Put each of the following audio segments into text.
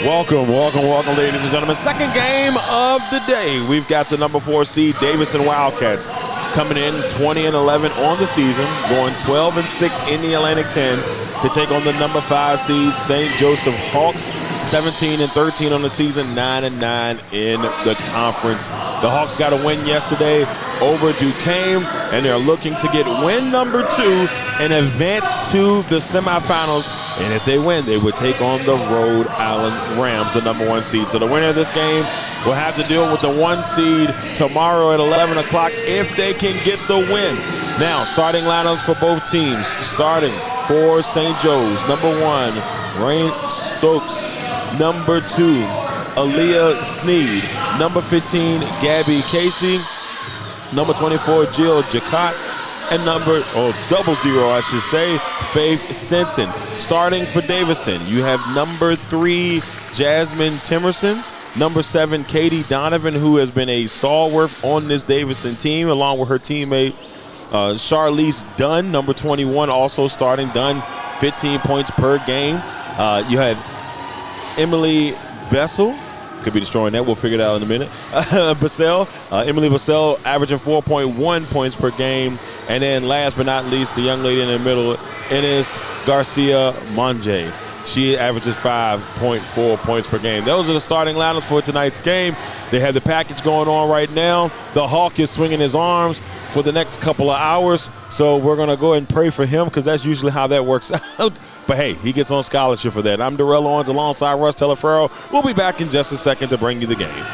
Welcome, ladies and gentlemen. Second game of the day. We've got the number 4 seed Davidson Wildcats coming in 20-11 on the season, going 12-6 in the Atlantic 10 to take on the number 5 seed St. Joseph Hawks, 17-13 on the season, 9-9 in the conference. The Hawks got a win yesterday over Duquesne, and they're looking to get win number 2 and advance to the semifinals. And if they win, they would take on the Rhode Island Rams, the number 1 seed. So the winner of this game will have to deal with the 1 seed tomorrow at 11 o'clock if they can get the win. Now, starting lineups for both teams. Starting for St. Joe's, number 1, Rain Stokes. Number 2, Aaliyah Sneed. Number 15, Gabby Casey. Number 24, Jill Jacott. And number 00, I should say, Faith Stinson. Starting for Davidson, you have number 3, Jasmine Timerson. Number 7, Katie Donovan, who has been a stalwart on this Davidson team, along with her teammate, Charlize Dunn, number 21, also starting. Dunn, 15 points per game. You have Emily Bessel. Could be destroying that. We'll figure it out in a minute. Emily Bassell, averaging 4.1 points per game. And then last but not least, the young lady in the middle, Ines Garcia Monge. She averages 5.4 points per game. Those are the starting lineups for tonight's game. They have the package going on right now. The Hawk is swinging his arms for the next couple of hours. So we're going to go ahead and pray for him because that's usually how that works out. But, hey, he gets on scholarship for that. I'm Darrell Owens alongside Russ Taliaferro. We'll be back in just a second to bring you the game.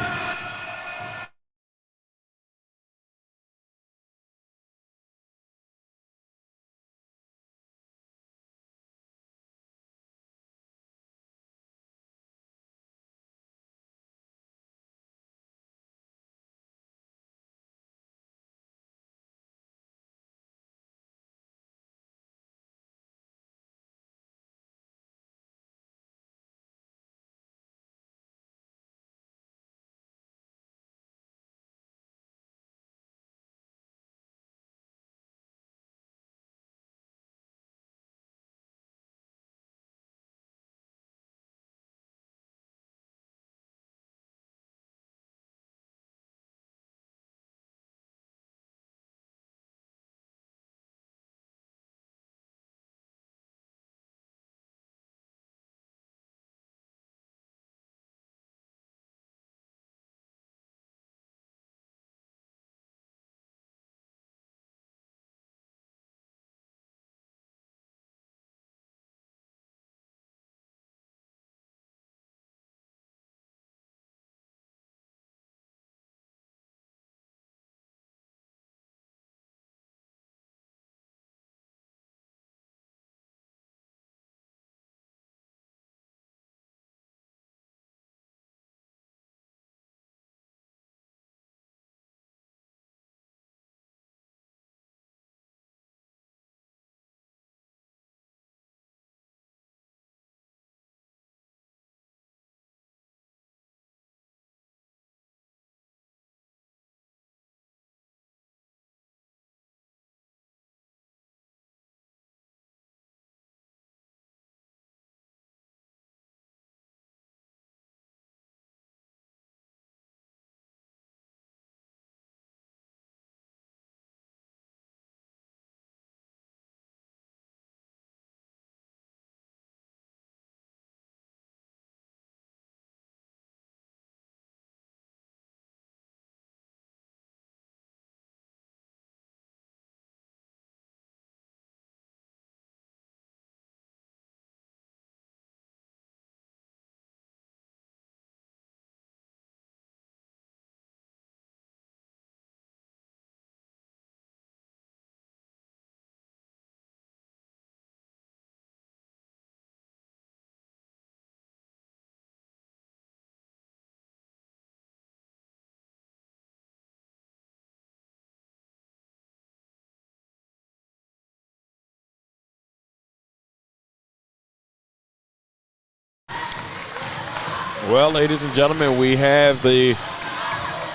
Well, ladies and gentlemen, we have the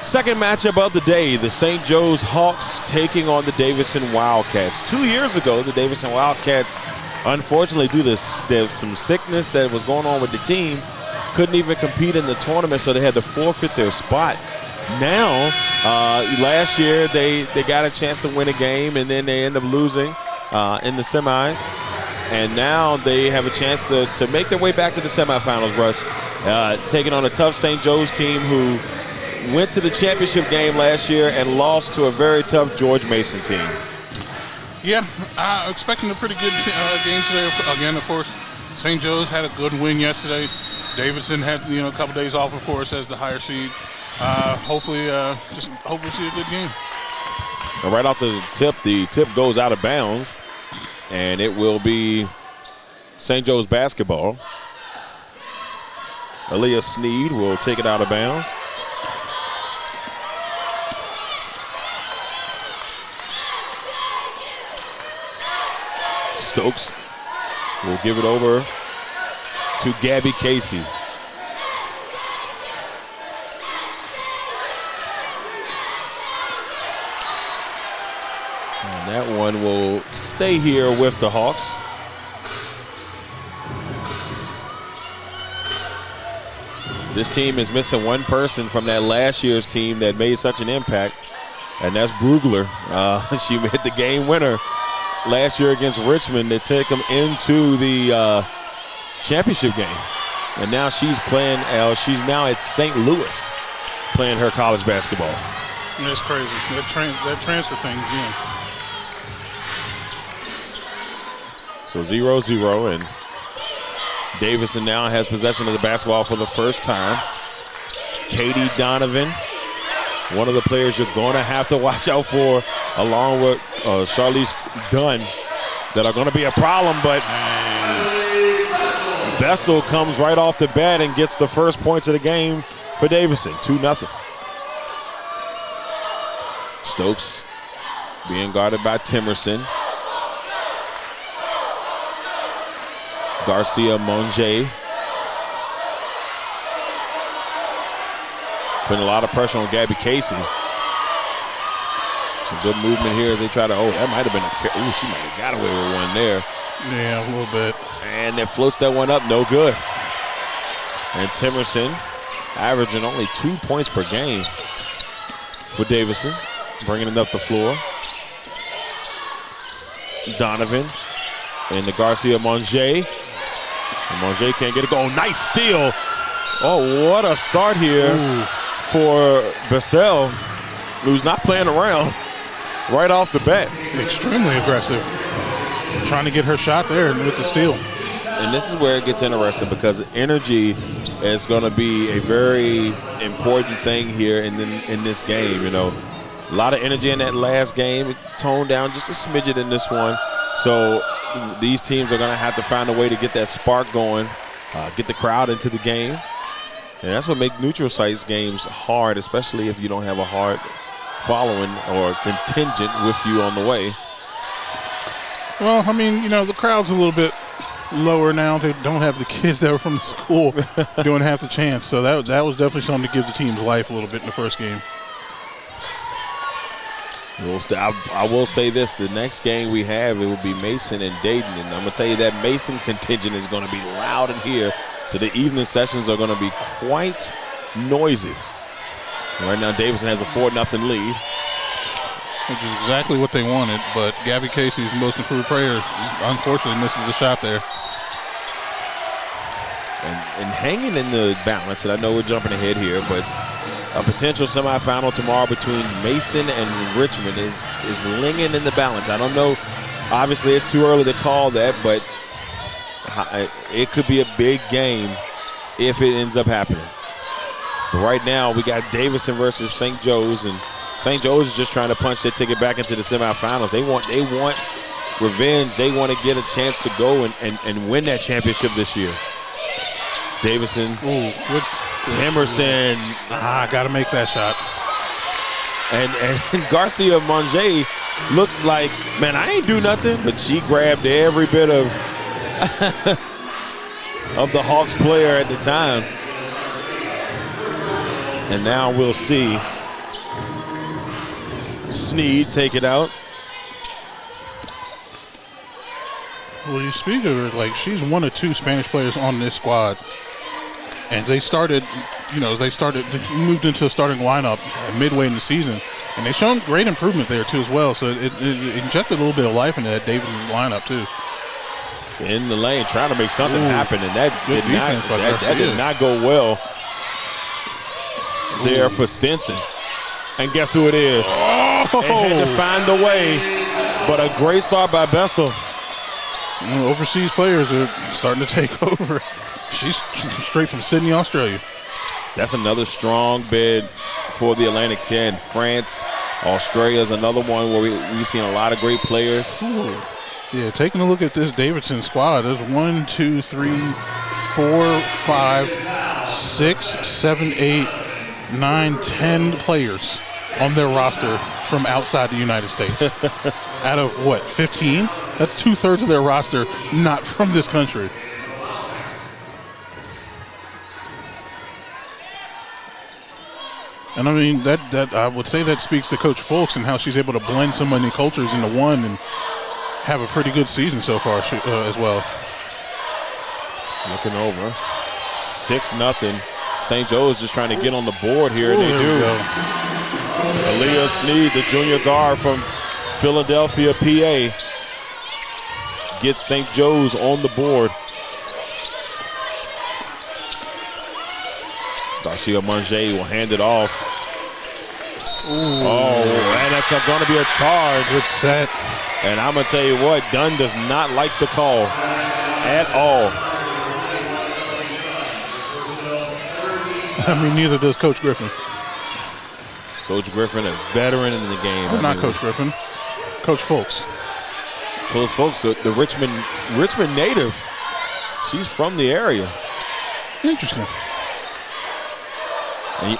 second matchup of the day, the St. Joe's Hawks taking on the Davidson Wildcats. 2 years ago, the Davidson Wildcats, unfortunately, due to there's some sickness that was going on with the team, couldn't even compete in the tournament, so they had to forfeit their spot. Now, last year they got a chance to win a game, and then they end up losing in the semis. And now they have a chance to make their way back to the semifinals, Russ, taking on a tough St. Joe's team who went to the championship game last year and lost to a very tough George Mason team. Yeah, expecting a pretty good game today. Again, of course, St. Joe's had a good win yesterday. Davidson had a couple days off, of course, as the higher seed. Hopefully, just hope we see a good game. And right off the tip goes out of bounds, and it will be St. Joe's basketball. Aaliyah Sneed will take it out of bounds. Stokes will give it over to Gabby Casey. And that one will stay here with the Hawks. This team is missing one person from that last year's team that made such an impact, and that's Brugler. She hit the game winner last year against Richmond to take them into the championship game. And now she's playing, she's now at St. Louis playing her college basketball. That's crazy. That transfer thing again. So 0-0, and Davidson now has possession of the basketball for the first time. Katie Donovan, one of the players you're going to have to watch out for, along with Charlize Dunn, that are going to be a problem, but Bessel comes right off the bat and gets the first points of the game for Davidson, 2-0. Stokes being guarded by Timerson. Garcia Monge putting a lot of pressure on Gabby Casey. Some good movement here as they try to, that might have been she might have got away with one there. Yeah, a little bit. And it floats that one up, no good. And Timerson averaging only 2 points per game for Davidson, bringing it up the floor. Donovan and the Garcia Monge. And Monge can't get it going. Nice steal. Oh, what a start here for Bessel, who's not playing around right off the bat. Extremely aggressive. Trying to get her shot there with the steal. And this is where it gets interesting because energy is going to be a very important thing here in this game. A lot of energy in that last game. It toned down just a smidget in this one. So these teams are going to have to find a way to get that spark going, get the crowd into the game. And that's what makes neutral sites games hard, especially if you don't have a hard following or contingent with you on the way. Well, I mean, the crowd's a little bit lower now. They don't have the kids that were from the school doing half the chance. So that was definitely something to give the team's life a little bit in the first game. I will say this, the next game we have, it will be Mason and Dayton. And I'm going to tell you that Mason contingent is going to be loud in here. So the evening sessions are going to be quite noisy. Right now, Davidson has a 4-0 lead. Which is exactly what they wanted, but Gabby Casey's most improved player unfortunately misses a shot there. And hanging in the balance, and I know we're jumping ahead here, but a potential semifinal tomorrow between Mason and Richmond is lingering in the balance. I don't know. Obviously, it's too early to call that, but it could be a big game if it ends up happening. But right now, we got Davidson versus St. Joe's, and St. Joe's is just trying to punch their ticket back into the semifinals. They want revenge. They want to get a chance to go and win that championship this year. Davidson. Good. Timerson. Got to make that shot. And Garcia Monge looks like, man, I ain't do nothing, but she grabbed every bit of the Hawks player at the time. And now we'll see Sneed take it out. Well, you speak of her like she's one of two Spanish players on this squad. And they moved into a starting lineup midway in the season, and they've shown great improvement there too as well. So it injected a little bit of life into that Davidson lineup too. In the lane, trying to make something happen, and that did not go well there for Stinson. And guess who it is? They had to find a way, but a great start by Bessel. Overseas players are starting to take over. She's straight from Sydney, Australia. That's another strong bid for the Atlantic 10. France, Australia is another one where we've seen a lot of great players. Ooh. Yeah, taking a look at this Davidson squad, there's 1, 2, 3, 4, 5, 6, 7, 8, 9, 10 players on their roster from outside the United States. Out of what, 15? That's 2/3 of their roster not from this country. And I mean, that I would say that speaks to Coach Fulks and how she's able to blend so many cultures into one and have a pretty good season so far as well. Looking over, 6-0. St. Joe's just trying to get on the board here, and they do. Aaliyah Sneed, the junior guard from Philadelphia, PA, gets St. Joe's on the board. Darcia Monge will hand it off. Ooh. Oh, and that's going to be a charge. Good set. And I'm going to tell you what, Dunn does not like the call at all. I mean, neither does Coach Griffin. Coach Griffin, a veteran in the game. Not Coach Griffin. Coach Fulks. Coach Fulks, the Richmond native. She's from the area. Interesting. And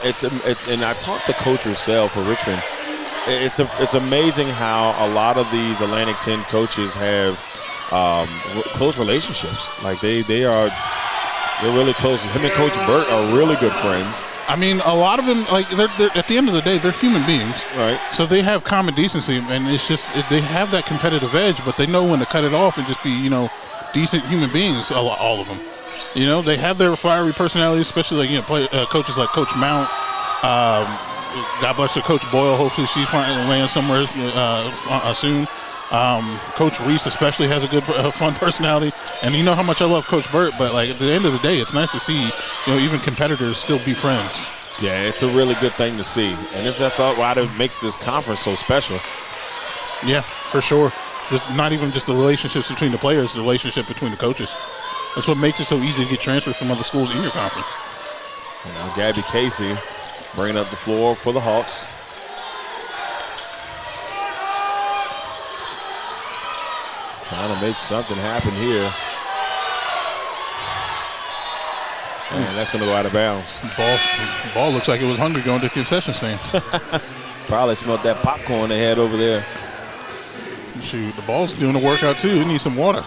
and I talked to Coach herself for Richmond. It's amazing how a lot of these Atlantic 10 coaches have close relationships. Like they're really close. Him and Coach Burt are really good friends. I mean, a lot of them, like they're at the end of the day, they're human beings, right? So they have common decency, and it's just they have that competitive edge, but they know when to cut it off and just be, decent human beings. All of them, they have their fiery personalities, especially like coaches like Coach Mount. God bless her, Coach Boyle. Hopefully she finally lands somewhere soon. Coach Reese especially has a good, fun personality, and you know how much I love Coach Burt. But like at the end of the day, it's nice to see even competitors still be friends. Yeah, it's a really good thing to see, and that's why it makes this conference so special. Yeah, for sure. Just not even just the relationships between the players, the relationship between the coaches. That's what makes it so easy to get transferred from other schools in your conference. And now Gabby Casey bringing up the floor for the Hawks. Trying to make something happen here. Man, that's going to go out of bounds. Ball looks like it was hungry going to the concession stand. Probably smelled that popcorn they had over there. Shoot, the ball's doing a workout too. It needs some water.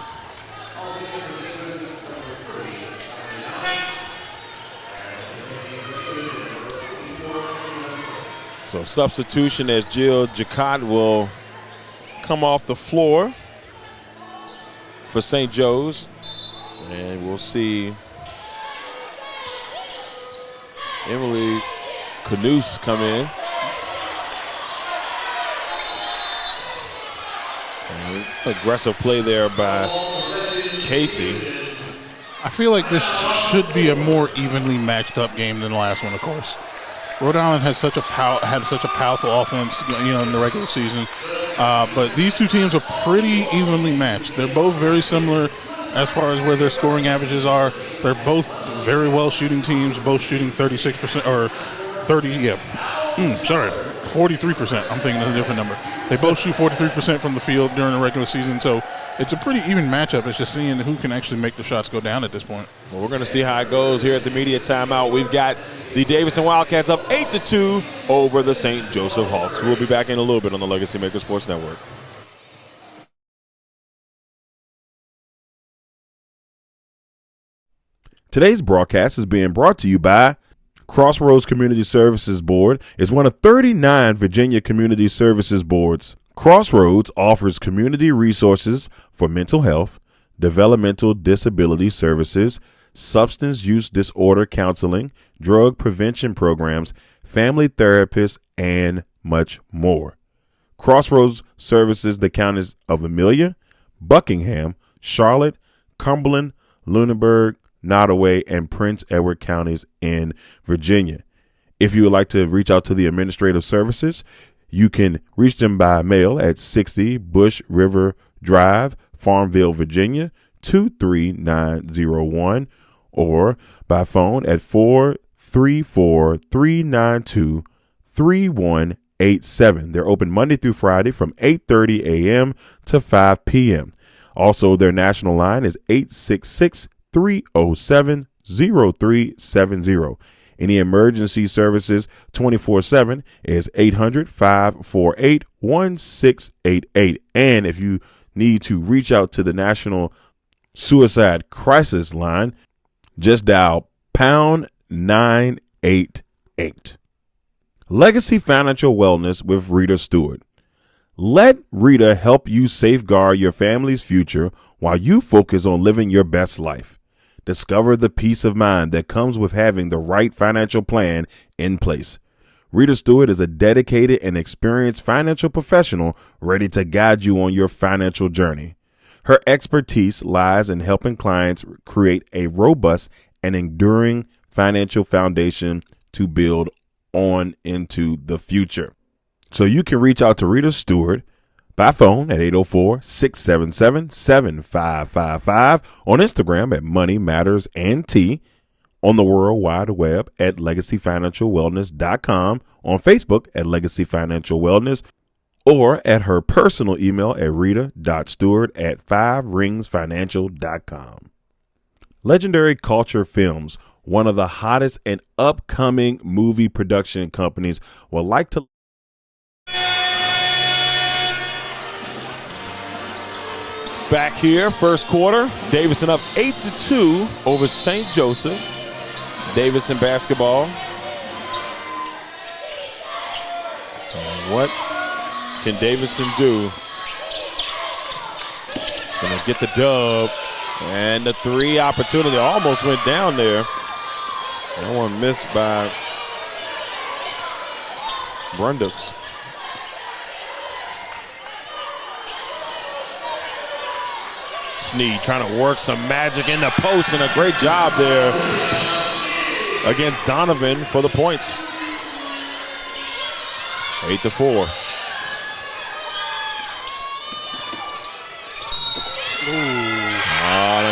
So substitution as Jill Jacot will come off the floor for St. Joe's. And we'll see Emily Canoose come in. And aggressive play there by Casey. I feel like this should be a more evenly matched up game than the last one, of course. Rhode Island had such a powerful offense, in the regular season. But these two teams are pretty evenly matched. They're both very similar as far as where their scoring averages are. They're both very well shooting teams, both shooting 36% or 43%. I'm thinking of a different number. They both shoot 43% from the field during the regular season. So it's a pretty even matchup. It's just seeing who can actually make the shots go down at this point. Well, we're going to see how it goes here at the media timeout. We've got the Davidson Wildcats up 8-2 over the St. Joseph Hawks. We'll be back in a little bit on the Legacy Maker Sports Network. Today's broadcast is being brought to you by Crossroads Community Services Board is one of 39 Virginia community services boards. Crossroads offers community resources for mental health, developmental disability services, substance use disorder counseling, drug prevention programs, family therapists, and much more. Crossroads services the counties of Amelia, Buckingham, Charlotte, Cumberland, Lunenburg, Nottoway, and Prince Edward counties in Virginia. If you would like to reach out to the administrative services, you can reach them by mail at 60 Bush River Drive, Farmville, Virginia, 23901, or by phone at 434-392-3187. They're open Monday through Friday from 8:30 a.m. to 5 p.m. Also, their national line is 866-307-0370. Any emergency services 24/7 is 800-548-1688. And if you need to reach out to the National Suicide Crisis Line, just dial pound 988. Legacy Financial Wellness with Rita Stewart. Let Rita help you safeguard your family's future while you focus on living your best life. Discover the peace of mind that comes with having the right financial plan in place. Rita Stewart is a dedicated and experienced financial professional ready to guide you on your financial journey. Her expertise lies in helping clients create a robust and enduring financial foundation to build on into the future. So you can reach out to Rita Stewart by phone at 804-677-7555, on Instagram at Money Matters NT, on the World Wide Web at LegacyFinancialWellness.com, on Facebook at Legacy Financial Wellness, or at her personal email at rita.stewart@5ringsfinancial.com. Legendary Culture Films, one of the hottest and upcoming movie production companies, would like to back here, first quarter. Davidson up 8-2 over St. Joseph. Davidson basketball. And what can Davidson do? Gonna get the dub. And the three opportunity almost went down there. That one missed by Brundux. Sneed trying to work some magic in the post, and a great job there against Donovan for the points. 8-4.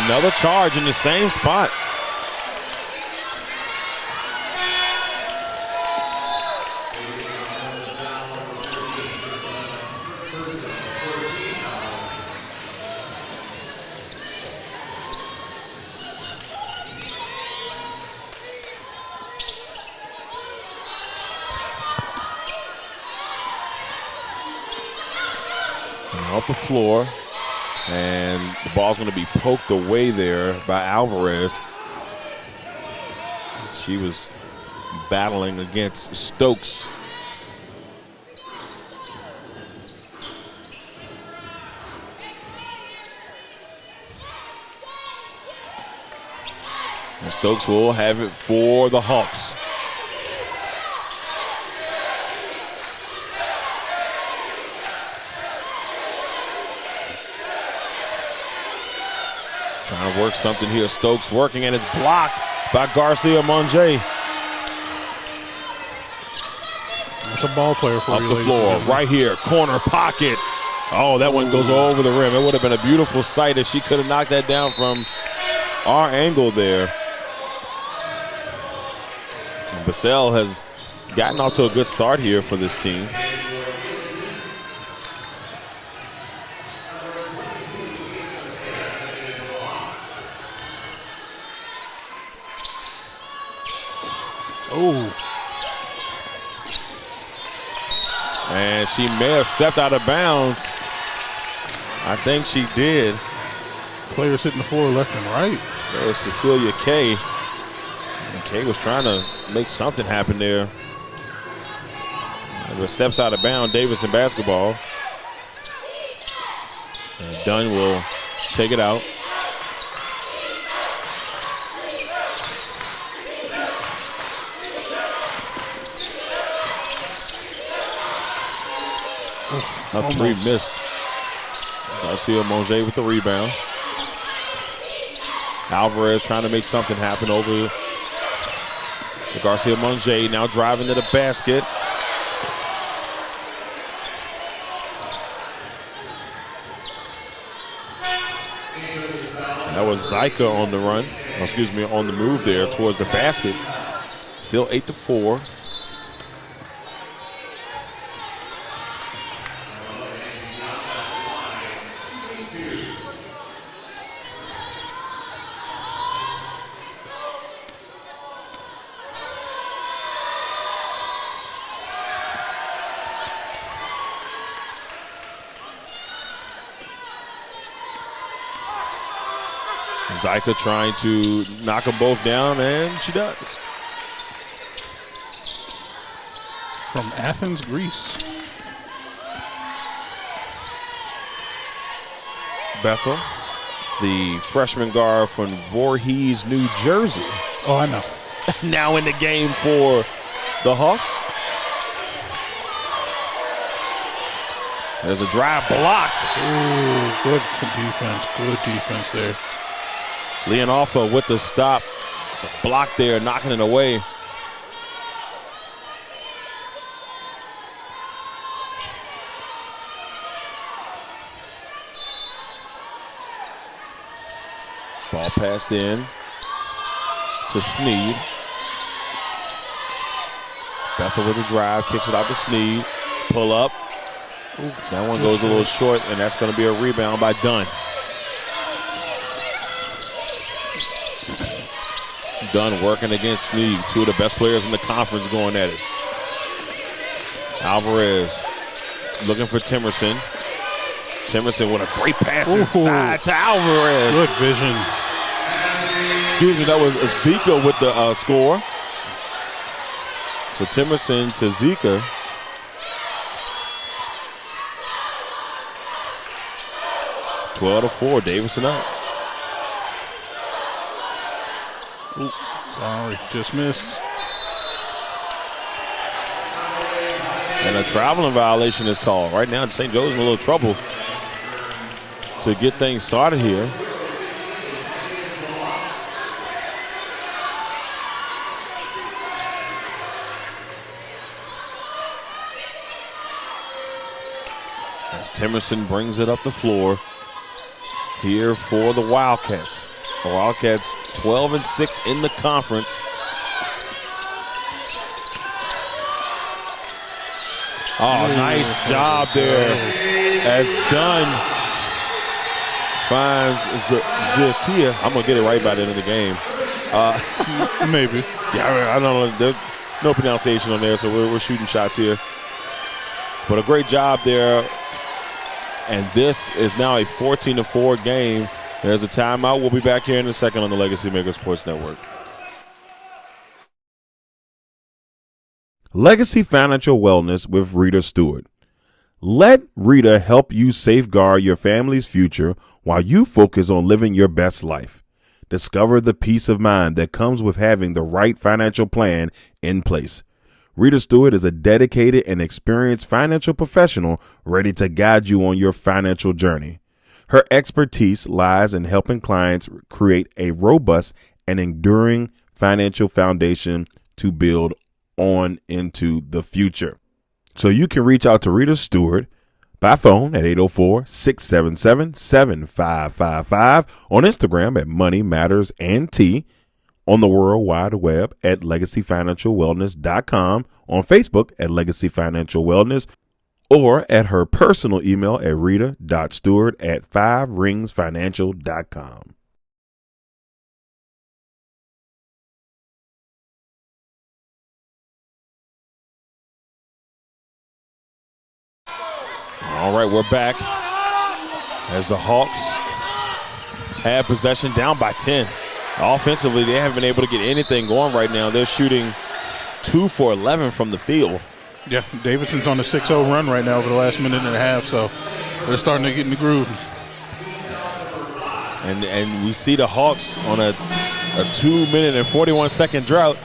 Another charge in the same spot. Off the floor, and the ball's going to be poked away there by Alvarez. She was battling against Stokes. And Stokes will have it for the Hawks. Trying to work something here. Stokes working, and it's blocked by Garcia Monge. That's a ball player for you. Up the floor, right here, corner pocket. Oh, that one goes over the rim. It would have been a beautiful sight if she could have knocked that down from our angle there. And Basel has gotten off to a good start here for this team. Oh. And she may have stepped out of bounds. I think she did. Players hitting the floor left and right. There's Cecilia Kay. And Kay was trying to make something happen there. And steps out of bounds, Davidson basketball. And Dunn will take it out. Up three, missed. Garcia Monge with the rebound. Alvarez trying to make something happen over Garcia Monge, now driving to the basket. And that was Zyka on the run. Excuse me, on the move there towards the basket. Still 8-4. Zyka trying to knock them both down, and she does. From Athens, Greece. Bethel, the freshman guard from Voorhees, New Jersey. Oh, I know. Now in the game for the Hawks. There's a drive blocked. Ooh, good defense. Good defense there. Leonalfa with the stop. The block there, knocking it away. Ball passed in to Sneed. Bethel with a drive, kicks it out to Sneed. Pull up. Ooh, that one goes a little short, and that's going to be a rebound by Dunn. Dunn working against Sneed. Two of the best players in the conference going at it. Alvarez looking for Timerson. Timerson with a great pass inside to Alvarez. Good vision. Excuse me, that was Zika with the score. So Timerson to Zika. (12-4), Davidson up. Ooh, sorry, just missed. And a traveling violation is called. Right now, St. Joe's in a little trouble to get things started here. As Timerson brings it up the floor here for the Wildcats. The Wildcats 12-6 in the conference. Oh, nice job there as Dunn finds Zakia. I'm going to get it right by the end of the game. Maybe. Yeah, I don't know. There's no pronunciation on there, so we're shooting shots here. But a great job there. And this is now a 14-4 game. There's a timeout. We'll be back here in a second on the Legacy Maker Sports Network. Legacy Financial Wellness with Rita Stewart. Let Rita help you safeguard your family's future while you focus on living your best life. Discover the peace of mind that comes with having the right financial plan in place. Rita Stewart is a dedicated and experienced financial professional ready to guide you on your financial journey. Her expertise lies in helping clients create a robust and enduring financial foundation to build on into the future. So you can reach out to Rita Stewart by phone at 804-677-7555, on Instagram at Money Matters and T, on the World Wide Web at LegacyFinancialWellness.com, on Facebook at Legacy Financial Wellness, or at her personal email at rita.stewart@5ringsfinancial.com. All right, we're back as the Hawks have possession down by 10. Offensively, they haven't been able to get anything going right now. They're shooting 2 for 11 from the field. Yeah, Davidson's on a 6-0 run right now over the last minute and a half, so they're starting to get in the groove. And we see the Hawks on a 2-minute and 41-second drought.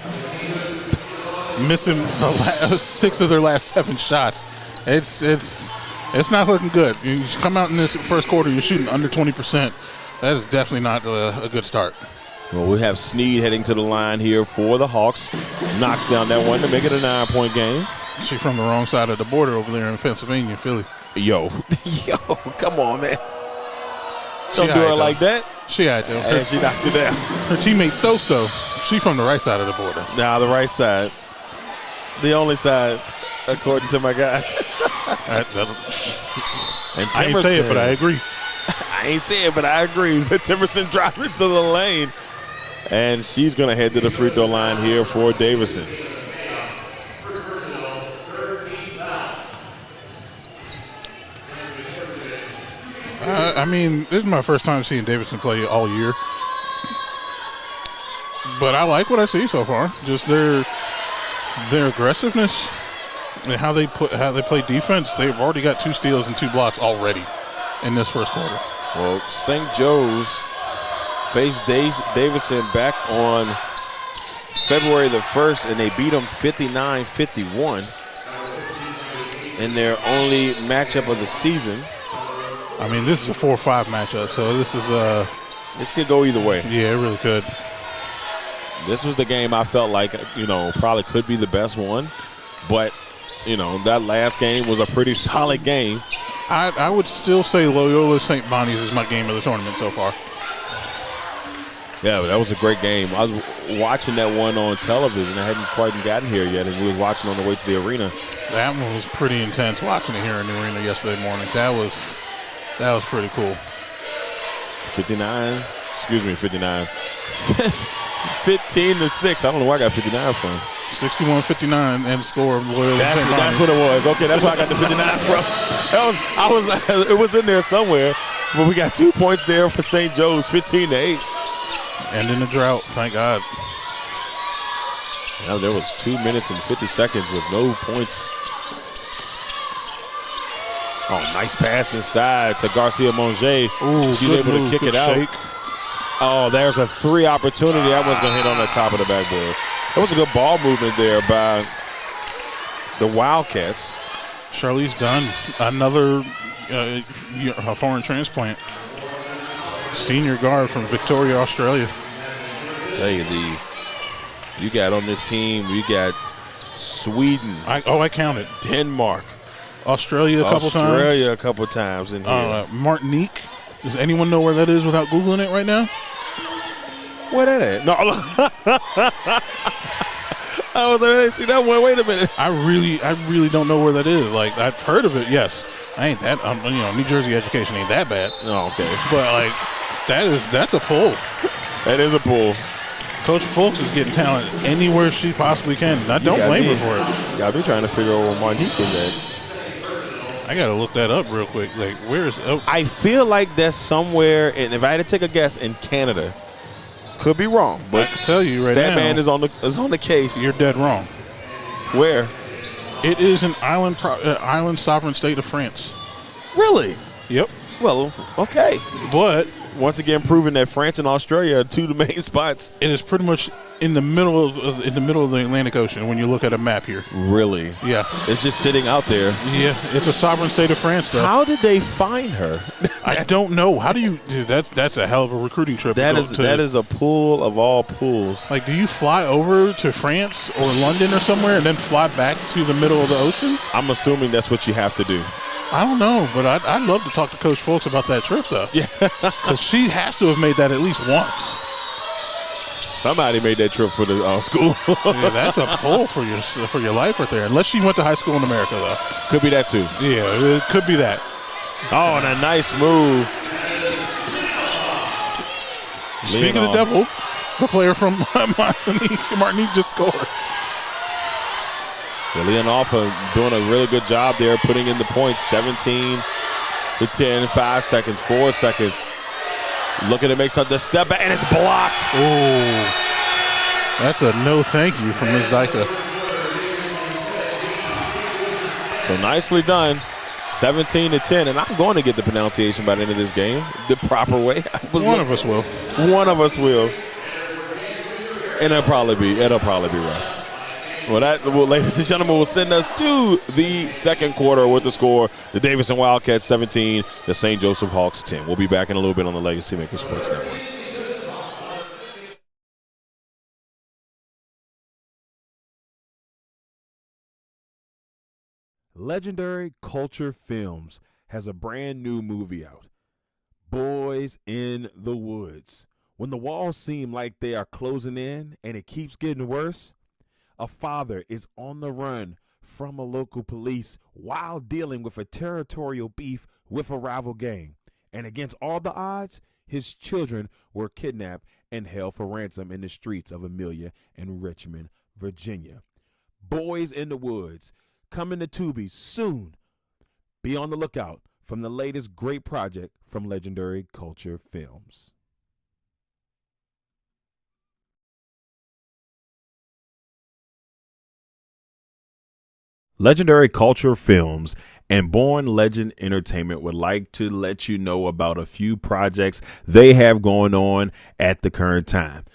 Missing 6 of their last 7 shots. It's It's not looking good. You come out in this first quarter, you're shooting under 20%. That is definitely not a good start. Well, we have Snead heading to the line here for the Hawks. Knocks down that one to make it a 9-point game. She's from the wrong side of the border over there in Pennsylvania, Philly. Yo, come on, man. Don't do her like that. She had to. And she knocks it down. Her teammate Stokes, though, she from the right side of the border. Now the right side. The only side, according to my guy. I ain't say it, but I agree. I ain't say it, but I agree. Timerson driving into the lane. And she's going to head to the free throw line here for Davidson. I mean, this is my first time seeing Davidson play all year. But I like what I see so far. Just their aggressiveness and how they play defense. They've already got 2 steals and 2 blocks already in this first quarter. Well, St. Joe's faced Davidson back on February the 1st, and they beat them 59-51 in their only matchup of the season. I mean, this is a 4-5 matchup, so this could go either way. Yeah, it really could. This was the game I felt like, probably could be the best one. But, that last game was a pretty solid game. I would still say Loyola St. Bonnie's is my game of the tournament so far. Yeah, but that was a great game. I was watching that one on television. I hadn't quite gotten here yet, and we were watching on the way to the arena. That one was pretty intense watching it here in the arena yesterday morning. That was pretty cool. 15-6. I don't know where I got 59 from. 61-59 and score of Loyola St. Bonnie's. That's what it was. Okay, that's where I got the 59 from. It was in there somewhere. But we got 2 points there for St. Joe's, 15-8. And in the drought, thank God. Now there was 2 minutes and 50 seconds with no points. Oh, nice pass inside to Garcia Monge. She's able to kick it out. Shake. Oh, there's a 3 opportunity. That one's going to hit on the top of the backboard. That was a good ball movement there by the Wildcats. Charlize Dunn, another foreign transplant. Senior guard from Victoria, Australia. Tell you, you got on this team, you got Sweden. I counted. Denmark. Australia a couple times in here. Martinique. Does anyone know where that is without Googling it right now? Where that at? No. I was like, see that one. Wait a minute. I really don't know where that is. Like, I've heard of it. Yes, I ain't that. New Jersey education ain't that bad. Oh, okay. But like, that's a pull. That is a pull. Coach Fulks is getting talent anywhere she possibly can. I don't blame her for it. Yeah, I've been trying to figure out where Martinique is at. I gotta look that up real quick. Like, where is? Oh. I feel like that's somewhere. And if I had to take a guess, in Canada. Could be wrong, but I can tell you right now. Statman is on the case. You're dead wrong. Where? It is an island sovereign state of France. Really? Yep. Well, okay. But once again, proving that France and Australia are 2 of the main spots. It is pretty much in the middle of the Atlantic Ocean when you look at a map here. Really? Yeah. It's just sitting out there. Yeah. It's a sovereign state of France, though. How did they find her? I don't know. How do you? Dude, that's a hell of a recruiting trip. That is a pool of all pools. Like, do you fly over to France or London or somewhere and then fly back to the middle of the ocean? I'm assuming that's what you have to do. I don't know, but I'd love to talk to Coach Fulks about that trip, though. Yeah. Because she has to have made that at least once. Somebody made that trip for the school. Yeah, that's a pull for your life right there. Unless she went to high school in America, though. Could be that, too. Yeah, it could be that. Oh, and a nice move. Speaking of the devil, the player from Martinique just scored. Yeah, Leonalfa doing a really good job there, putting in the points. 17-10, 5 seconds, 4 seconds. Looking to make something, the step back, and it's blocked. Oh, that's a no thank you from Ms. Zyka. So nicely done. 17-10, and I'm going to get the pronunciation by the end of this game the proper way. One of us will. One of us will. And it'll probably be Russ. Well, ladies and gentlemen, will send us to the second quarter with the score. The Davidson Wildcats 17, the St. Joseph Hawks 10. We'll be back in a little bit on the Legacy Maker Sports Network. Legendary Culture Films has a brand new movie out, Boys in the Woods. When the walls seem like they are closing in and it keeps getting worse, a father is on the run from a local police while dealing with a territorial beef with a rival gang. And against all the odds, his children were kidnapped and held for ransom in the streets of Amelia and Richmond, Virginia. Boys in the Woods, coming to Tubi soon. Be on the lookout from the latest great project from Legendary Culture Films. Legendary Culture Films and Born Legend Entertainment would like to let you know about a few projects they have going on at the current time.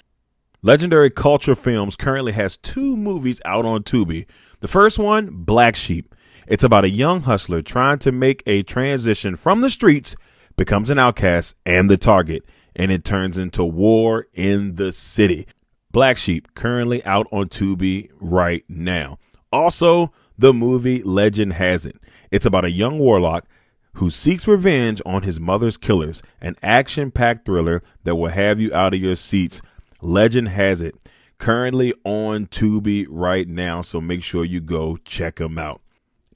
Legendary Culture Films currently has 2 movies out on Tubi. The first one, Black Sheep. It's about a young hustler trying to make a transition from the streets, becomes an outcast and the target, and it turns into war in the city. Black Sheep, currently out on Tubi right now. Also, the movie Legend Has It. It's about a young warlock who seeks revenge on his mother's killers, an action-packed thriller that will have you out of your seats. Legend Has It, currently on Tubi right now, so make sure you go check them out.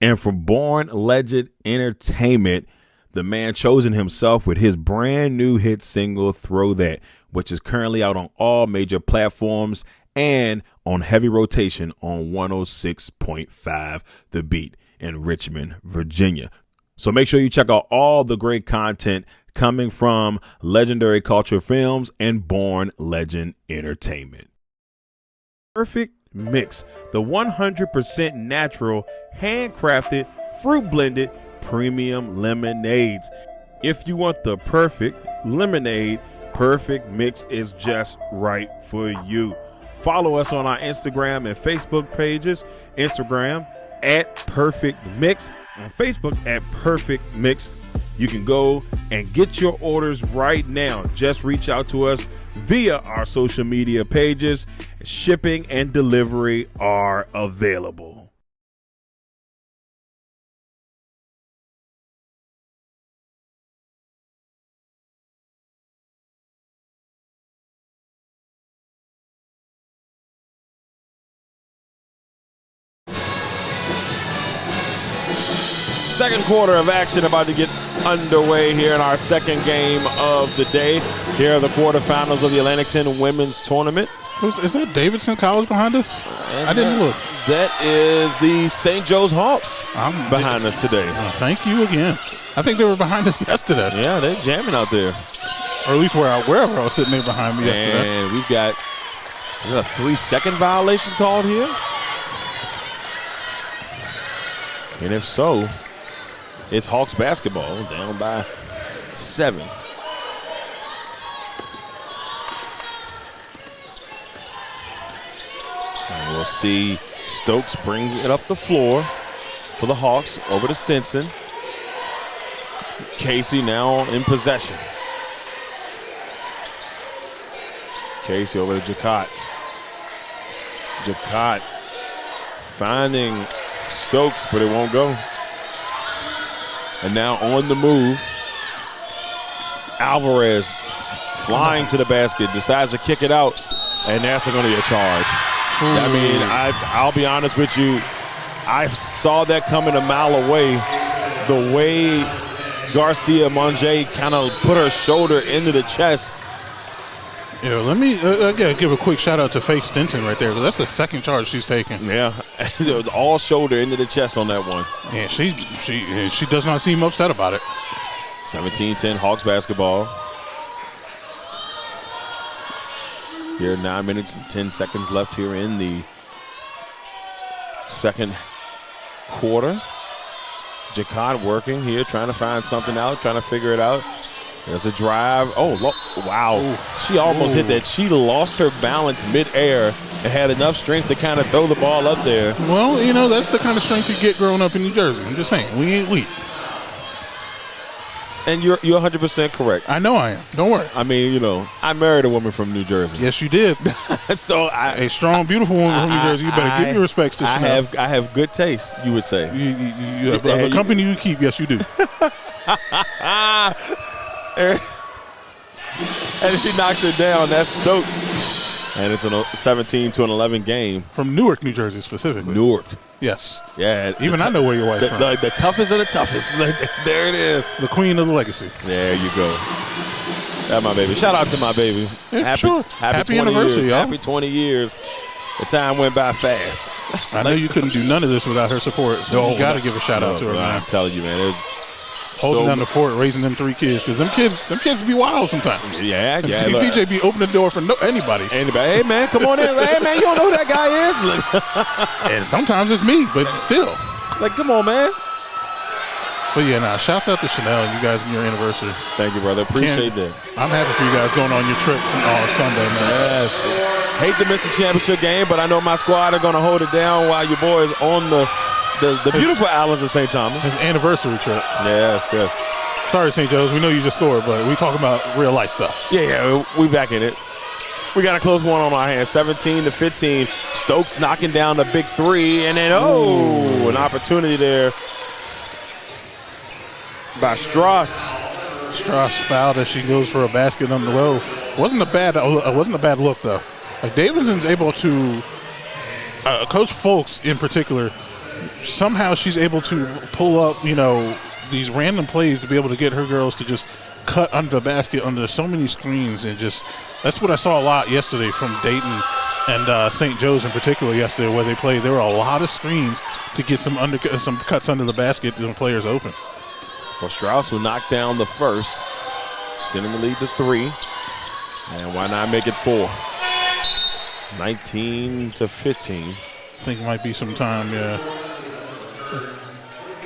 And from Born Legend Entertainment, the man chosen himself with his brand new hit single, Throw That, which is currently out on all major platforms and on heavy rotation on 106.5 The Beat in Richmond, Virginia. So make sure you check out all the great content coming from Legendary Culture Films and Born Legend Entertainment. Perfect Mix, the 100% natural, handcrafted, fruit blended premium lemonades. If you want the perfect lemonade, Perfect Mix is just right for you. Follow us on our Instagram and Facebook pages. Instagram at Perfect Mix, on Facebook at Perfect Mix. You can go and get your orders right now. Just reach out to us via our social media pages. Shipping and delivery are available. Second quarter of action about to get underway here in our second game of the day. Here are the quarterfinals of the Atlantic 10 Women's Tournament. Is that Davidson College behind us? I didn't look. That is the St. Joe's Hawks behind us today. Thank you again. I think they were behind us yesterday. Yeah, they're jamming out there. Or at least wherever I was sitting there behind me yesterday. And we've got a 3-second violation called here. And if so, it's Hawks basketball down by 7. And we'll see Stokes brings it up the floor for the Hawks over to Stinson. Casey now in possession. Casey over to Jacott. Jacott finding Stokes, but it won't go. And now on the move, Alvarez flying to the basket, decides to kick it out, and that's going to be a charge. I mean, I'll be honest with you, I saw that coming a mile away. The way Garcia Monge kind of put her shoulder into the chest. Yeah, let me give a quick shout out to Faith Stinson right there, because that's the second charge she's taken. Yeah, it was all shoulder into the chest on that one. Yeah, she does not seem upset about it. 17-10 Hawks basketball. Here, 9 minutes and 10 seconds left here in the second quarter. Jacott working here, trying to find something out, trying to figure it out. There's a drive. Oh, look, wow. she almost hit that. She lost her balance midair and had enough strength to kind of throw the ball up there. Well, that's the kind of strength you get growing up in New Jersey. I'm just saying, we ain't weak. And you're 100% correct. I know I am. Don't worry. I mean, I married a woman from New Jersey. Yes, you did. So a strong, beautiful woman from New Jersey. You better give your respects to Chanel. I have good taste, you would say. You have the company you keep. Yes, you do. And she knocks it down. That's Stokes. And it's a 17-11 game. From Newark, New Jersey, specifically. Newark. Yes. Yeah. Even I know where your wife's from. The toughest of the toughest. There it is. The queen of the legacy. There you go. That's my baby. Shout out to my baby. Yeah, happy 20 anniversary, years. y'all. Happy 20 years. The time went by fast. I know you couldn't do none of this without her support, so you got to give a shout out to her, man. I'm telling you, man. Holding down the fort, raising them 3 kids, because them kids be wild sometimes. Yeah. DJ be opening the door for anybody. Hey, man, come on in. Hey, man, you don't know who that guy is? And sometimes it's me, but still. Like, come on, man. But yeah, shouts out to Chanel and you guys on your anniversary. Thank you, brother. Appreciate that. I'm happy for you guys going on your trip on Sunday, man. Yes. Hate to miss the championship game, but I know my squad are going to hold it down while your boys on the beautiful islands of St. Thomas. His anniversary trip. Yes. Sorry, St. Joe's. We know you just scored, but we talking about real life stuff. Yeah, we back in it. We got a close one on our hands, 17-15. Stokes knocking down the big 3, and then an opportunity there by Strauss. Strauss fouled as she goes for a basket on the low. Wasn't a bad look though. Like Davidson's able to, Coach Folks in particular, somehow she's able to pull up, these random plays to be able to get her girls to just cut under the basket under so many screens, and just that's what I saw a lot yesterday from Dayton and St. Joe's in particular yesterday where they played. There were a lot of screens to get some cuts under the basket to the players open. Well, Strauss will knock down the first, extending the lead to 3, and why not make it 4? 19-15. I think it might be some time,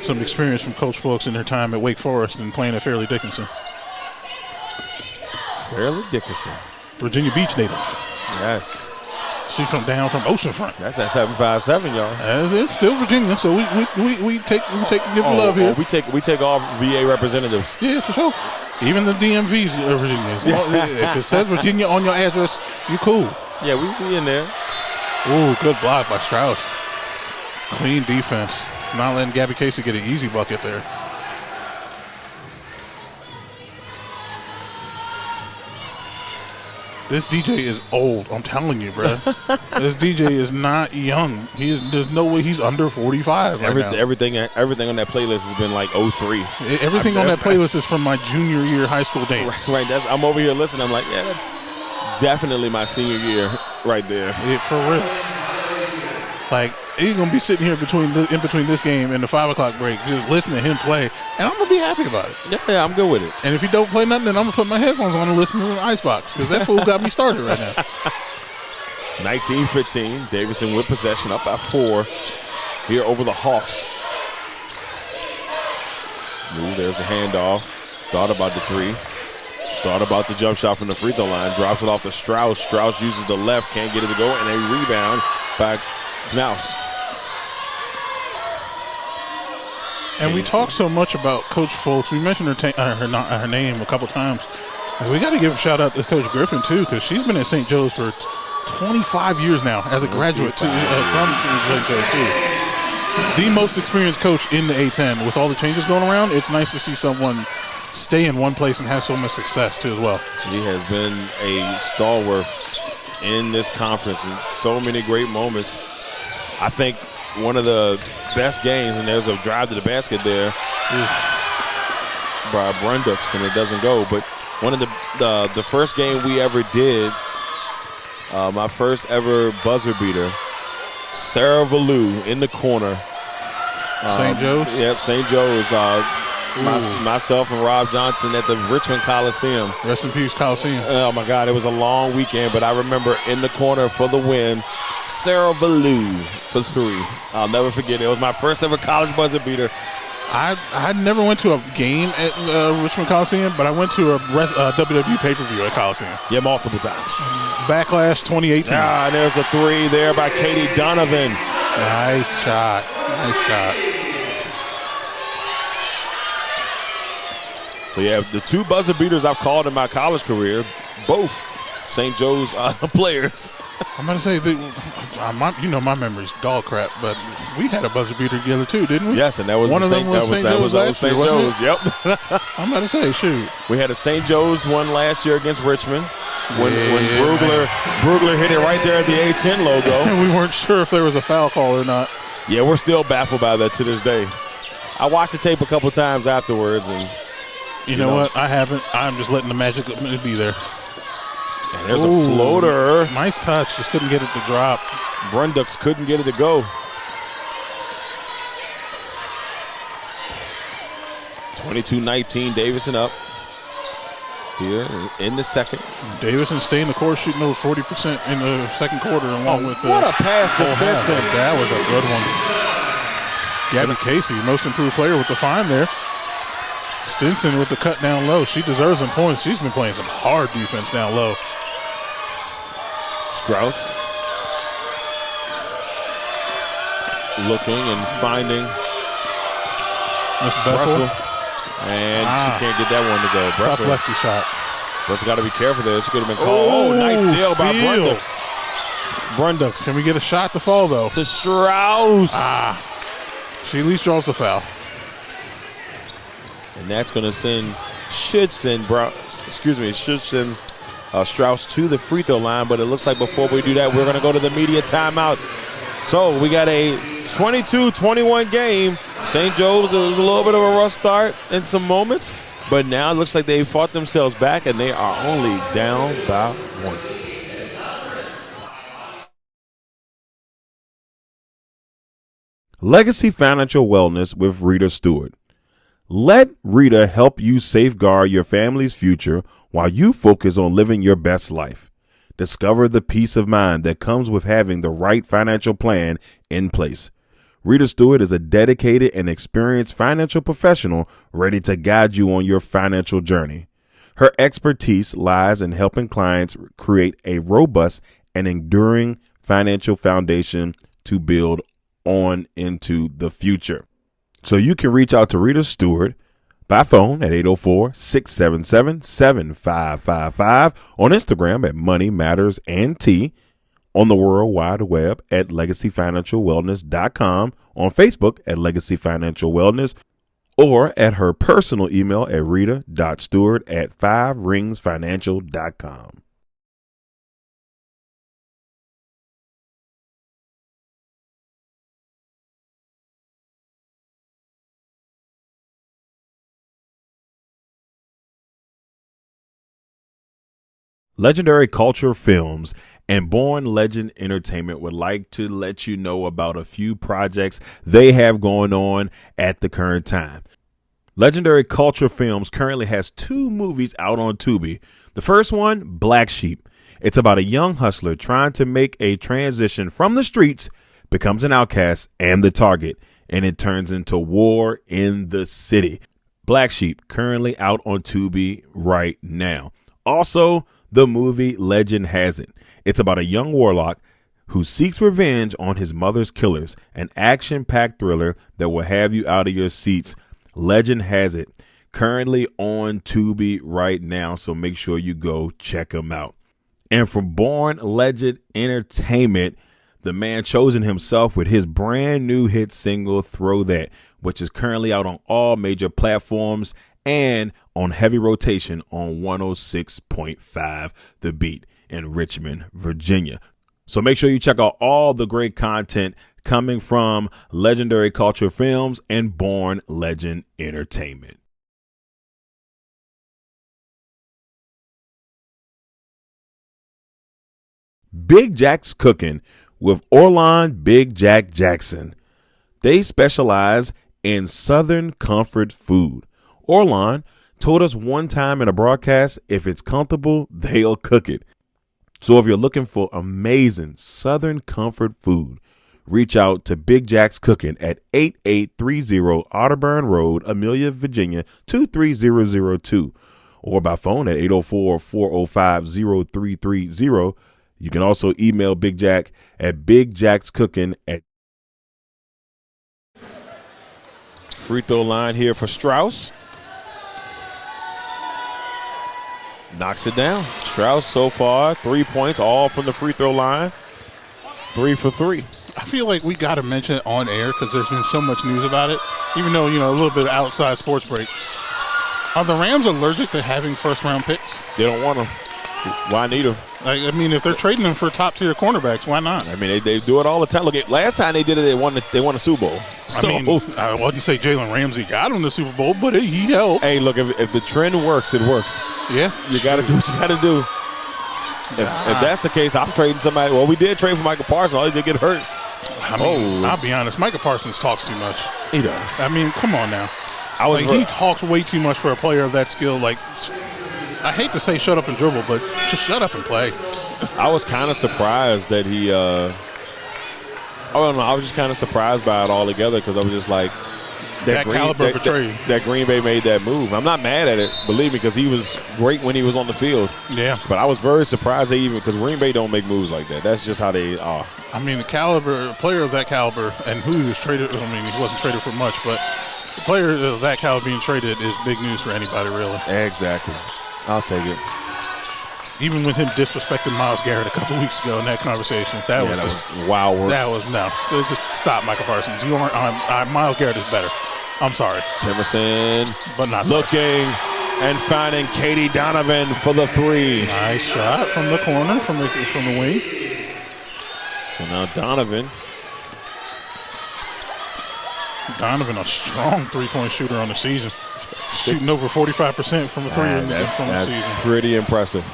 some experience from Coach Folks in her time at Wake Forest and playing at Fairleigh Dickinson. Fairleigh Dickinson. Virginia Beach native. Yes. She's down from Oceanfront. That's that 757, y'all. It's still Virginia, so we take give the love here. We take all VA representatives. Yeah, for sure. Even the DMVs are Virginia. If it says Virginia on your address, you cool. Yeah, we in there. Ooh, good block by Strauss. Clean defense. Not letting Gabby Casey get an easy bucket there. This DJ is old. I'm telling you, bro. This DJ is not young. There's no way he's under 45 right now. Everything on that playlist has been like 03. Everything on that playlist is from my junior year high school dance. Right. I'm over here listening. I'm like, yeah, that's definitely my senior year right there. For real. Like, he's gonna be sitting here in between this game and the 5 o'clock break, just listening to him play, and I'm gonna be happy about it. Yeah, I'm good with it. And if he don't play nothing, then I'm gonna put my headphones on and listen to the Icebox, because that fool got me started right now. 19-15, Davidson with possession, up by 4 here over the Hawks. There's a handoff. Thought about the 3. Thought about the jump shot from the free throw line. Drops it off to Strauss. Strauss uses the left, can't get it to go, and a rebound by Knaus. And we talk so much about Coach Folks. We mentioned her name a couple times. And we got to give a shout out to Coach Griffin too, because she's been at St. Joe's for 25 years now as a graduate too, from St. Joe's too. The most experienced coach in the A10. With all the changes going around, it's nice to see someone stay in one place and have so much success too as well. She has been a stalwart in this conference and so many great moments. I think one of the best games, and there's a drive to the basket there by Brundux, and it doesn't go. But one of the first game we ever did, my first ever buzzer beater, Sarah Valou in the corner. St. Joe's? Yep, St. Joe's. Myself and Rob Johnson at the Richmond Coliseum. Rest in peace, Coliseum. Oh, my God. It was a long weekend, but I remember in the corner for the win, Sarah Valou for 3. I'll never forget it. It was my first ever college buzzer beater. I never went to a game at Richmond Coliseum, but I went to a WWE pay-per-view at Coliseum. Yeah, multiple times. Backlash 2018. Ah, there's a three there by Katie Donovan. Nice shot. Nice shot. So, yeah, the two buzzer beaters I've called in my college career, both St. Joe's players. I'm going to say, my memory's dog crap, but we had a buzzer beater together too, didn't we? Yes, and that was one of them was St. Joe's last St. year, Joe's. Yep. I'm about to say, shoot. We had a St. Joe's one last year against Richmond when Brugler hit it right there at the A10 logo. And we weren't sure if there was a foul call or not. Yeah, we're still baffled by that to this day. I watched the tape a couple times afterwards, and you know what? I haven't. I'm just letting the magic be there. And there's a floater. Nice touch. Just couldn't get it to drop. Brundux couldn't get it to go. 22-19, Davidson up here in the second. Davidson staying the course, shooting over 40% in the second quarter. Along with what a pass to Stinson. That was a good one. Gabby Casey, most improved player with the find there. Stinson with the cut down low. She deserves some points. She's been playing some hard defense down low. Strauss looking and finding Miss Bessel. And she can't get that one to go. Tough lefty shot. Bressel got to be careful there. She could have been called. Oh, nice steal by Brundux. Brundux. Can we get a shot to fall, though? To Strauss. She at least draws the foul. And that's going to should send Strauss to the free throw line. But it looks like before we do that, we're going to go to the media timeout. So we got a 22-21 game. St. Joe's, it was a little bit of a rough start in some moments, but now it looks like they fought themselves back and they are only down by one. Legacy Financial Wellness with Rita Stewart. Let Rita help you safeguard your family's future while you focus on living your best life. Discover the peace of mind that comes with having the right financial plan in place. Rita Stewart is a dedicated and experienced financial professional ready to guide you on your financial journey. Her expertise lies in helping clients create a robust and enduring financial foundation to build on into the future. So you can reach out to Rita Stewart by phone at 804-677-7555, on Instagram at Money Matters and T, on the World Wide Web at LegacyFinancialWellness.com, on Facebook at Legacy Financial Wellness, or at her personal email at rita.stewart@5ringsfinancial.com. Legendary Culture Films and Born Legend Entertainment would like to let you know about a few projects they have going on at the current time. Legendary Culture Films currently has 2 movies out on Tubi. The first one, Black Sheep. It's about a young hustler trying to make a transition from the streets, becomes an outcast and the target, and it turns into war in the city. Black Sheep, currently out on Tubi right now. Also, the movie Legend Has It. It's about a young warlock who seeks revenge on his mother's killers, an action-packed thriller that will have you out of your seats. Legend Has It, currently on Tubi right now, so make sure you go check him out. And from Born Legend Entertainment, the man chosen himself with his brand new hit single, Throw That, which is currently out on all major platforms and on heavy rotation on 106.5 The Beat in Richmond, Virginia. So make sure you check out all the great content coming from Legendary Culture Films and Born Legend Entertainment. Big Jack's Cooking with Orlon Big Jack Jackson. They specialize in Southern comfort food. Orlon told us one time in a broadcast, if it's comfortable, they'll cook it. So if you're looking for amazing Southern comfort food, reach out to Big Jack's Cooking at 8830 Otterburn Road, Amelia, Virginia, 23002, or by phone at 804-405-0330. You can also email Big Jack at bigjackscooking at. Free throw line here for Strauss. Knocks it down. Strauss so far 3 points, all from the free throw line. 3 for 3. I feel like we got to mention it on air because there's been so much news about it, even though, a little bit of outside sports break. Are the Rams allergic to having first-round picks? They don't want them. Why need them? If they're trading them for top-tier cornerbacks, why not? They do it all the time. Look, last time they did it, they won a Super Bowl. I wouldn't say Jalen Ramsey got him the Super Bowl, but he helped. Hey, look, if the trend works, it works. Yeah. You got to do what you got to do. If that's the case, I'm trading somebody. Well, we did trade for Michael Parsons. All he did get hurt. I'll be honest. Michael Parsons talks too much. He does. Come on now. He talks way too much for a player of that skill. I hate to say shut up and dribble, but just shut up and play. I was kind of surprised that he I was just kind of surprised by it altogether because I was just like, that caliber of a trade. That Green Bay made that move. I'm not mad at it, believe me, because he was great when he was on the field. Yeah. But I was very surprised because Green Bay don't make moves like that. That's just how they are. A player of that caliber, and who he was traded, he wasn't traded for much, but a player of that caliber being traded is big news for anybody, really. Exactly. I'll take it. Even with him disrespecting Myles Garrett a couple weeks ago in that conversation, that was just wild work. That was no. Just stop, Michael Parsons. You aren't. Myles Garrett is better. I'm sorry. Timerson, but not looking and finding Katie Donovan for the 3. Nice shot from the corner, from the wing. So now Donovan, a strong three-point shooter on the season. Shooting over 45% from the 3 from the season. That's pretty impressive.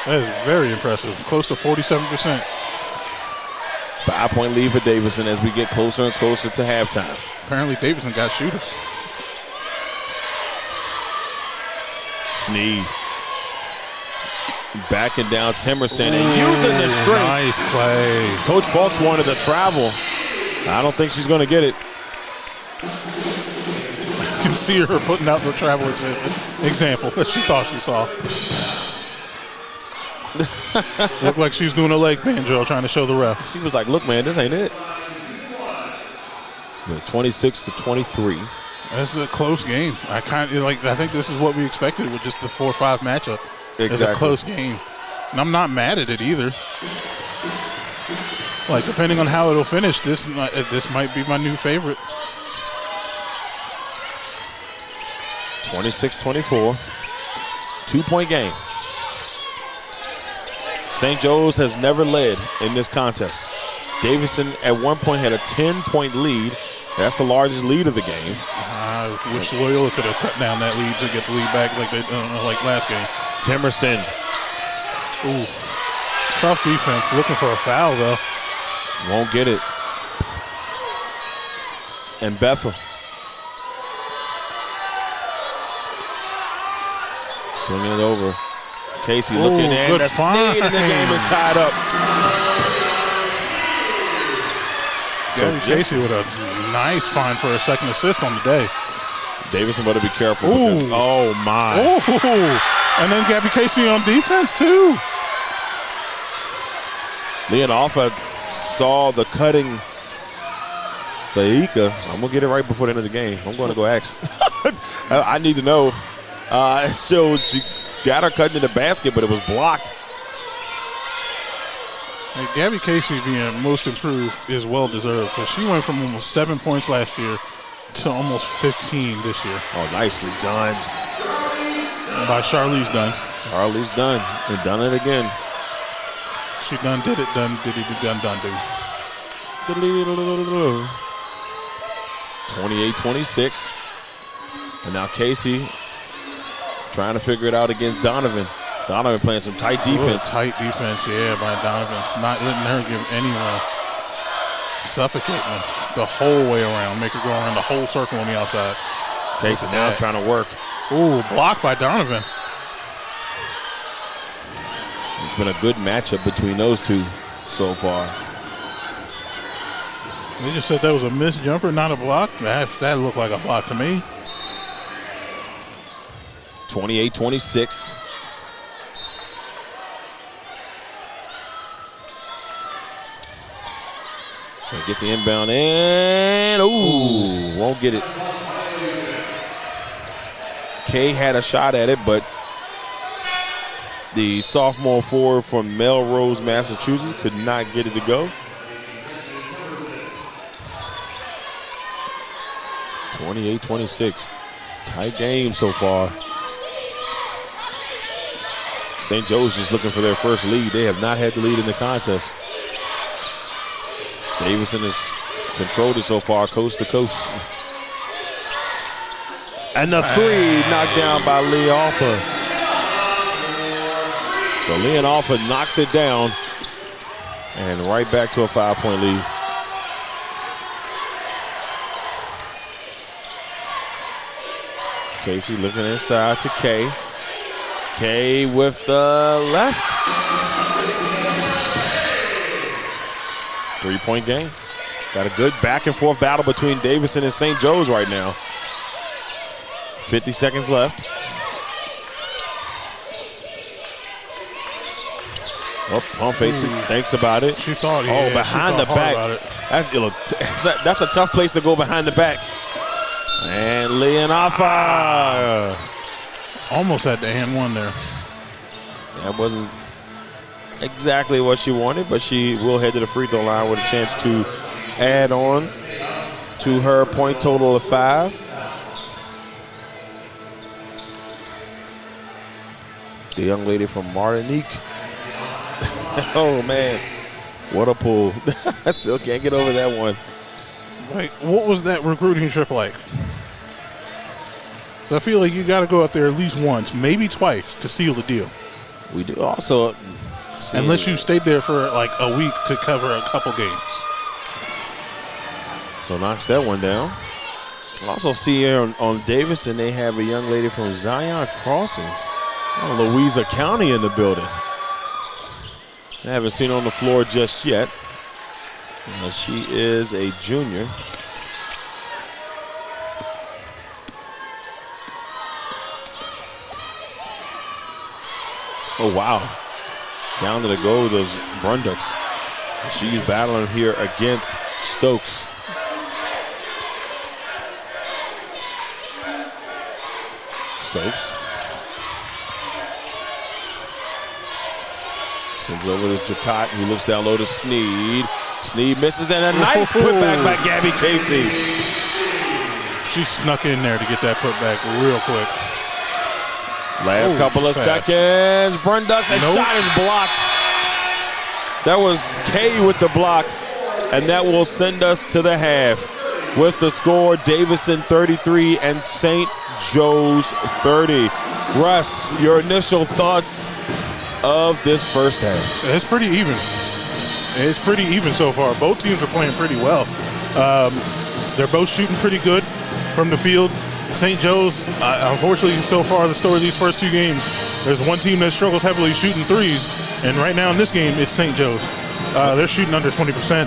That is very impressive. Close to 47%. 5-point lead for Davidson as we get closer and closer to halftime. Apparently Davidson got shooters. Sneed backing down Timerson and using the strength. Nice play. Coach Falks wanted to travel. I don't think she's going to get it. You can see her putting out the travel example that she thought she saw. Looked like she was doing a leg band drill trying to show the ref. She was like, look, man, this ain't it. 26-23. This is a close game. I think this is what we expected with just the 4-5 matchup. Exactly. It's a close game. And I'm not mad at it either. Depending on how it'll finish, this might be my new favorite. 26-24. 2-point game. St. Joe's has never led in this contest. Davidson at one point had a 10-point lead. That's the largest lead of the game. I wish Loyola could have cut down that lead to get the lead back like last game. Timerson. Ooh. Tough defense. Looking for a foul, though. Won't get it. And Bethel. Swinging it over. Casey looking in. The Sneed, and the game is tied up. Casey with a nice find for a second assist on the day. Davidson better be careful. Because, oh, my. Ooh. And then Gabby Casey on defense, too. Leon Alpha saw the cutting. Taika, I'm going to get it right before the end of the game. I'm going to go ask. I need to know. So she got her cutting in the basket, but it was blocked. Hey, Gabby Casey being most improved is well-deserved because she went from almost 7 points last year to almost 15 this year. Oh, nicely done. By Charlize Dunn. Charlize Dunn. And done it again. She done did it, done did it, done do. 28-26. And now Casey trying to figure it out against Donovan. Donovan playing some tight defense. Tight defense, yeah, by Donovan. Not letting her give anyone. Suffocating her the whole way around. Make her go around the whole circle on the outside. Casey now trying to work. Ooh, blocked by Donovan. It's been a good matchup between those two so far. They just said that was a missed jumper, not a block. That looked like a block to me. 28-26. Get the inbound and won't get it. Kay had a shot at it, but the sophomore forward from Melrose, Massachusetts could not get it to go. 28-26. Tight game so far. St. Joe's just looking for their first lead. They have not had the lead in the contest. Davidson has controlled it so far, coast to coast. And the three knocked down by Lee Alpha. So Lee Alpha knocks it down and right back to a 5-point lead. Casey looking inside to Kay. Kay with the left. 3-point game. Got a good back and forth battle between Davidson and St. Joe's right now. 50 seconds left. Oh, pump fakes it, thinks about it. She thought, behind the back. That's a tough place to go behind the back. And Leonafa. Almost had the and one there. That wasn't exactly what she wanted, but she will head to the free throw line with a chance to add on to her point total of 5. The young lady from Martinique. Oh, man. What a pull. I still can't get over that one. Like, what was that recruiting trip like? So I feel like you got to go out there at least once, maybe twice, to seal the deal. We do also. Unless you stayed there for like a week to cover a couple games. So knocks that one down. Also see here on Davidson, they have a young lady from Zion Crossings, Louisa County in the building. I haven't seen her on the floor just yet. She is a junior. Oh, wow. Down to the goal, those Brunducks. She's battling here against Stokes. Stokes. Sends over to Jacott. He looks down low to Sneed. Sneed misses, and a nice putback by Gabby Casey. She snuck in there to get that putback real quick. Last couple of seconds. Brunducks, a shot is blocked. That was Kay with the block, and that will send us to the half with the score Davidson 33 and St. Joe's 30. Russ, your initial thoughts of this first half? It's pretty even. It's pretty even so far. Both teams are playing pretty well. They're both shooting pretty good from the field. St. Joe's, unfortunately, so far the story of these first 2 games, there's one team that struggles heavily shooting threes, and right now in this game, it's St. Joe's. They're shooting under 20%.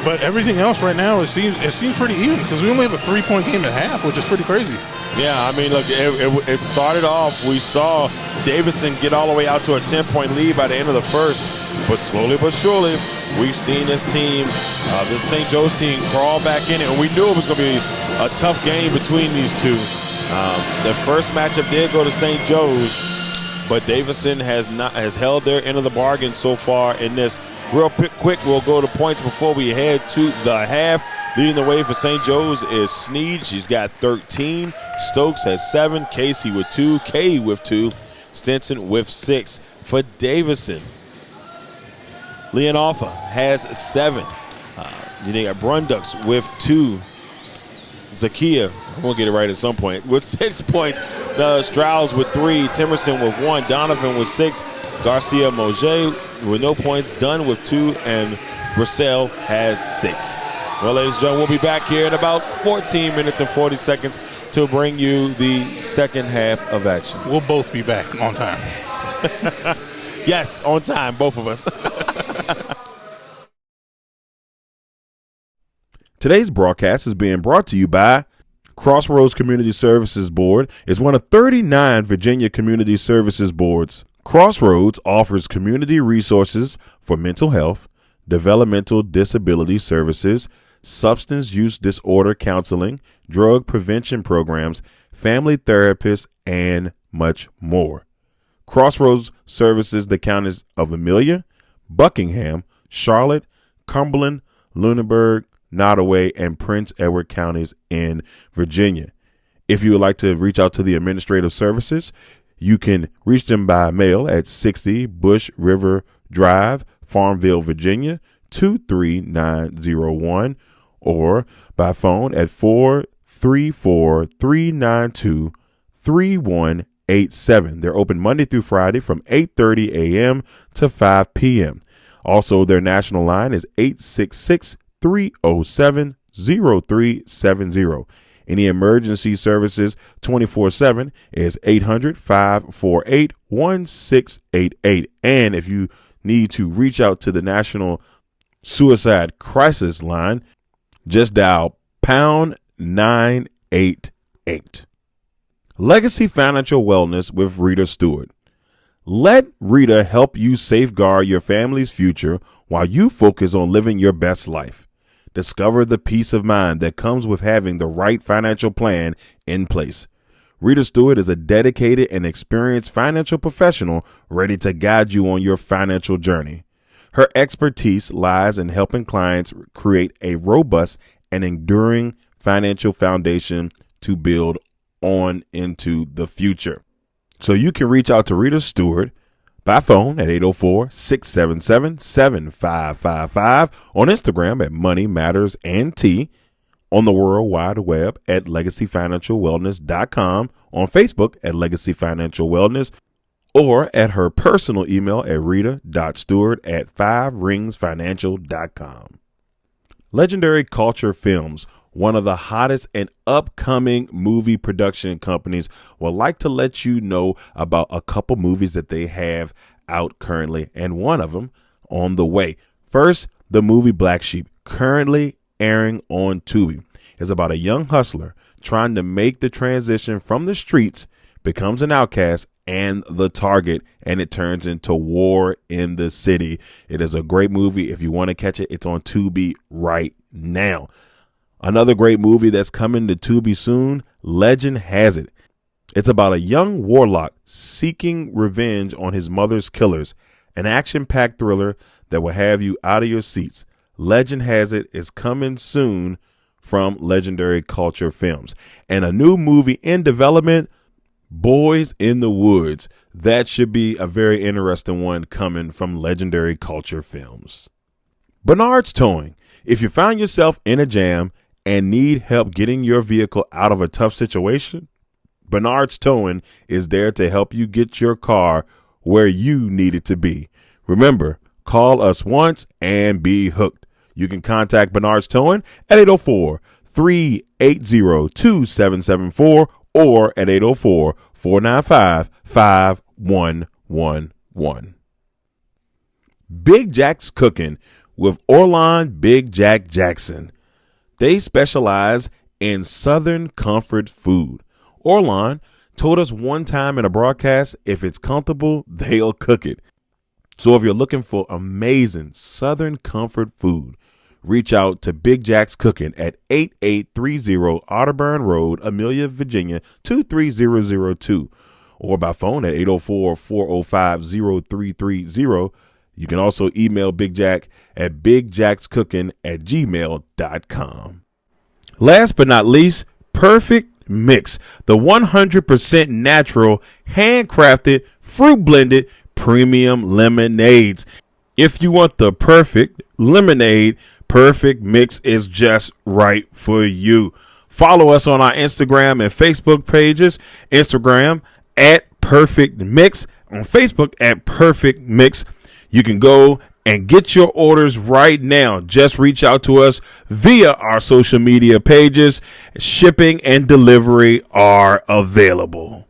But everything else right now, it seems pretty even because we only have a 3-point game at half, which is pretty crazy. Yeah, I mean, look, it started off, we saw Davidson get all the way out to a 10-point lead by the end of the first, but slowly but surely, we've seen this team, this St. Joe's team, crawl back in it, and we knew it was going to be a tough game between these two. The first matchup did go to St. Joe's, but Davidson has held their end of the bargain so far in this. Real quick, we'll go to points before we head to the half. Leading the way for St. Joe's is Sneed. She's got 13. Stokes has 7. Casey with 2. Kay with 2. Stinson with 6. For Davidson, Leon Alpha has 7. You got Brunducks with 2. Zakia, we'll get it right at some point, with 6 points. Strauss with 3. Timerson with 1. Donovan with 6. Garcia Moget with no points. Dunn with 2. And Brissell has 6. Well, ladies and gentlemen, we'll be back here in about 14 minutes and 40 seconds to bring you the second half of action. We'll both be back on time. Yes, on time, both of us. Today's broadcast is being brought to you by Crossroads Community Services Board is one of 39 Virginia community services boards. Crossroads offers community resources for mental health, developmental disability services, substance use disorder counseling, drug prevention programs, family therapists, and much more. Crossroads services the counties of Amelia, Buckingham, Charlotte, Cumberland, Lunenburg, Nottoway, and Prince Edward counties in Virginia. If you would like to reach out to the administrative services, you can reach them by mail at 60 Bush River Drive, Farmville, Virginia, 23901, or by phone at 434-392-3187. They're open Monday through Friday from 8:30 a.m. to 5 p.m. Also, their national line is 866-307-0370. Any emergency services 24/7 is 800-548-1688. And if you need to reach out to the National Suicide Crisis Line, just dial pound 988. Legacy Financial Wellness with Rita Stewart. Let Rita help you safeguard your family's future while you focus on living your best life. Discover the peace of mind that comes with having the right financial plan in place. Rita Stewart is a dedicated and experienced financial professional ready to guide you on your financial journey. Her expertise lies in helping clients create a robust and enduring financial foundation to build on into the future. So you can reach out to Rita Stewart by phone at 804-677-7555, on Instagram at Money Matters NT, on the World Wide Web at LegacyFinancialWellness.com, on Facebook at Legacy Financial Wellness, or at her personal email at rita.stewart@5ringsfinancial.com. Legendary Culture Films, one of the hottest and upcoming movie production companies, would like to let you know about a couple movies that they have out currently, and one of them on the way. First, the movie Black Sheep, currently airing on Tubi, is about a young hustler trying to make the transition from the streets, becomes an outcast and the target, and it turns into war in the city. It is a great movie. If you want to catch it, it's on Tubi right now. Another great movie that's coming to Tubi soon, Legend Has It. It's about a young warlock seeking revenge on his mother's killers, an action-packed thriller that will have you out of your seats. Legend Has It is coming soon from Legendary Culture Films. And a new movie in development, Boys in the Woods. That should be a very interesting one coming from Legendary Culture Films. Bernard's Towing. If you find yourself in a jam and need help getting your vehicle out of a tough situation, Bernard's Towing is there to help you get your car where you need it to be. Remember, call us once and be hooked. You can contact Bernard's Towing at 804-380-2774 or at 804-495-5111. Big Jack's Cooking with Orlon Big Jack Jackson. They specialize in Southern comfort food. Orlon told us one time in a broadcast, if it's comfortable, they'll cook it. So if you're looking for amazing Southern comfort food, reach out to Big Jack's Cooking at 8830 Otterburn Road, Amelia, Virginia, 23002, or by phone at 804-405-0330. You can also email Big Jack at bigjackscooking@gmail.com. Last but not least, Perfect Mix, the 100% natural, handcrafted, fruit blended premium lemonades. If you want the perfect lemonade, Perfect Mix is just right for you. Follow us on our Instagram and Facebook pages. Instagram at Perfect Mix, on Facebook at Perfect Mix. You can go and get your orders right now. Just reach out to us via our social media pages. Shipping and delivery are available.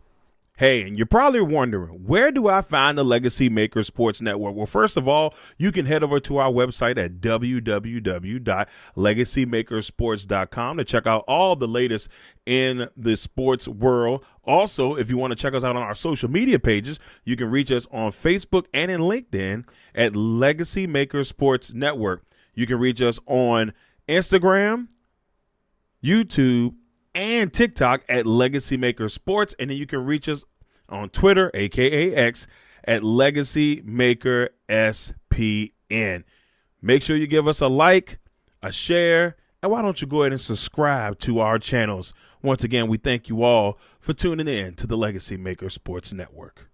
Hey, and you're probably wondering, where do I find the Legacy Maker Sports Network? Well, first of all, you can head over to our website at www.legacymakersports.com to check out all the latest in the sports world. Also, if you want to check us out on our social media pages, you can reach us on Facebook and in LinkedIn at Legacy Maker Sports Network. You can reach us on Instagram, YouTube, and TikTok at Legacy Maker Sports, and then you can reach us on Twitter, aka X, at Legacy Maker SPN. Make sure you give us a like, a share, and why don't you go ahead and subscribe to our channels. Once again, we thank you all for tuning in to the Legacy Maker Sports Network.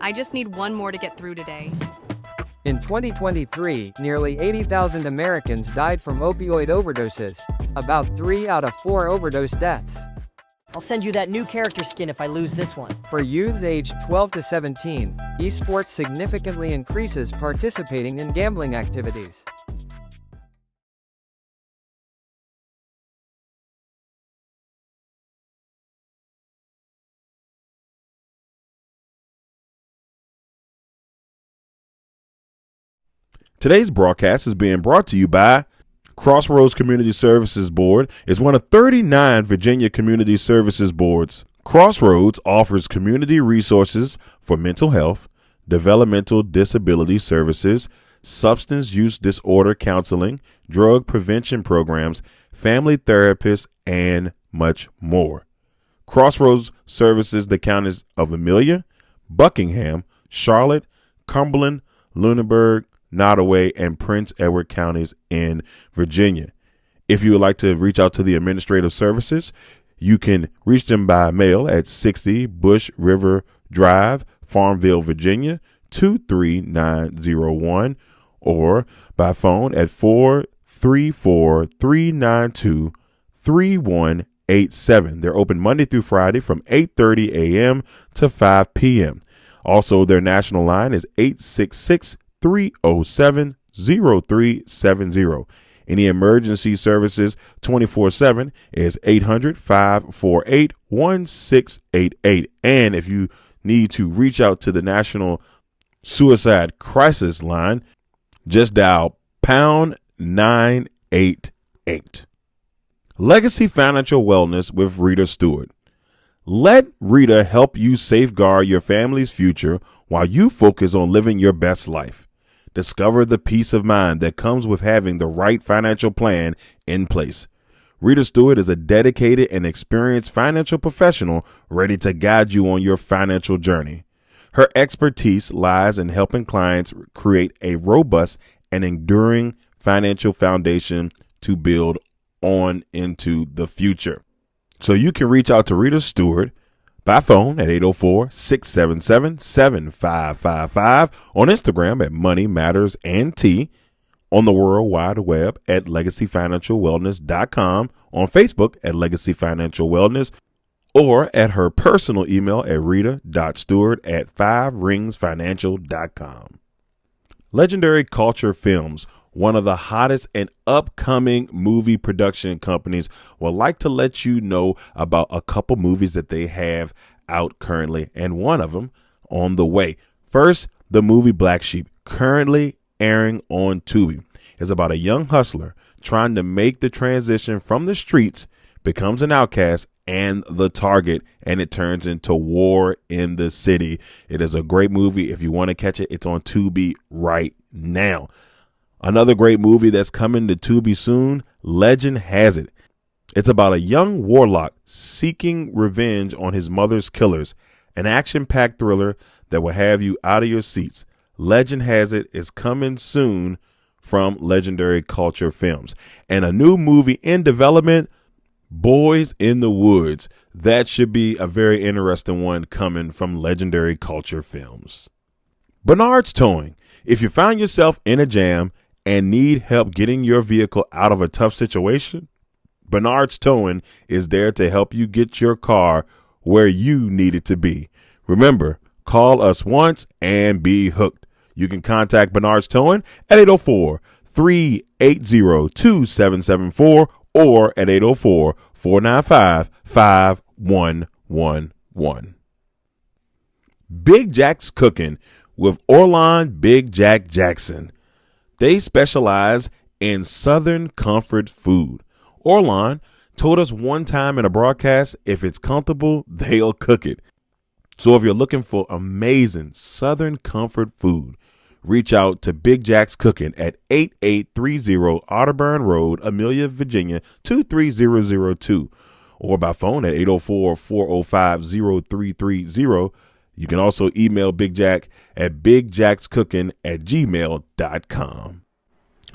I just need one more to get through today. In 2023, nearly 80,000 Americans died from opioid overdoses, about 3 out of 4 overdose deaths. I'll send you that new character skin if I lose this one. For youths aged 12 to 17, esports significantly increases participating in gambling activities. Today's broadcast is being brought to you by Crossroads Community Services Board. Is one of 39 Virginia community services boards. Crossroads offers community resources for mental health, developmental disability services, substance use disorder counseling, drug prevention programs, family therapists, and much more. Crossroads services the counties of Amelia, Buckingham, Charlotte, Cumberland, Lunenburg, Nottoway, and Prince Edward counties in Virginia. If you would like to reach out to the administrative services, you can reach them by mail at 60 Bush River Drive, Farmville, Virginia, 23901, or by phone at 434-392-3187. They're open Monday through Friday from 8:30 a.m. to 5 p.m. Also, their national line is 866-307-0370. Any emergency services 24/7 is 800-548-1688. And if you need to reach out to the National Suicide Crisis Line, just dial pound 988. Legacy Financial Wellness with Rita Stewart. Let Rita help you safeguard your family's future while you focus on living your best life. Discover the peace of mind that comes with having the right financial plan in place. Rita Stewart is a dedicated and experienced financial professional ready to guide you on your financial journey. Her expertise lies in helping clients create a robust and enduring financial foundation to build on into the future. So you can reach out to Rita Stewart by phone at 804-677-7555, on Instagram at Money Matters and T, on the World Wide Web at LegacyFinancialWellness.com, on Facebook at Legacy Financial Wellness, or at her personal email at rita.stewart@5ringsfinancial.com. Legendary Culture Films, one of the hottest and upcoming movie production companies, would like to let you know about a couple movies that they have out currently, and one of them on the way. First, the movie Black Sheep, currently airing on Tubi, is about a young hustler trying to make the transition from the streets, becomes an outcast and the target, and it turns into war in the city. It is a great movie. If you want to catch it, it's on Tubi right now. Another great movie that's coming to Tubi soon, Legend Has It. It's about a young warlock seeking revenge on his mother's killers, an action-packed thriller that will have you out of your seats. Legend Has It is coming soon from Legendary Culture Films. And a new movie in development, Boys in the Woods. That should be a very interesting one coming from Legendary Culture Films. Bernard's Towing. If you find yourself in a jam and need help getting your vehicle out of a tough situation, Bernard's Towing is there to help you get your car where you need it to be. Remember, call us once and be hooked. You can contact Bernard's Towing at 804-380-2774 or at 804-495-5111. Big Jack's Cooking with Orlon Big Jack Jackson. They specialize in Southern comfort food. Orlon told us one time in a broadcast, if it's comfortable, they'll cook it. So if you're looking for amazing Southern comfort food, reach out to Big Jack's Cooking at 8830 Otterburn Road, Amelia, Virginia, 23002, or by phone at 804-405-0330. You can also email Big Jack at bigjackscooking@gmail.com.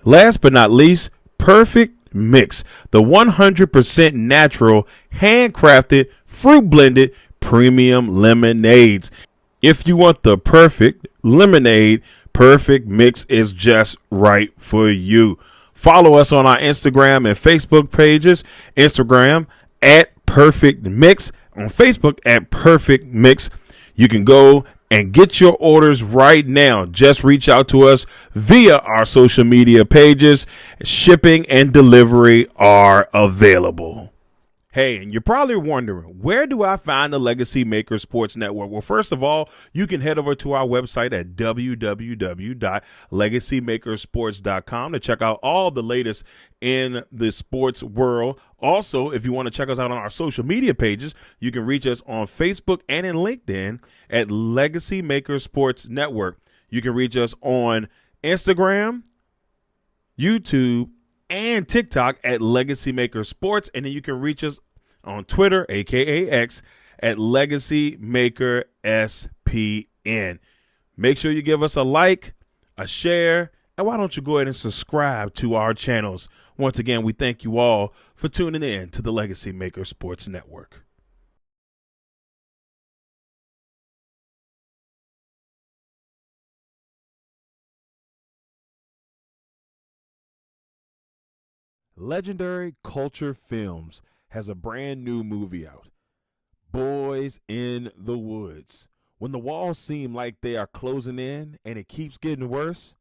Last but not least, Perfect Mix, the 100% natural, handcrafted, fruit blended premium lemonades. If you want the perfect lemonade, Perfect Mix is just right for you. Follow us on our Instagram and Facebook pages. Instagram at Perfect Mix, on Facebook at Perfect Mix. You can go and get your orders right now. Just reach out to us via our social media pages. Shipping and delivery are available. Hey, and you're probably wondering, where do I find the Legacy Maker Sports Network? Well, first of all, you can head over to our website at www.legacymakersports.com to check out all the latest in the sports world. Also, if you want to check us out on our social media pages, you can reach us on Facebook and in LinkedIn at Legacy Maker Sports Network. You can reach us on Instagram, YouTube, and TikTok at Legacy Maker Sports. And then you can reach us on Twitter, aka X, at Legacy Maker SPN. Make sure you give us a like, a share, and why don't you go ahead and subscribe to our channels. Once again, we thank you all for tuning in to the Legacy Maker Sports Network. Legendary Culture Films has a brand new movie out, Boys in the Woods. When the walls seem like they are closing in and it keeps getting worse,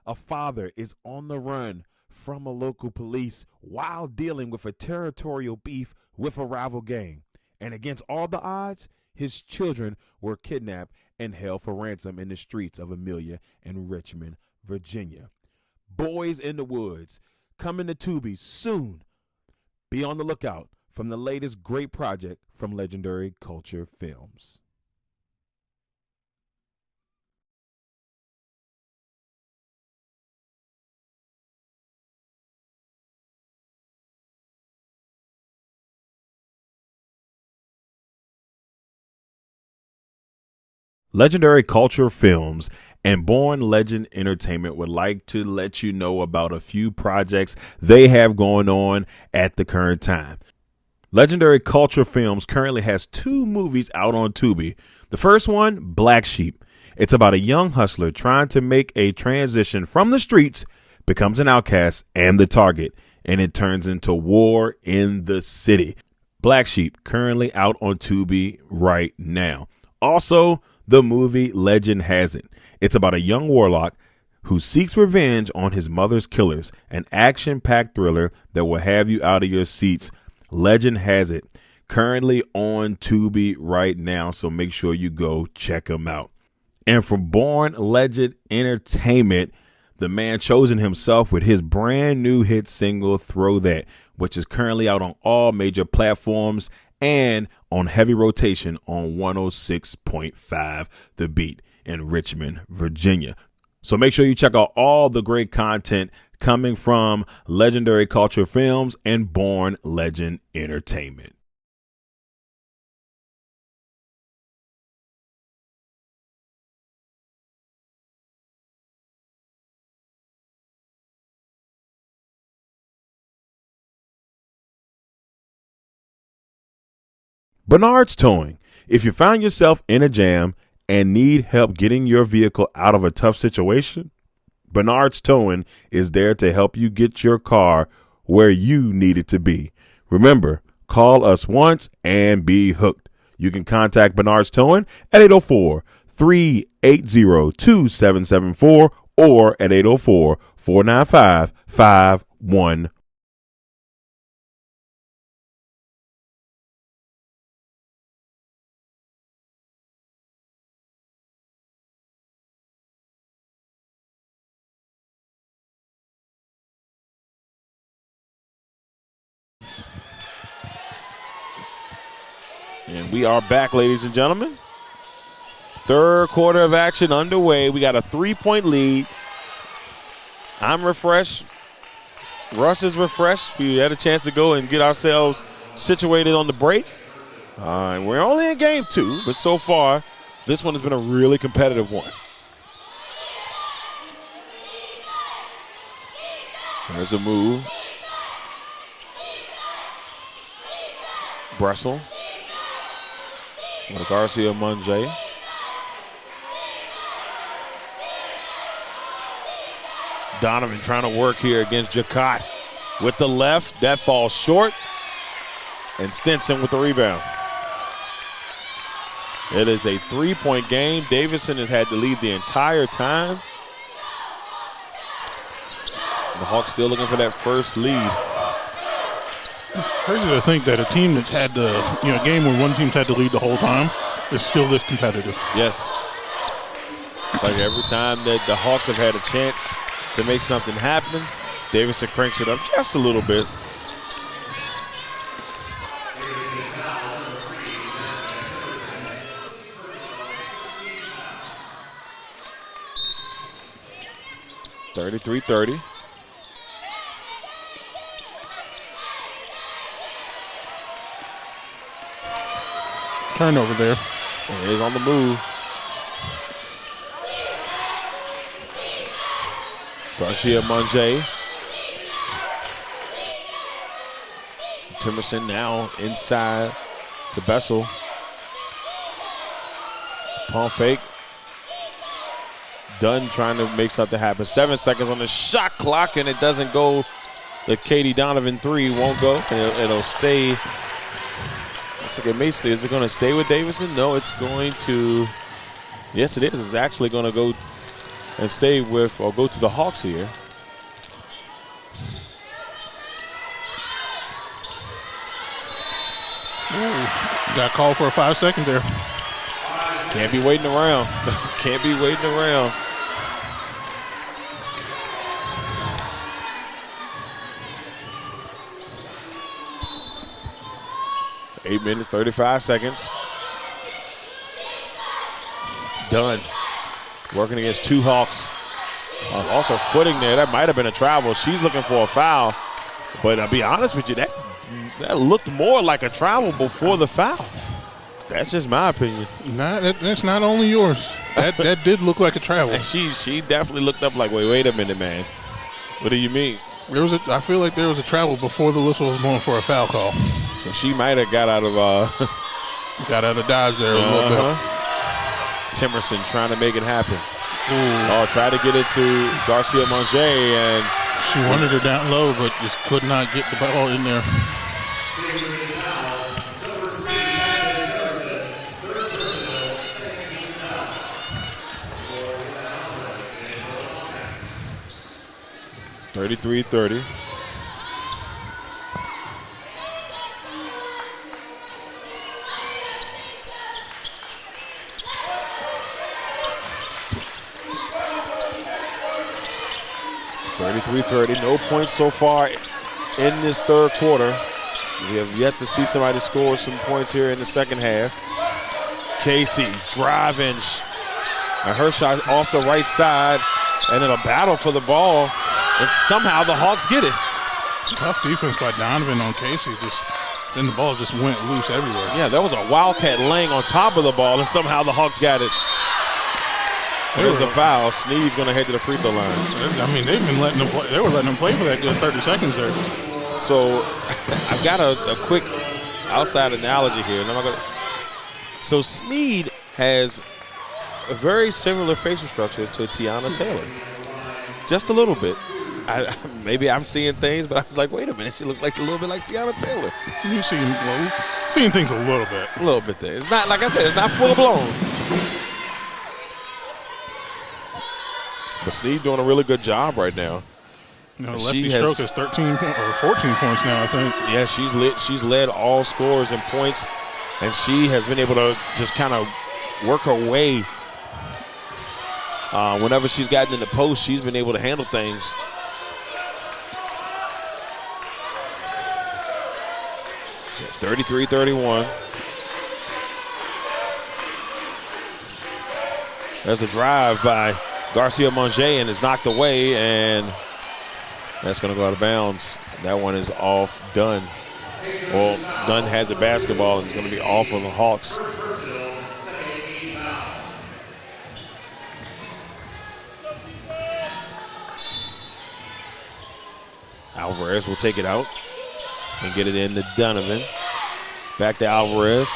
a father is on the run from a local police while dealing with a territorial beef with a rival gang. And against all the odds, his children were kidnapped and held for ransom in the streets of Amelia and Richmond, Virginia. Boys in the Woods, coming to Tubi soon. Be on the lookout from the latest great project from Legendary Culture Films. Legendary Culture Films and Born Legend Entertainment would like to let you know about a few projects they have going on at the current time. Legendary Culture Films currently has 2 movies out on Tubi. The first one, Black Sheep. It's about a young hustler trying to make a transition from the streets, becomes an outcast and the target, and it turns into war in the city. Black Sheep currently out on Tubi right now. Also, the movie Legend Has It. It's about a young warlock who seeks revenge on his mother's killers, an action-packed thriller that will have you out of your seats. Legend Has It, currently on Tubi right now, so make sure you go check them out. And from Born Legend Entertainment, the man chosen himself with his brand new hit single, Throw That, which is currently out on all major platforms and on heavy rotation on 106.5 The Beat in Richmond, Virginia. So make sure you check out all the great content coming from Legendary Culture Films and Born Legend Entertainment. Bernard's Towing. If you find yourself in a jam and need help getting your vehicle out of a tough situation, Bernard's Towing is there to help you get your car where you need it to be. Remember, call us once and be hooked. You can contact Bernard's Towing at 804-380-2774 or at 804-495-5111. We are back, ladies and gentlemen. Third quarter of action underway. We got a 3-point lead. I'm refreshed. Russ is refreshed. We had a chance to go and get ourselves situated on the break. We're only in game 2, but so far, this one has been a really competitive one. There's a move. Bressel. Garcia Munjay. Donovan trying to work here against Jacat with the left. That falls short. And Stinson with the rebound. It is a 3-point game. Davidson has had the lead the entire time. The Hawks still looking for that first lead. Crazy to think that a team that's had the game where one team's had the lead the whole time is still this competitive. Yes. It's like every time that the Hawks have had a chance to make something happen, Davidson cranks it up just a little bit. (33-30). Turnover there. And he's on the move. Garcia Munjay. Timerson now inside to Bessel. Pump fake. Dunn trying to make something happen. 7 seconds on the shot clock, and it doesn't go. The Katie Donovan 3 won't go. And it'll stay. Looks like it may stay. Is it going to stay with Davidson? No, it's going to. Yes, it is. It's actually going to go and stay with, or go to the Hawks here. Ooh, got called for a 5-second there. Can't be waiting around. Can't be waiting around. Eight minutes, 35 seconds. Done. Working against two Hawks. Also footing there. That might have been a travel. She's looking for a foul. But I'll be honest with you, that looked more like a travel before the foul. That's just my opinion. That's not only yours. That did look like a travel. And she definitely looked up like, wait a minute, man. What do you mean? I feel like there was a travel before the whistle was blown for a foul call. So she might have got out of dodge there a little bit. Timerson trying to make it happen. Tried to get it to Garcia Munjay, and she wanted her down low, but just could not get the ball in there. (33-30). No points so far in this third quarter. We have yet to see somebody score some points here in the second half. Casey driving. And her shot off the right side. And then a battle for the ball. And somehow the Hawks get it. Tough defense by Donovan on Casey. Then the ball just went loose everywhere. Yeah, that was a Wildcat laying on top of the ball, and somehow the Hawks got it. There's a foul. Sneed's going to head to the free throw line. I mean, they've been letting them play. They were letting them play for that good 30 seconds there. So I've got a quick outside analogy here. So Sneed has a very similar facial structure to Tiana Taylor. Just a little bit. Maybe I'm seeing things, but I was like, wait a minute. She looks like a little bit like Tiana Taylor. You're seeing things a little bit. A little bit there. It's not, like I said, it's not full blown. But Sneed doing a really good job right now. Lefty Stroke has 13 or 14 points now, I think. Yeah, she's led all scorers in points, and she has been able to just kind of work her way. Whenever she's gotten in the post, she's been able to handle things. So 33-31. There's a drive by Garcia Monge, and it's knocked away, and that's going to go out of bounds. That one is off Dunn. Well, Dunn had the basketball, and it's going to be off of the Hawks. Alvarez will take it out and get it into Donovan. Back to Alvarez,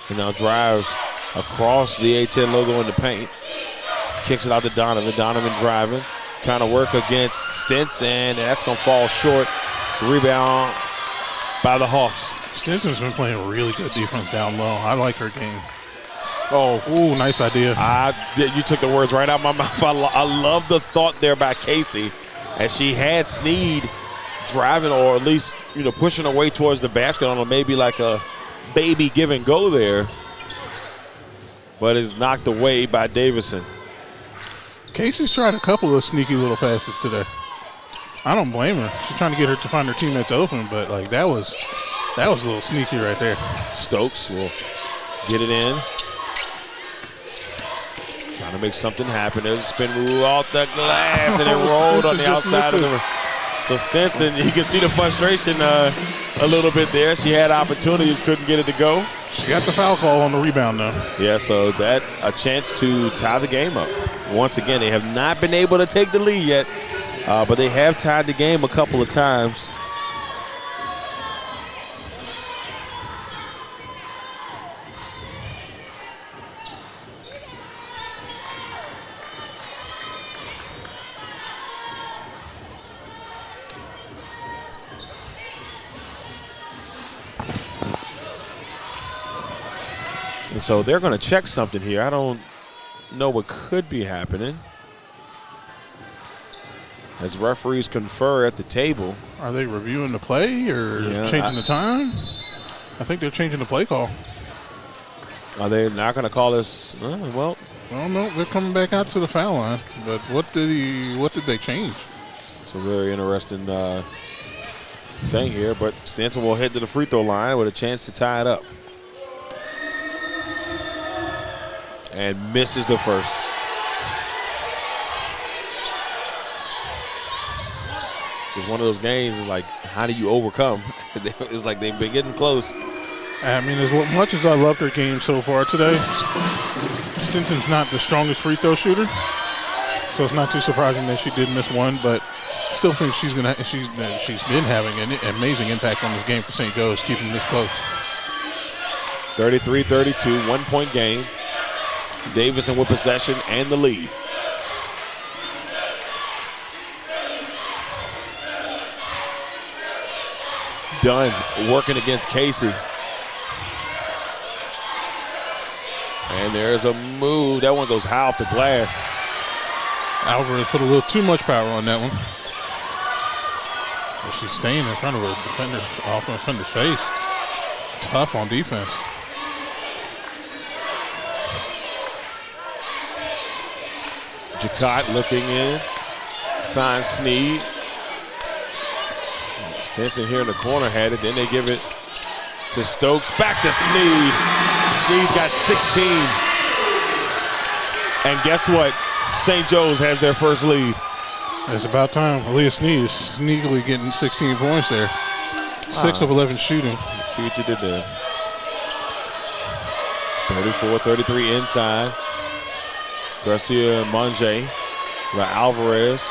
and now drives across the A-10 logo in the paint. Kicks it out to Donovan. Donovan driving, trying to work against Stentz, and that's going to fall short. Rebound by the Hawks. Stinson's been playing really good defense down low. I like her game. Oh, ooh, nice idea. You took the words right out of my mouth. I love the thought there by Casey, as she had Sneed driving, or at least pushing away towards the basket on maybe like a baby give and go there, but is knocked away by Davidson. Casey's tried a couple of sneaky little passes today. I don't blame her. She's trying to get her to find her teammates open, but like that was a little sneaky right there. Stokes will get it in. Trying to make something happen. There's a spin move off the glass, and it rolled on the outside of the. So Stinson, you can see the frustration a little bit there. She had opportunities, couldn't get it to go. She got the foul call on the rebound, though. Yeah, so that a chance to tie the game up. Once again, they have not been able to take the lead yet, but they have tied the game a couple of times. And so they're going to check something here. I don't know what could be happening, as referees confer at the table. Are they reviewing the play or changing the time? I think they're changing the play call. Are they not going to call this? Well, no, they're coming back out to the foul line. But what did they change? It's a very interesting thing here. But Stanton will head to the free throw line with a chance to tie it up. And misses the first. It's one of those games, is like, how do you overcome? It's like they've been getting close. I mean, as much as I loved her game so far today, Stinton's not the strongest free throw shooter, so it's not too surprising that she did miss one. But still think she's been having an amazing impact on this game for St. Joe's, keeping this close. 33-32, 1 point game. Davidson with possession and the lead. Dunn working against Casey. And there's a move. That one goes high off the glass. Alvarez put a little too much power on that one. But she's staying in front of her defender, off in front of the face. Tough on defense. Jacott looking in, finds Sneed. Stinson here in the corner had it, then they give it to Stokes, back to Sneed. Sneed's got 16. And guess what? St. Joe's has their first lead. It's about time. Aaliyah Sneed is sneakily getting 16 points there. 6 of 11 shooting. Let's see what you did there. 34-33 inside. Garcia Monge by Alvarez,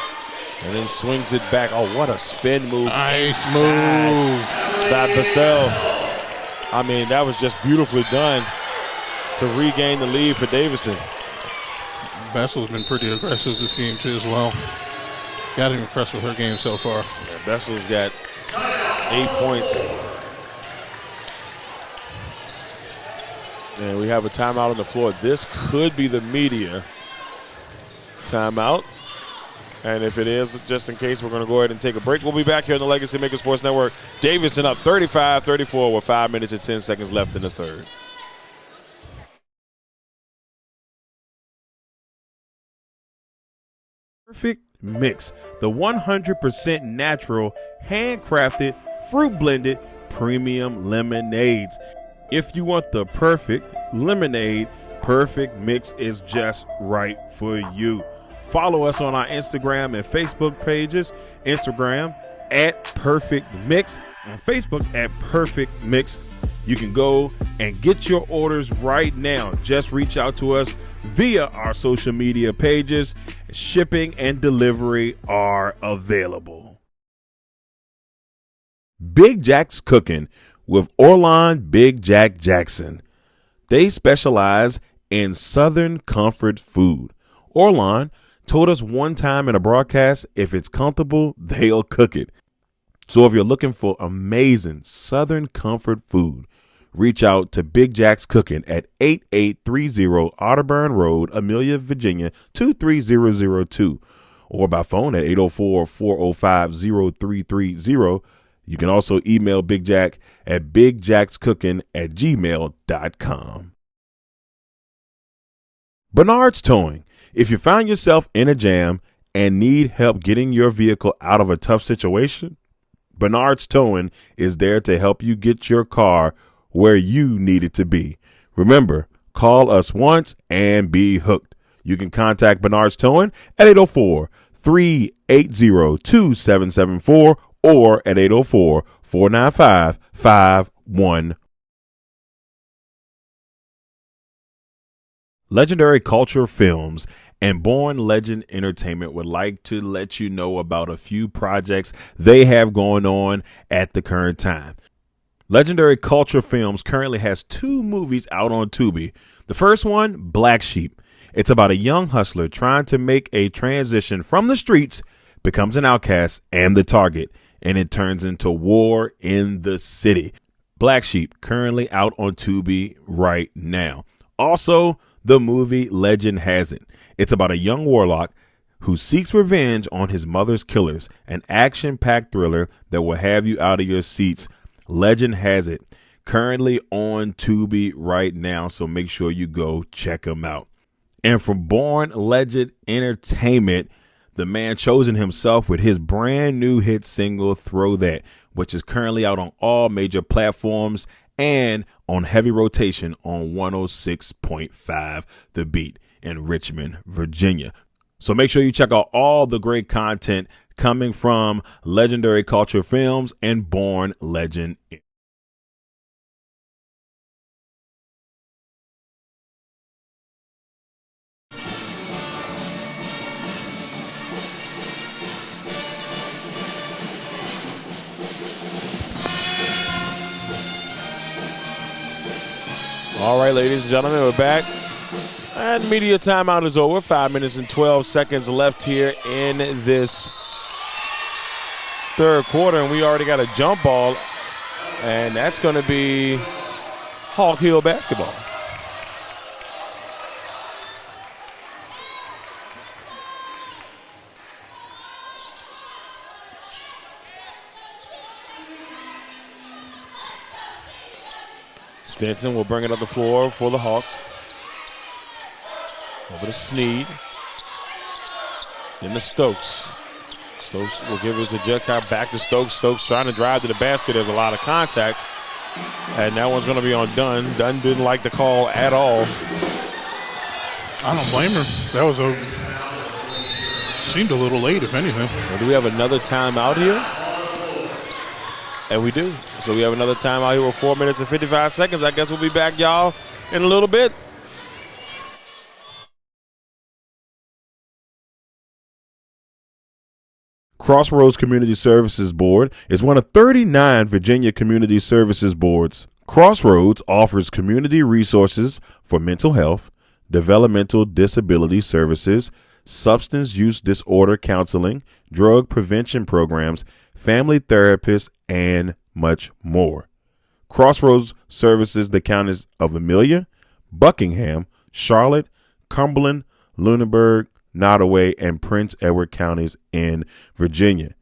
and then swings it back. Oh, what a spin move. Nice move by Bassell. I mean, that was just beautifully done to regain the lead for Davidson. Bessel's been pretty aggressive this game too as well. Got to be impressed with her game so far. Yeah, Bessel's got 8 points. And we have a timeout on the floor. This could be the media timeout. And if it is, just in case, we're going to go ahead and take a break. We'll be back here on the Legacy Maker Sports Network. Davidson up 35-34 with 5 minutes and 10 seconds left in the third. Perfect Mix, the 100% natural, handcrafted, fruit blended premium lemonades. If you want the perfect lemonade, Perfect Mix is just right for you. Follow us on our Instagram and Facebook pages. Instagram at Perfect Mix, on Facebook at Perfect Mix. You can go and get your orders right now. Just reach out to us via our social media pages. Shipping and delivery are available. Big Jack's Cooking with Orlon Big Jack Jackson. They specialize in Southern comfort food. Orlon told us one time in a broadcast, if it's comfortable, they'll cook it. So if you're looking for amazing Southern comfort food, reach out to Big Jack's Cooking at 8830 Otterburn Road, Amelia, Virginia, 23002, or by phone at 804-405-0330. You can also email Big Jack at bigjackscooking@gmail.com. Bernard's Towing. If you find yourself in a jam and need help getting your vehicle out of a tough situation, Bernard's Towing is there to help you get your car where you need it to be. Remember, call us once and be hooked. You can contact Bernard's Towing at 804-380-2774 or at 804-495-51. Legendary Culture Films and Born Legend Entertainment would like to let you know about a few projects they have going on at the current time. Legendary Culture Films currently has 2 movies out on Tubi. The first one, Black Sheep. It's about a young hustler trying to make a transition from the streets, becomes an outcast and the target, and it turns into war in the city. Black Sheep currently out on Tubi right now. Also, the movie Legend Has It. It's about a young warlock who seeks revenge on his mother's killers, an action-packed thriller that will have you out of your seats. Legend Has It, currently on Tubi right now, so make sure you go check them out. And from Born Legend Entertainment, the man chosen himself with his brand new hit single, Throw That, which is currently out on all major platforms and on heavy rotation on 106.5 The Beat in Richmond, Virginia. So make sure you check out all the great content coming from Legendary Culture Films and Born Legend. All right, ladies and gentlemen, we're back. And media timeout is over. 5 minutes and 12 seconds left here in this third quarter, and we already got a jump ball, and that's going to be Hawk Hill basketball. Stinson will bring it up the floor for the Hawks. Over to Sneed. Then to Stokes. Stokes will give it to Jetcock, back to Stokes. Stokes trying to drive to the basket. There's a lot of contact. And that one's going to be on Dunn. Dunn didn't like the call at all. I don't blame her. That was seemed a little late, if anything. Well, do we have another timeout here? And we do. So we have another timeout here with 4 minutes and 55 seconds. I guess we'll be back, y'all, in a little bit. Crossroads Community Services Board is one of 39 Virginia community services boards. Crossroads offers community resources for mental health, developmental disability services, substance use disorder counseling, drug prevention programs, family therapists, and much more. Crossroads services the counties of Amelia, Buckingham, Charlotte, Cumberland, Lunenburg, Nottoway, and Prince Edward counties in Virginia.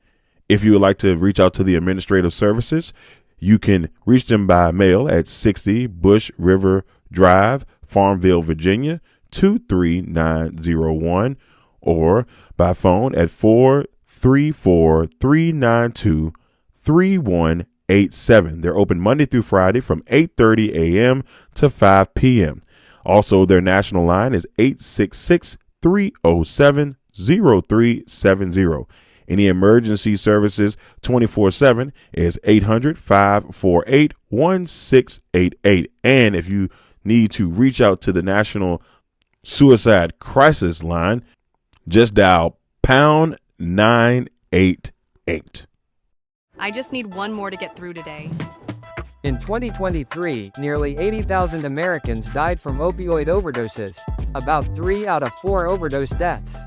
If you would like to reach out to the administrative services, you can reach them by mail at 60 Bush River Drive, Farmville, Virginia, 23901, or by phone at 434-392-3187. They're open Monday through Friday from 8:30 a.m. to 5 p.m. Also, their national line is 866-307-0370. Any emergency services 24/7 is 800-548-1688. And if you need to reach out to the National Suicide Crisis Line, just dial pound 988. I just need one more to get through today. In 2023, nearly 80,000 Americans died from opioid overdoses. About 3 out of 4 overdose deaths.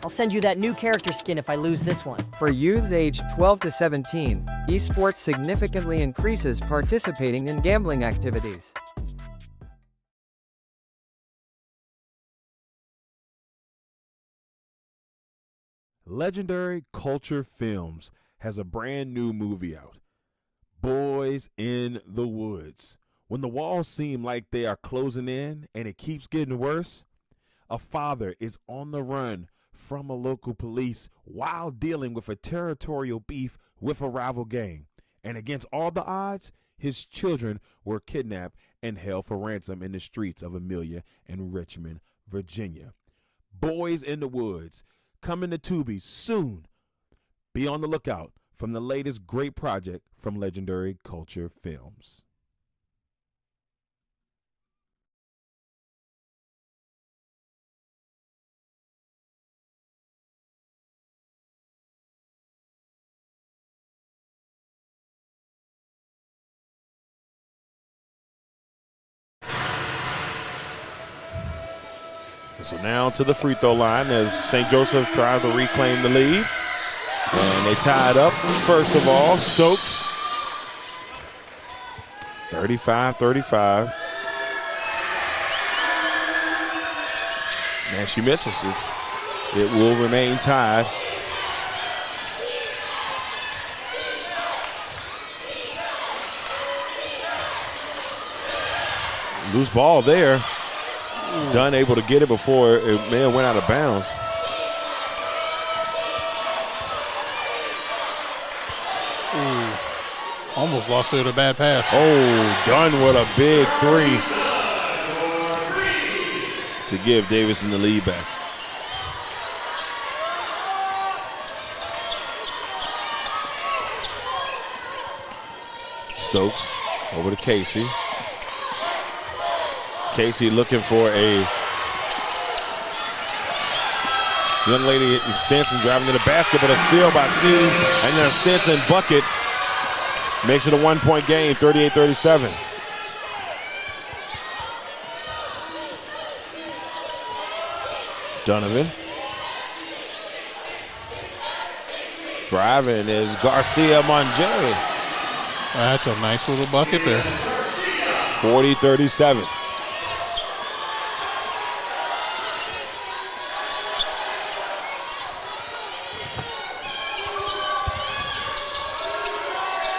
I'll send you that new character skin if I lose this one. For youths aged 12 to 17, esports significantly increases participating in gambling activities. Legendary Culture Films has a brand new movie out, Boys in the Woods. When the walls seem like they are closing in and it keeps getting worse, a father is on the run from a local police while dealing with a territorial beef with a rival gang. And against all the odds, his children were kidnapped and held for ransom in the streets of Amelia and Richmond, Virginia. Boys in the Woods, coming to Tubi soon. Be on the lookout from the latest great project from Legendary Culture Films. So now to the free throw line as St. Joseph tries to reclaim the lead. And they tie it up. First of all, Stokes. 35-35. And she misses. It will remain tied. Loose ball there. Dunn able to get it before it may have went out of bounds. Ooh. Almost lost it with a bad pass. Oh, Dunn with a big three to give Davidson the lead back. Stokes over to Casey. Casey looking for a young lady, Stenson driving to the basket, but a steal by Sneed, and then a Stenson bucket makes it a 1-point game, 38-37. Donovan. Driving is Garcia Monjay. That's a nice little bucket there. 40-37.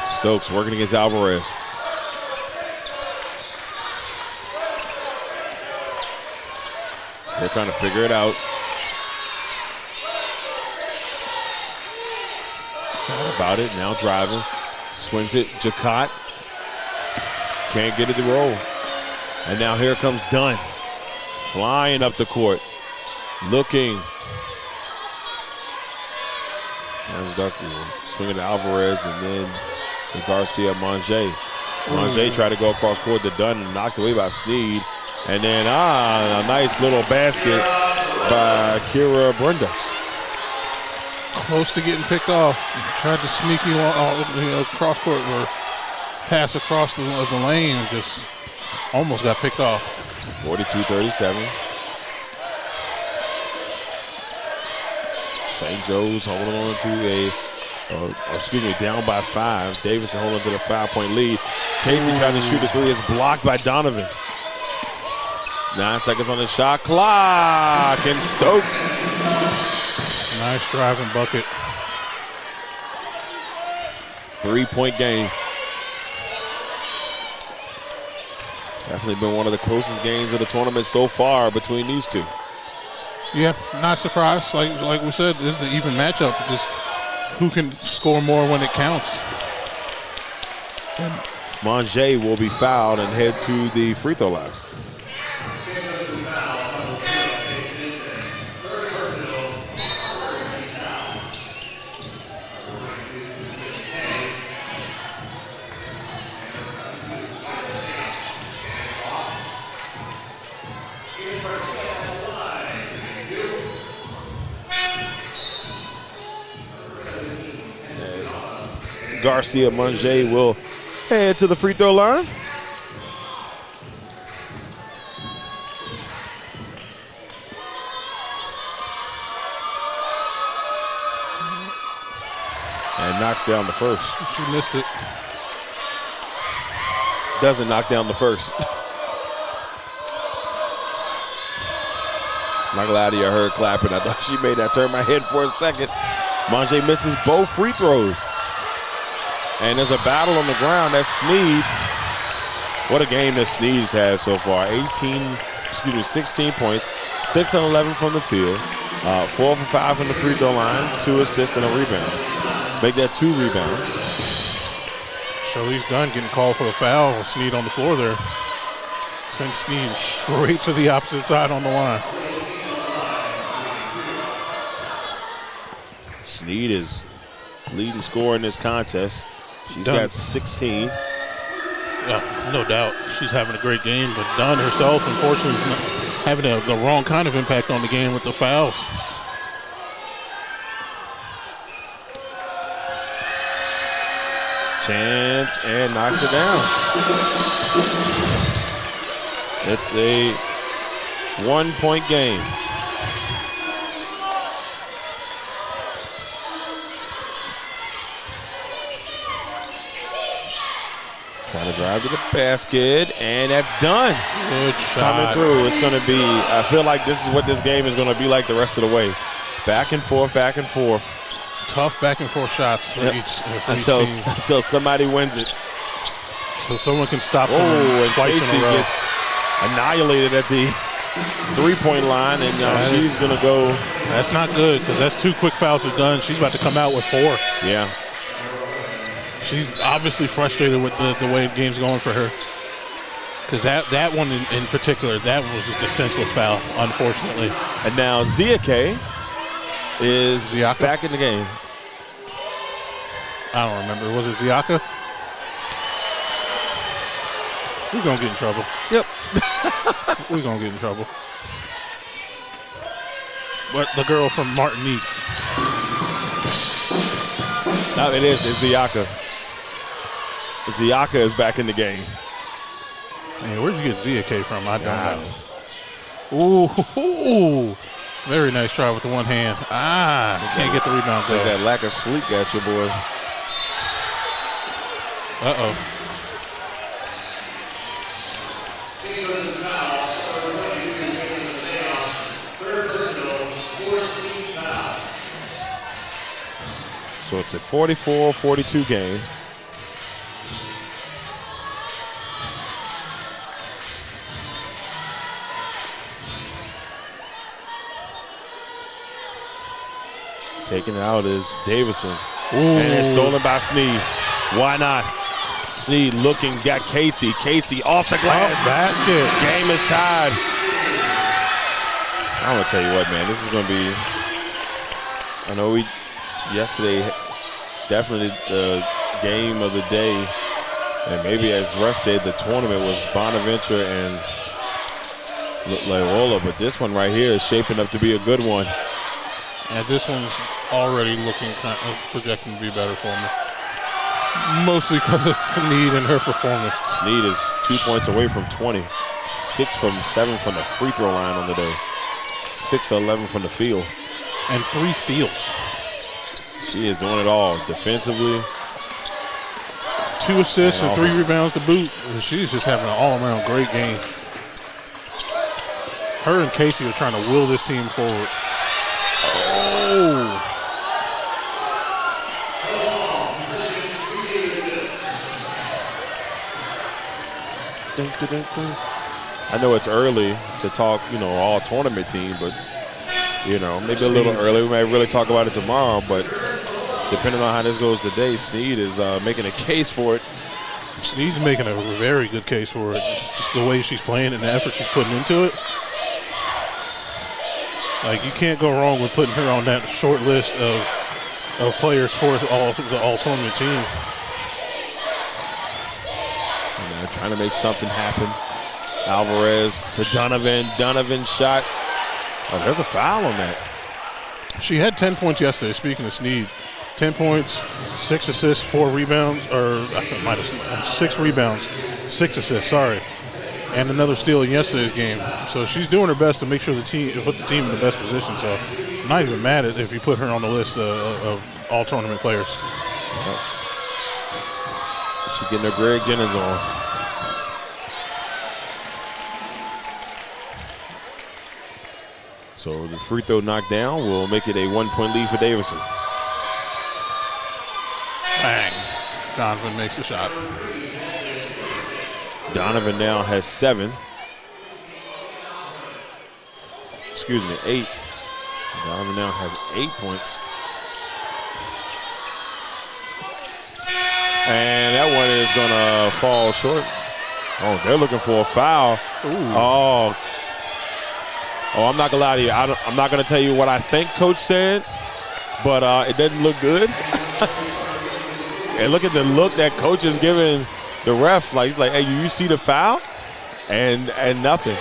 Stokes working against Alvarez. Still trying to figure it out. Thought about it, now driving. Swings it, Jacot. Can't get it to roll. And now here comes Dunn. Flying up the court. Looking. There's Ducky. Swinging to Alvarez and then to Garcia Monjay. Monjay tried to go across court to Dunn and knocked away by Sneed. And then, a nice little basket by Kira Brundux. Close to getting picked off. Tried to sneak you cross court or pass across the lane and just almost got picked off. 42-37. St. Joe's holding on to down by 5. Davidson holding to the 5-point lead. Casey trying to shoot the three is blocked by Donovan. 9 seconds on the shot clock, and Stokes. Nice driving bucket. 3-point game. Definitely been one of the closest games of the tournament so far between these two. Yeah, not surprised. Like we said, this is an even matchup. Just who can score more when it counts. And Monjay will be fouled and head to the free throw line. Garcia Monge will head to the free throw line. And knocks down the first. She missed it. Doesn't knock down the first. Not glad I heard clapping. I thought she made that turn my head for a second. Monge misses both free throws. And there's a battle on the ground. That's Sneed. What a game that Sneed's had so far. 16 points, 6 and 11 from the field, 4 for 5 from the free throw line, 2 assists and a rebound. Make that 2 rebounds. Charlize Dunn getting called for a foul with Sneed on the floor there. Sent Sneed straight to the opposite side on the line. Sneed is leading scorer in this contest. She's got 16. Yeah, no doubt. She's having a great game, but Dunn herself, unfortunately, is not having the wrong kind of impact on the game with the fouls. Chance and knocks it down. It's a 1-point game. Trying to drive to the basket, and that's done. Good shot. Coming through. It's going to be, I feel like this is what this game is going to be like the rest of the way. Back and forth, back and forth. Tough back and forth shots for each until team. Until somebody wins it. So someone can stop and twice Casey in a row. gets annihilated at the three-point line, and she's going to go. That's not good because that's 2 quick fouls are done. She's about to come out with 4. Yeah. She's obviously frustrated with the way the game's going for her. Because that one in particular, that was just a senseless foul, unfortunately. And now Ziake is back in the game. I don't remember. Was it Ziaka? We're going to get in trouble. Yep. We're going to get in trouble. But the girl from Martinique. No, it is. It's Ziaka. Ziaka is back in the game. Man, where'd you get Ziake from? I don't know. Ooh. Very nice try with the one hand. Can't get the rebound there. That lack of sleep got your boy. Uh-oh. So it's a 44-42 game. Taking it out is Davidson. And it's stolen by Sneed. Why not? Sneed looking, got Casey. Casey off the glass. Off basket. Game is tied. I'm going to tell you what, man. This is going to be, I know yesterday, definitely the game of the day. And maybe, as Russ said, the tournament was Bonaventure and Loyola. But this one right here is shaping up to be a good one. And this one's already looking projecting to be better for me. Mostly because of Sneed and her performance. Sneed is 2 points away from 20. 6 from 7 from the free throw line on the day. 6 of 11 from the field. And 3 steals. She is doing it all defensively. 2 assists and 3 rebounds to boot. She's just having an all-around great game. Her and Casey are trying to will this team forward. Oh! I know it's early to talk, all tournament team, but, maybe a little early. We may really talk about it tomorrow, but depending on how this goes today, Sneed is making a case for it. Sneed's making a very good case for it. Just the way she's playing and the effort she's putting into it. Like, you can't go wrong with putting her on that short list of players for the all-tournament team. Trying to make something happen. Alvarez to Donovan. Donovan shot. Oh, there's a foul on that. She had 10 points yesterday, speaking of Sneed. 10 points, 6 assists, 4 rebounds, or I think might have 6 rebounds, 6 assists, sorry, and another steal in yesterday's game. So she's doing her put the team in the best position. So I'm not even mad at if you put her on the list of all tournament players. She's getting her Greg Jennings on. So the free throw knocked down will make it a 1-point lead for Davidson. Bang. Donovan makes a shot. Donovan now has 7. Excuse me, 8. Donovan now has 8 points. And that one is going to fall short. Oh, they're looking for a foul. Ooh. Oh, I'm not going to lie to you. I'm not going to tell you what I think Coach said, but it doesn't look good. And look at the look that Coach is giving the ref. Like, he's like, hey, you see the foul? And nothing.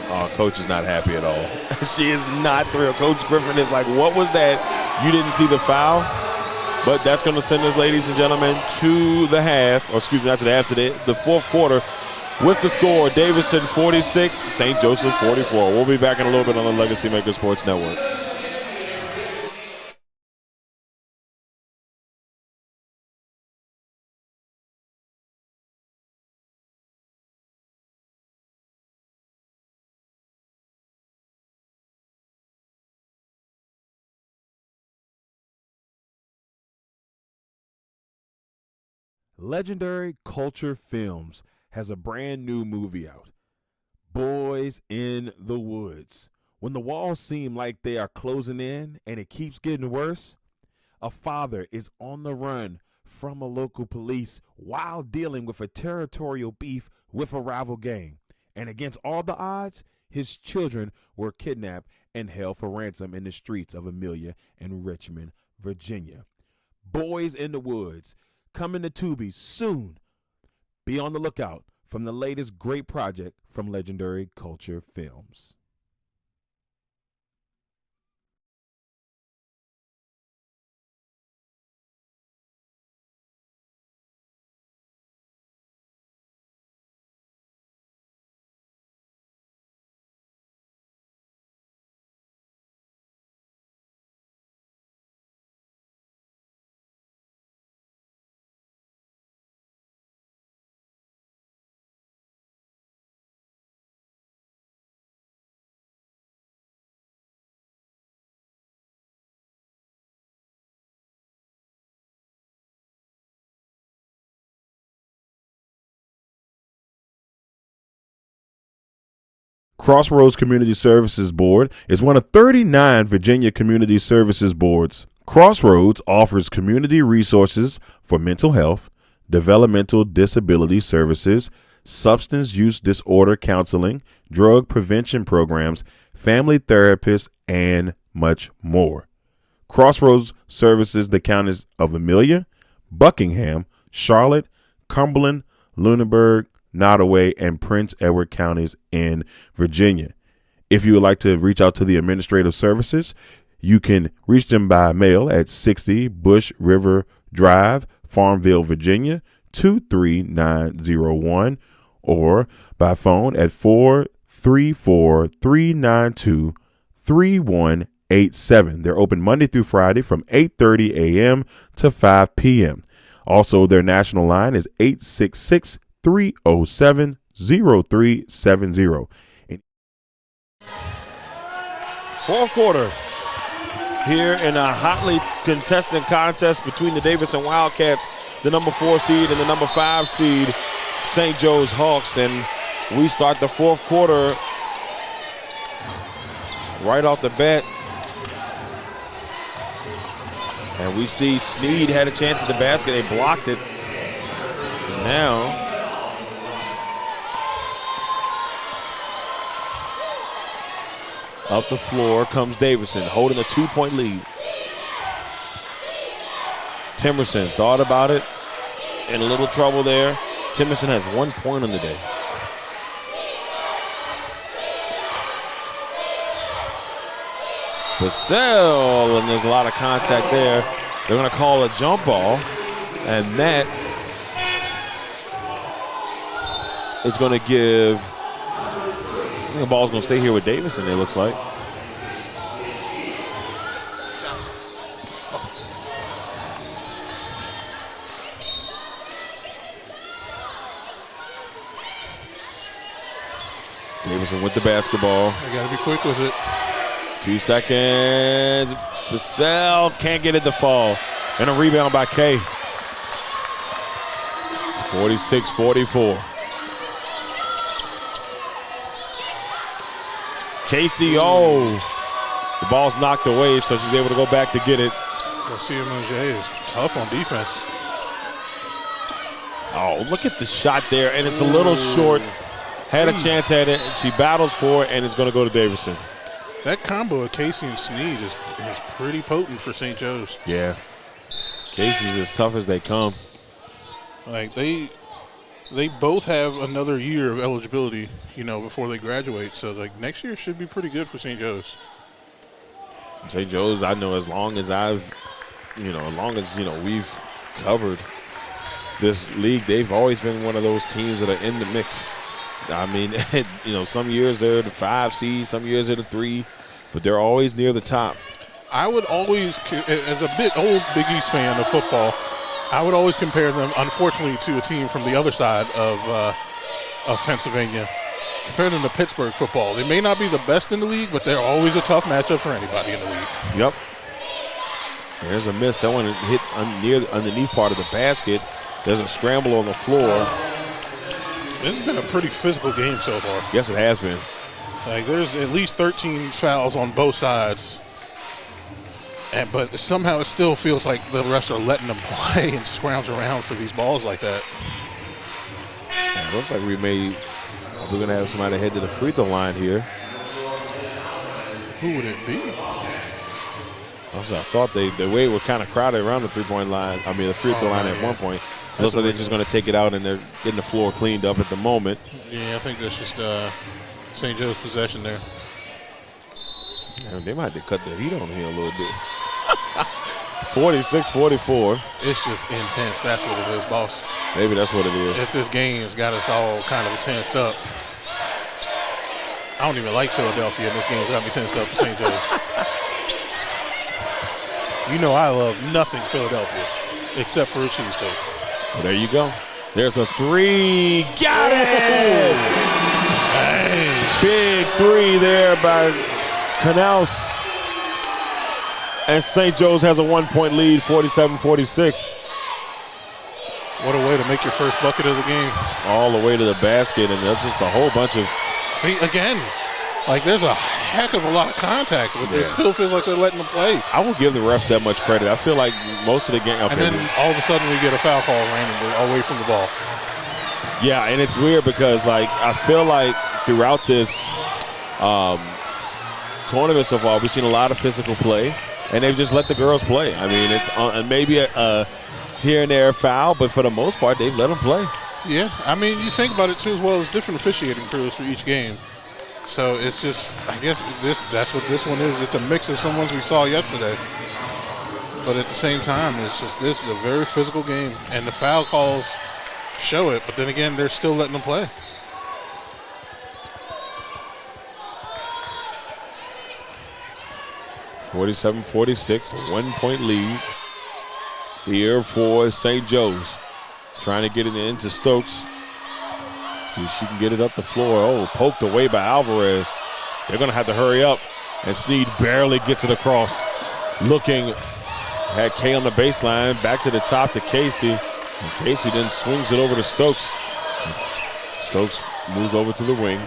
Oh, Coach is not happy at all. She is not thrilled. Coach Griffin is like, what was that? You didn't see the foul? But that's going to send us, ladies and gentlemen, to the half, or excuse me, not to the half, to the fourth quarter. With the score, Davidson 46, St. Joseph 44. We'll be back in a little bit on the Legacy Maker Sports Network. Legendary Culture Films has a brand new movie out, Boys in the Woods. When the walls seem like they are closing in and it keeps getting worse, a father is on the run from a local police while dealing with a territorial beef with a rival gang. And against all the odds, his children were kidnapped and held for ransom in the streets of Amelia and Richmond, Virginia. Boys in the Woods, coming to Tubi soon. Be on the lookout from the latest great project from Legendary Culture Films. Crossroads Community Services Board is one of 39 Virginia community services boards. Crossroads offers community resources for mental health, developmental disability services, substance use disorder counseling, drug prevention programs, family therapists, and much more. Crossroads services the counties of Amelia, Buckingham, Charlotte, Cumberland, Lunenburg, Nottoway, and Prince Edward counties in Virginia. If you would like to reach out to the administrative services, you can reach them by mail at 60 Bush River Drive, Farmville, Virginia, 23901, or by phone at 434-392-3187. They're open Monday through Friday from 8:30 a.m. to 5 p.m. Also, their national line is 866-307-0370. Fourth quarter here in a hotly contested contest between the Davidson Wildcats, the number 4 seed, and the number 5 seed, St. Joe's Hawks. And we start the fourth quarter right off the bat. And we see Sneed had a chance at the basket. They blocked it. And now up the floor comes Davidson, holding a 2-point lead. Timerson thought about it, in a little trouble there. Timerson has 1 point on the day. Basel, and there's a lot of contact there. They're going to call a jump ball, and that is going to give. I think the ball's going to stay here with Davidson, it looks like. Davidson with the basketball. I got to be quick with it. 2 seconds. Vassell can't get it to fall. And a rebound by K. 46-44. KCO. The ball's knocked away, so she's able to go back to get it. Garcia Monge is tough on defense. Oh, look at the shot there, and it's a little short. Had a chance at it, and she battles for it, and it's going to go to Davidson. That combo of Casey and Sneed is pretty potent for St. Joe's. Yeah. Casey's as tough as they come. Like, they both have another year of eligibility, before they graduate. So, like, next year should be pretty good for St. Joe's. St. Joe's, I know as long as we've covered this league, they've always been one of those teams that are in the mix. I mean, some years they're the 5 seed, some years they're the 3, but they're always near the top. I would always, as a bit old Big East fan of football, I would always compare them, unfortunately, to a team from the other side of Pennsylvania. Compare them to Pittsburgh football. They may not be the best in the league, but they're always a tough matchup for anybody in the league. Yep. There's a miss. Someone hit underneath part of the basket. There's a scramble on the floor. This has been a pretty physical game so far. Yes, it has been. Like, there's at least 13 fouls on both sides. But somehow it still feels like the refs are letting them play and scrounge around for these balls like that. Yeah, it looks like we're going to have somebody head to the free throw line here. Who would it be? Also, I thought the way we're kind of crowded around the three-point line, the free throw line at one point. So it looks like they're just going to take it out and they're getting the floor cleaned up at the moment. Yeah, I think that's just St. Joe's possession there. Yeah, they might have to cut the heat on here a little bit. 46-44. It's just intense. That's what it is, boss. Maybe that's what it is. This game's got us all kind of tensed up. I don't even like Philadelphia, and this game's got me tensed up for St. Joe's. I love nothing Philadelphia except for a cheesesteak. Well, there you go. There's a 3. Got it! Nice. Big 3 there by Canals. And St. Joe's has a 1-point lead, 47-46. What a way to make your first bucket of the game. All the way to the basket, and that's just a whole bunch of. See, again, like there's a heck of a lot of contact, but it still feels like they're letting them play. I will give the refs that much credit. I feel like most of the game. Okay, and then all of a sudden we get a foul call randomly away from the ball. Yeah, and it's weird because I feel like throughout this tournament so far, we've seen a lot of physical play, and they've just let the girls play. It's maybe a here and there foul, but for the most part, they've let them play. Yeah, you think about it too, as well as different officiating crews for each game. So it's just, I guess that's what this one is. It's a mix of some ones we saw yesterday. But at the same time, it's just, this is a very physical game, and the foul calls show it, but then again, they're still letting them play. (47-46), a 1-point lead here for St. Joe's. Trying to get it into Stokes. See if she can get it up the floor. Oh, poked away by Alvarez. They're going to have to hurry up. And Sneed barely gets it across. Looking, had Kay on the baseline. Back to the top to Casey. And Casey then swings it over to Stokes. Stokes moves over to the wing.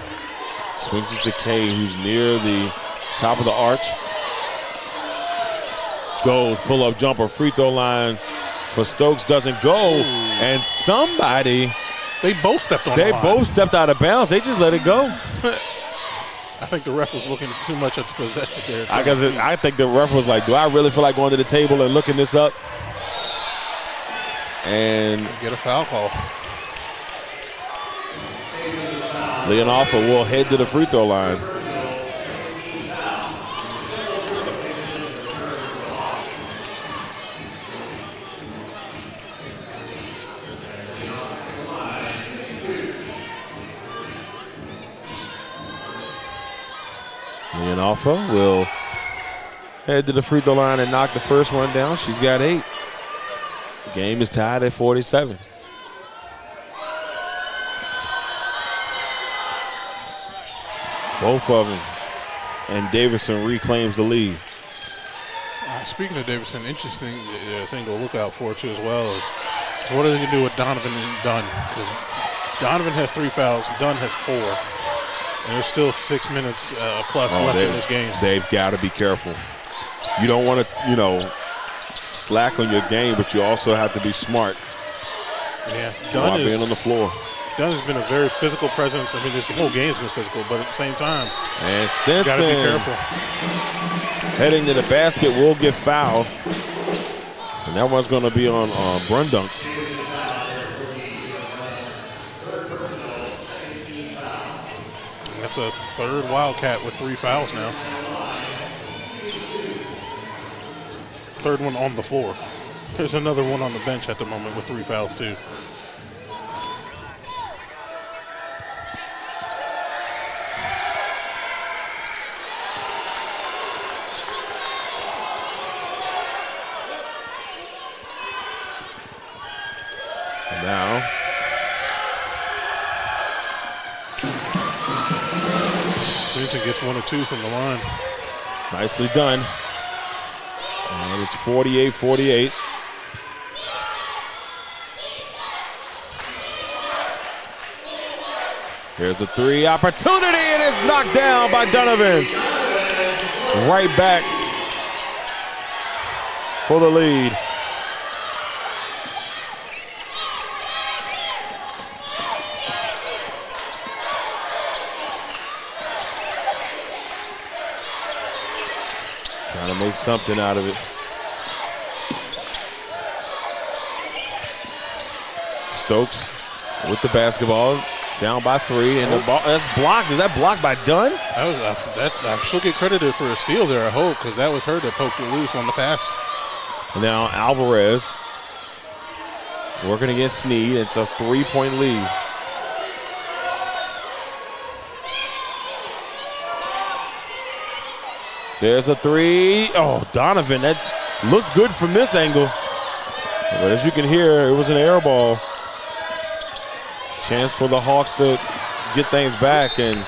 Swings it to Kay, who's near the top of the arch. Goes, pull-up jumper, free throw line for Stokes doesn't go. Ooh. And somebody... They both stepped on They the line. both stepped out of bounds. They just let it go. I think the ref was looking too much at the possession there. I think the ref was like, do I really feel like going to the table and looking this up? And get a foul call. Leonoffa will head to the free throw line. Alpha will head to the free throw line and knock the first one down. She's got 8. The game is tied at 47. Both of them. And Davidson reclaims the lead. Speaking of Davidson, interesting thing to look out for, too, as well, is what are they going to do with Donovan and Dunn? Because Donovan has 3 fouls, Dunn has 4. And there's still 6 minutes plus left in this game. They've got to be careful. You don't want to, slack on your game, but you also have to be smart. Yeah, Dunn being on the floor. Dunn has been a very physical presence. I mean, the whole game's been physical, but at the same time, and Stinson, got to be careful. Heading to the basket, will get fouled. And that one's going to be on Brundunks. That's a third Wildcat with 3 fouls now. Third one on the floor. There's another one on the bench at the moment with 3 fouls, too. Now, Stinson gets 1 or 2 from the line. nicely done. And it's 48-48. Here's a 3 opportunity, and it's knocked down by Donovan. Right back for the lead. Trying to make something out of it. Stokes with the basketball, down by 3, and the ball that's blocked. Is that blocked by Dunn? I should get credited for a steal there, I hope, because that was her that poked it loose on the pass. Now Alvarez working against Sneed. It's a 3-point lead. There's a 3. Oh, Donovan, that looked good from this angle. But as you can hear, it was an air ball. Chance for the Hawks to get things back, and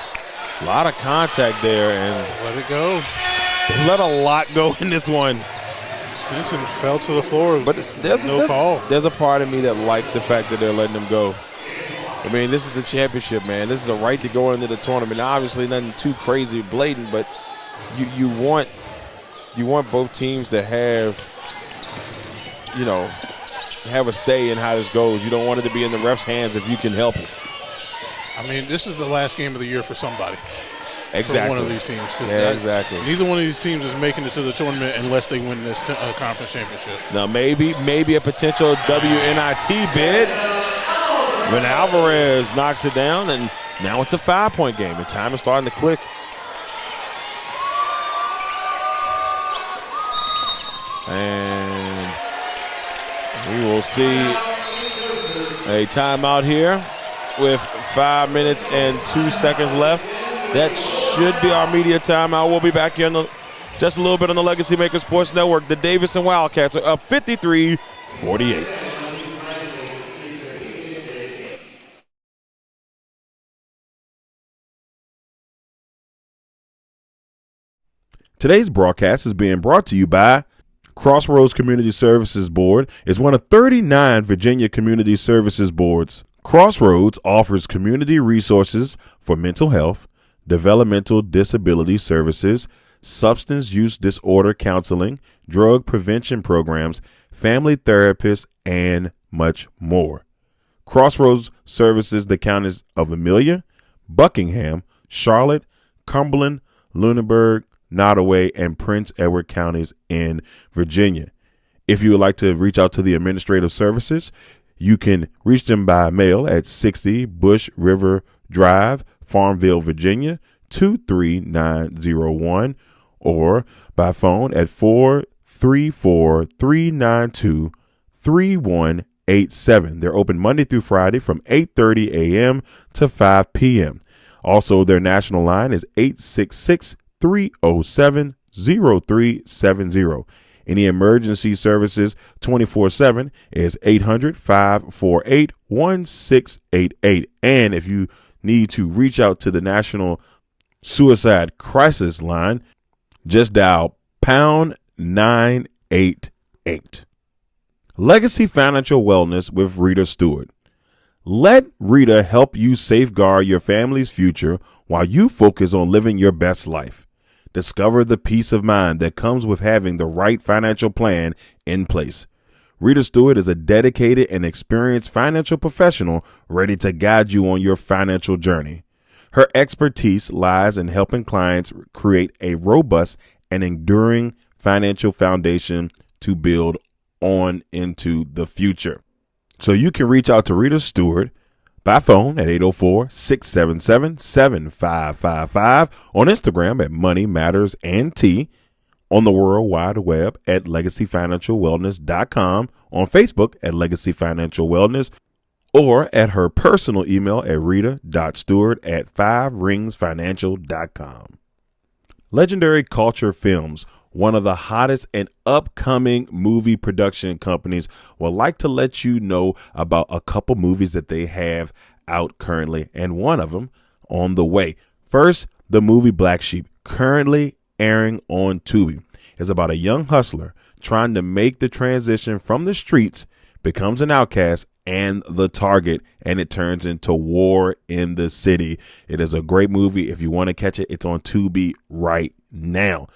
a lot of contact there. And let it go. They let a lot go in this one. Stinson fell to the floor, but there's no call. There's a part of me that likes the fact that they're letting them go. I mean, this is the championship, man. This is a right to go into the tournament. Now, obviously, nothing too crazy blatant, but you want both teams to have, have a say in how this goes. You don't want it to be in the ref's hands if you can help it. I mean, this is the last game of the year for somebody. Exactly. For one of these teams. Yeah, exactly. Neither one of these teams is making it to the tournament unless they win this conference championship. Now, maybe a potential WNIT bid. When Alvarez knocks it down, and now it's a 5-point game. The time is starting to click. And we will see a timeout here with 5 minutes and 2 seconds left. That should be our media timeout. We'll be back here in just a little bit on the Legacy Maker Sports Network. The Davidson Wildcats are up 53-48. Today's broadcast is being brought to you by Crossroads Community Services Board. Is one of 39 Virginia community services boards. Crossroads offers community resources for mental health, developmental disability services, substance use disorder counseling, drug prevention programs, family therapists, and much more. Crossroads services the counties of Amelia, Buckingham, Charlotte, Cumberland, Lunenburg, Nottoway, and Prince Edward counties in Virginia. If you would like to reach out to the administrative services, you can reach them by mail at 60 Bush River Drive, Farmville, Virginia, 23901, or by phone at 434-392-3187. They're open Monday through Friday from 8:30 a.m. to 5 p.m. Also, their national line is 866 800-307-0370. Any emergency services 24/7 is 800-548-1688. And if you need to reach out to the National Suicide Crisis Line, just dial pound 988. Legacy Financial Wellness with Rita Stewart. Let Rita help you safeguard your family's future while you focus on living your best life. Discover the peace of mind that comes with having the right financial plan in place. Rita Stewart is a dedicated and experienced financial professional ready to guide you on your financial journey. Her expertise lies in helping clients create a robust and enduring financial foundation to build on into the future. So you can reach out to Rita Stewart by phone at 804-677-7555, on Instagram at Money Matters and T, on the World Wide Web at LegacyFinancialWellness.com, on Facebook at Legacy Financial Wellness, or at her personal email at rita.stewart@5ringsfinancial.com. Legendary Culture Films, one of the hottest and upcoming movie production companies, would like to let you know about a couple movies that they have out currently, and one of them on the way. First, the movie Black Sheep, currently airing on Tubi, is about a young hustler trying to make the transition from the streets, becomes an outcast and the target, and it turns into war in the city. It is a great movie. If you want to catch it, it's on Tubi right now.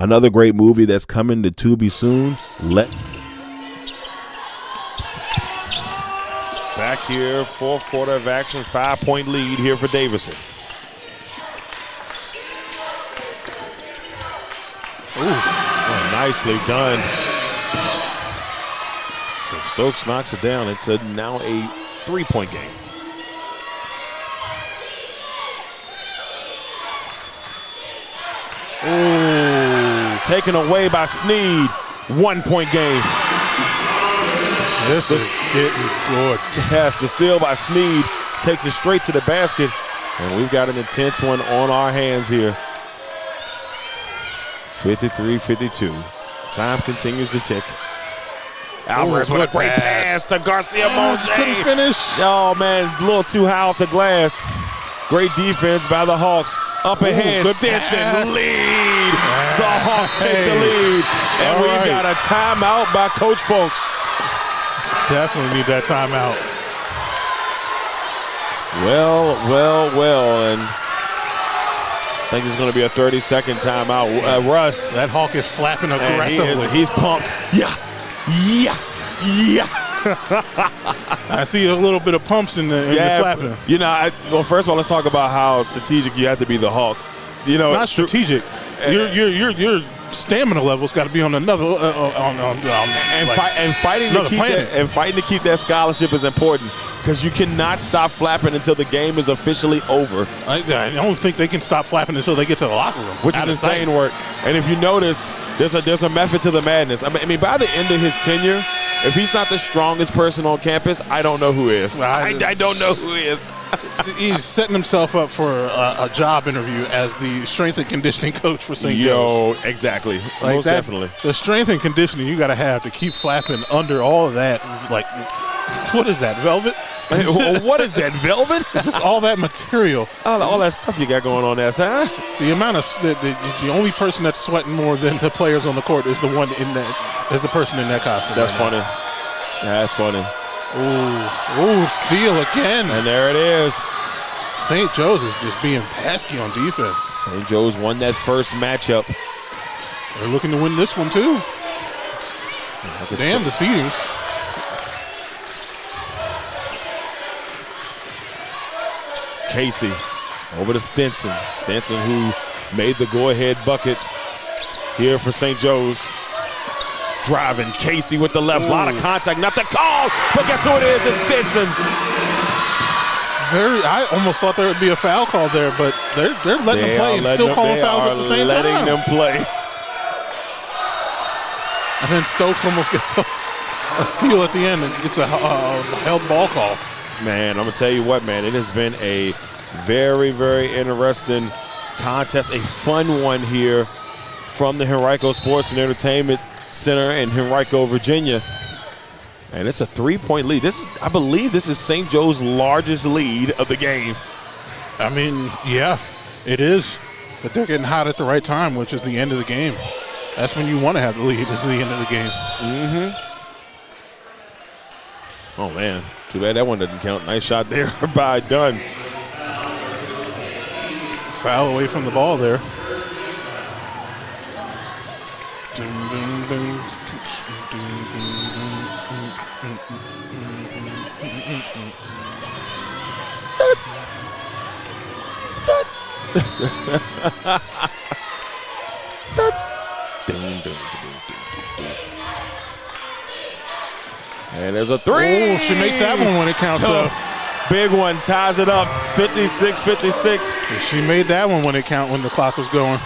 Another great movie that's coming to Tubi soon. Back here, fourth quarter of action, 5-point lead here for Davidson. Oh, nicely done. So Stokes knocks it down. It's now a 3-point game. Ooh, taken away by Sneed. 1-point game. This is getting good. Yes, the steal by Sneed takes it straight to the basket. And we've got an intense one on our hands here. 53-52. Time continues to tick. Alvarez with a great pass to Garcia Monge. Couldn't finish. Oh, man, a little too high off the glass. Great defense by the Hawks. Up ahead, Stinson lead. The Hawks take the lead. And we've got a timeout by Coach Folks. Definitely need that timeout. Well, and I think it's going to be a 30-second timeout. Russ. That Hawk is flapping aggressively. He's pumped. Yeah. I see a little bit of pumps in the flapping. You know, well, first of all, let's talk about how strategic you have to be the Hawk. You know, not strategic. Your stamina level's got to be on another fighting to keep that scholarship is important, because you cannot stop flapping until the game is officially over. I don't think they can stop flapping until they get to the locker room, which is insane work. And if you notice, there's a method to the madness. I mean, by the end of his tenure, if he's not the strongest person on campus, I don't know who is. I don't know who is. He's setting himself up for a job interview as the strength and conditioning coach for St. Joe's. Exactly. Like most definitely. The strength and conditioning you got to have to keep flapping under all of that. Like, what is that, velvet? What is that, velvet? Just all that material. All that stuff you got going on there, huh? The amount of the only person that's sweating more than the players on the court is the one in that is the person in that costume. That's funny. That's funny. Ooh, steal again. And there it is. St. Joe's is just being pesky on defense. St. Joe's won that first matchup. They're looking to win this one too. Damn, the seedings. Casey over to Stinson. Stinson, who made the go-ahead bucket here for St. Joe's. Driving Casey with the left. A lot of contact. Not the call, but guess who it is? It's Stinson. I almost thought there would be a foul call there, but they're letting them play and still calling fouls at the same time. Letting them play. And then Stokes almost gets a steal at the end and gets a held ball call. Man, I'm going to tell you what, man. It has been a very, very interesting contest, a fun one here from the Henrico Sports and Entertainment Center in Henrico, Virginia. And it's a 3-point lead. I believe this is St. Joe's largest lead of the game. I mean, yeah, it is. But they're getting hot at the right time, which is the end of the game. That's when you want to have the lead, is the end of the game. Oh, man. Too bad that one doesn't count. Nice shot there by Dunn. Foul away from the ball there. Dun, dun, dun. And there's a 3. Oh, she makes that one when it counts, though. Big one, ties it up, 56-56. She made that one when it count when the clock was going.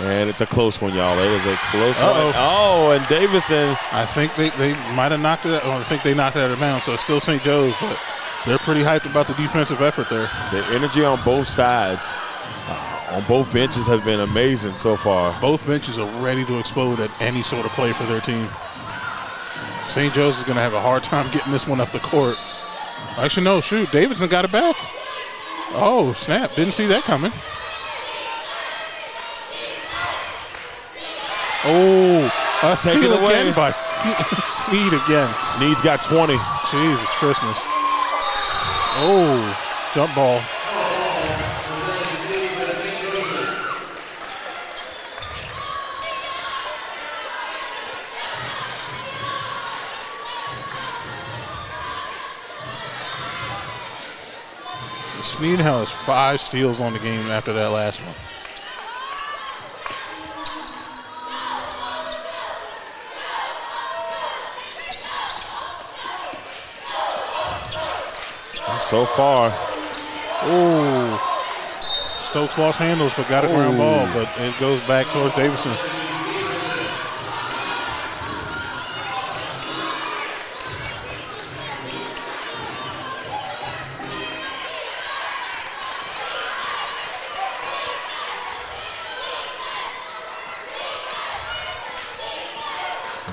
And it's a close one, y'all. It is a close one. Oh, and Davidson. I think they might have knocked it out. I think they knocked it out of bounds, so it's still St. Joe's, but they're pretty hyped about the defensive effort there. The energy on both sides, on both benches, has been amazing so far. Both benches are ready to explode at any sort of play for their team. St. Joe's is going to have a hard time getting this one up the court. Actually, no, shoot. Davidson got it back. Oh, snap. Didn't see that coming. Oh, a steal again by Sneed again. Sneed's got 20. Jesus Christmas. Oh, jump ball. Sneed has 5 steals on the game after that last one. So far. Oh, Stokes lost handles but got a ground ball, but it goes back towards Davidson.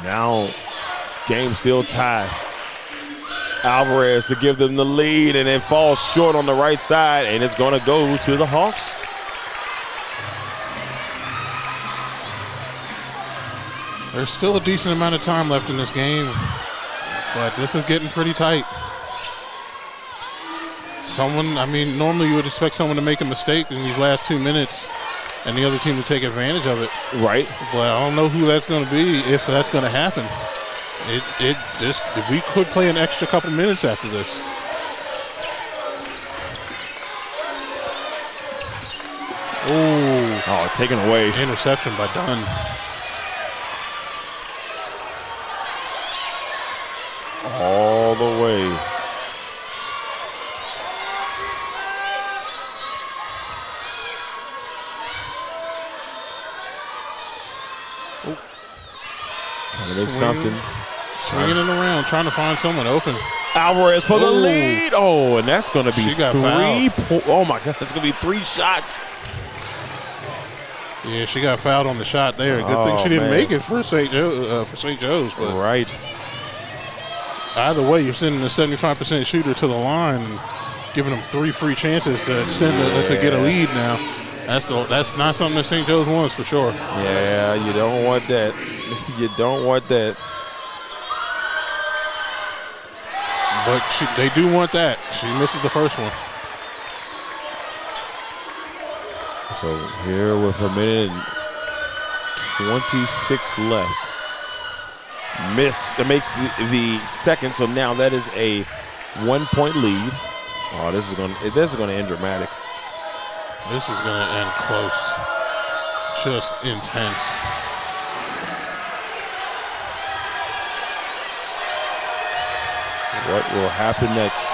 Now, game still tied. Alvarez to give them the lead, and it falls short on the right side, and it's going to go to the Hawks. There's still a decent amount of time left in this game, but this is getting pretty tight. Normally you would expect someone to make a mistake in these last 2 minutes and the other team to take advantage of it. Right. But I don't know who that's going to be, if that's going to happen. We could play an extra couple minutes after this. Oh, taken away. Interception by Dunn. All the way. Trying to make something. Swinging it around, trying to find someone open. Alvarez for the lead. Oh, and that's going to be She got fouled. Oh, my God. That's going to be 3 shots. Yeah, she got fouled on the shot there. Good thing she didn't make it for St. Joe's. But right. Either way, you're sending a 75% shooter to the line and giving them 3 free chances to extend to get a lead now. That's not something that St. Joe's wants for sure. Yeah, you don't want that. You don't want that. But they do want that. She misses the first one. So here with a minute and 26 left. Miss. That makes the second. So now that is a 1-point lead. Oh, this is going to end dramatic. This is going to end close. Just intense. What will happen next?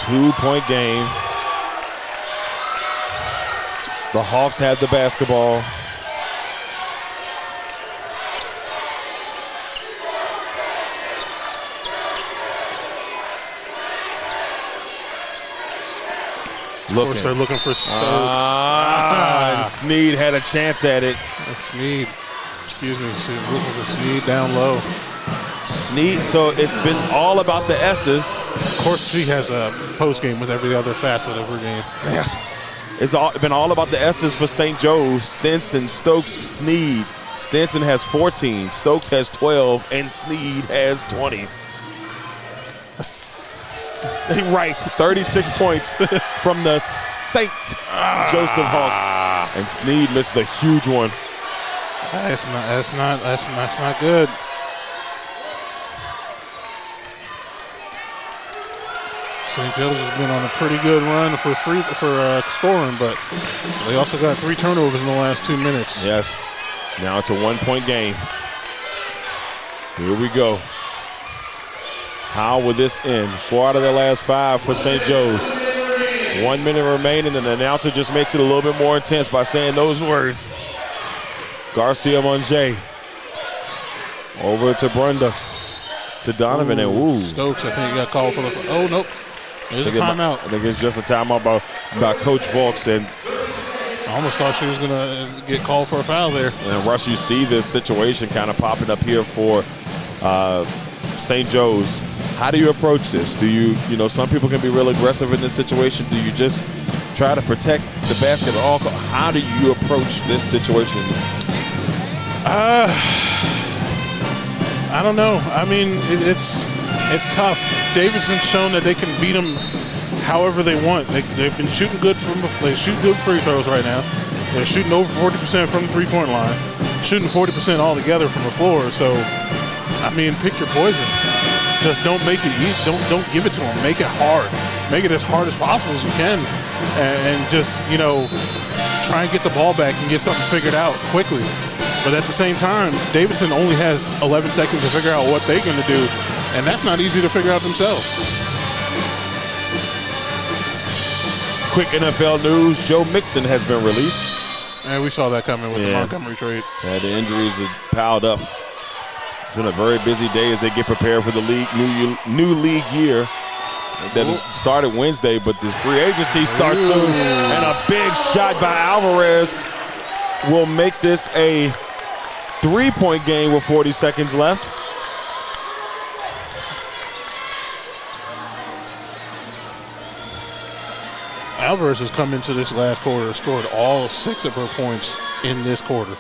2-point game. The Hawks have the basketball. Of course, they're looking for Stokes. And Sneed had a chance at it. Sneed. Excuse me. Looking for Sneed down low. Sneed, so it's been all about the S's. Of course, she has a post game with every other facet of her game. It's been all about the S's for St. Joe's. Stinson, Stokes, Sneed. Stinson has 14, Stokes has 12, and Sneed has 20. Right, 36 points from the St. Joseph Hawks. And Sneed misses a huge one. That's not good. St. Joe's has been on a pretty good run for scoring, but they also got 3 turnovers in the last 2 minutes. Yes. Now it's a 1-point game. Here we go. How will this end? 4 out of the last 5 for St. Joe's. 1 minute remaining, and the announcer just makes it a little bit more intense by saying those words. Garcia Monge over to Brundux, to Donovan, and ooh. Stokes, I think, got called for the. Oh, nope. There's a timeout. I think it's just a timeout by Coach Volks. And I almost thought she was going to get called for a foul there. And Russ, you see this situation kind of popping up here for St. Joe's. How do you approach this? Do you some people can be real aggressive in this situation. Do you just try to protect the basket at all? How do you approach this situation? I don't know. I mean, it's tough. Davidson's shown that they can beat them however they want. They've been shooting good they shoot good free throws right now. They're shooting over 40% from the three-point line, shooting 40% altogether from the floor. So, I mean, pick your poison. Just don't make it easy. Don't give it to them. Make it hard. Make it as hard as possible as you can, and just try and get the ball back and get something figured out quickly. But at the same time, Davidson only has 11 seconds to figure out what they're going to do, and that's not easy to figure out themselves. Quick NFL news, Joe Mixon has been released. And we saw that coming with the Montgomery trade. Yeah, the injuries have piled up. It's been a very busy day as they get prepared for the new league year that started Wednesday, but this free agency starts soon. And a big shot by Alvarez will make this a 3-point game with 40 seconds left. Alvarez has come into this last quarter, scored all 6 of her points in this quarter.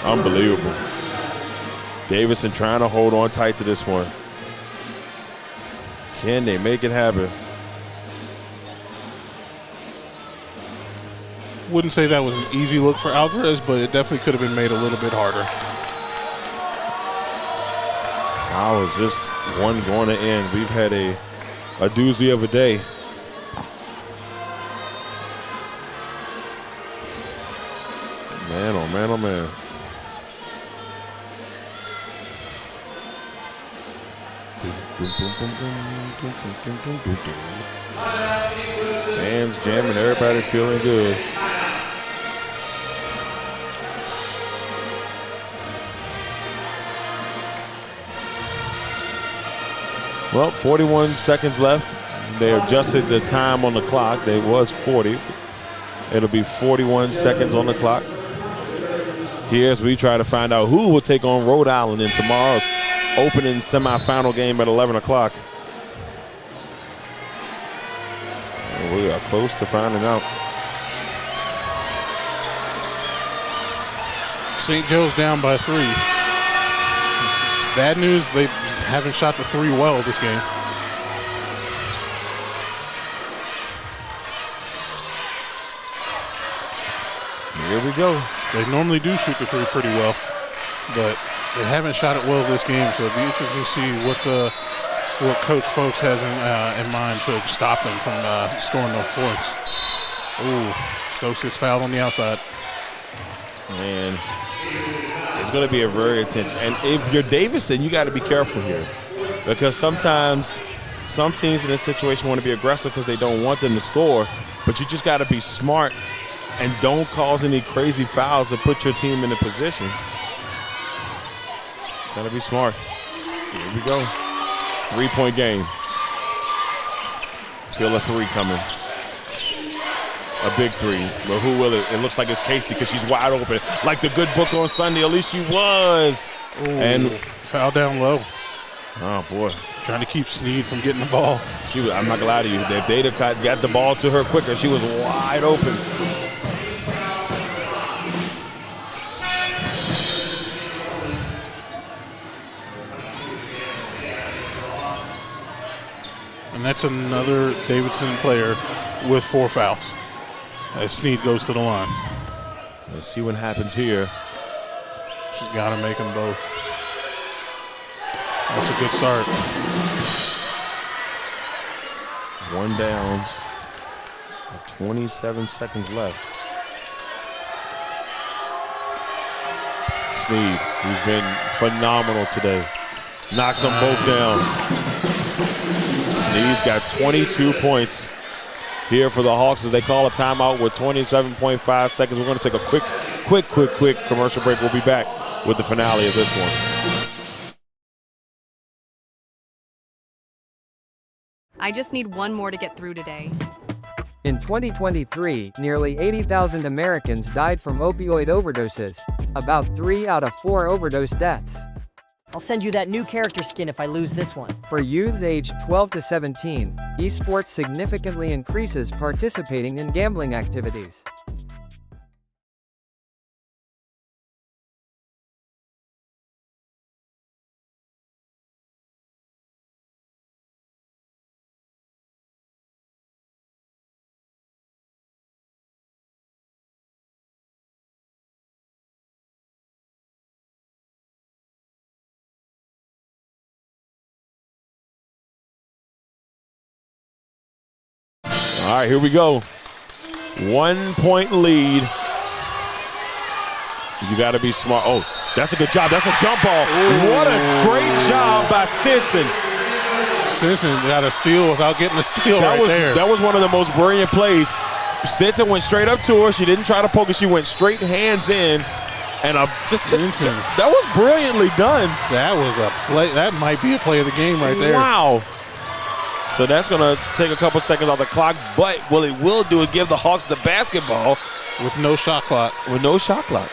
Unbelievable. Davidson trying to hold on tight to this one. Can they make it happen? Wouldn't say that was an easy look for Alvarez, but it definitely could have been made a little bit harder. How is this one going to end? We've had a doozy of a day. Man, oh man, oh man. Fans jamming, everybody feeling good. Well, 41 seconds left. They adjusted the time on the clock. It was 40. It'll be 41 seconds on the clock. Here as we try to find out who will take on Rhode Island in tomorrow's opening semifinal game at 11 o'clock. We are close to finding out. St. Joe's down by 3. Bad news, they haven't shot the 3 well this game. Here we go. They normally do shoot the 3 pretty well, but they haven't shot it well this game, so it'll be interesting to see what Coach Folks has in mind to stop them from scoring those points. Ooh, Stokes gets fouled on the outside. And it's going to be a very intense. And if you're Davidson, you got to be careful here, because sometimes some teams in this situation want to be aggressive because they don't want them to score, but you just got to be smart and don't cause any crazy fouls to put your team in a position. It's got to be smart. Here we go. 3-point game. Feel a three coming. A big three. But who will it? It looks like it's Casey because she's wide open. Like the good book on Sunday. At least she was. Ooh, and foul down low. Oh, boy. Trying to keep Sneed from getting the ball. I'm not going to lie to you. If they'd have got the ball to her quicker, she was wide open. And that's another Davidson player with 4 fouls as Sneed goes to the line. Let's see what happens here. She's got to make them both. That's a good start. One down. 27 seconds left. Sneed, who's been phenomenal today, knocks them both down. Sneed's got 22 points here for the Hawks as they call a timeout with 27.5 seconds. We're going to take a quick commercial break. We'll be back with the finale of this one. I just need one more to get through today. In 2023, nearly 80,000 Americans died from opioid overdoses. About 3 out of 4 overdose deaths. I'll send you that new character skin if I lose this one. For youths aged 12 to 17, esports significantly increases participating in gambling activities. All right, here we go. 1 point lead. You got to be smart. Oh, that's a good job. That's a jump ball. Ooh. What a great job by Stinson. Stinson got a steal without getting a steal there. That was one of the most brilliant plays. Stinson went straight up to her. She didn't try to poke her. She went straight hands in. And Stinson. That was brilliantly done. That was a play. That might be a play of the game right there. Wow. So that's going to take a couple seconds off the clock, but what it will do is give the Hawks the basketball. With no shot clock. With no shot clock.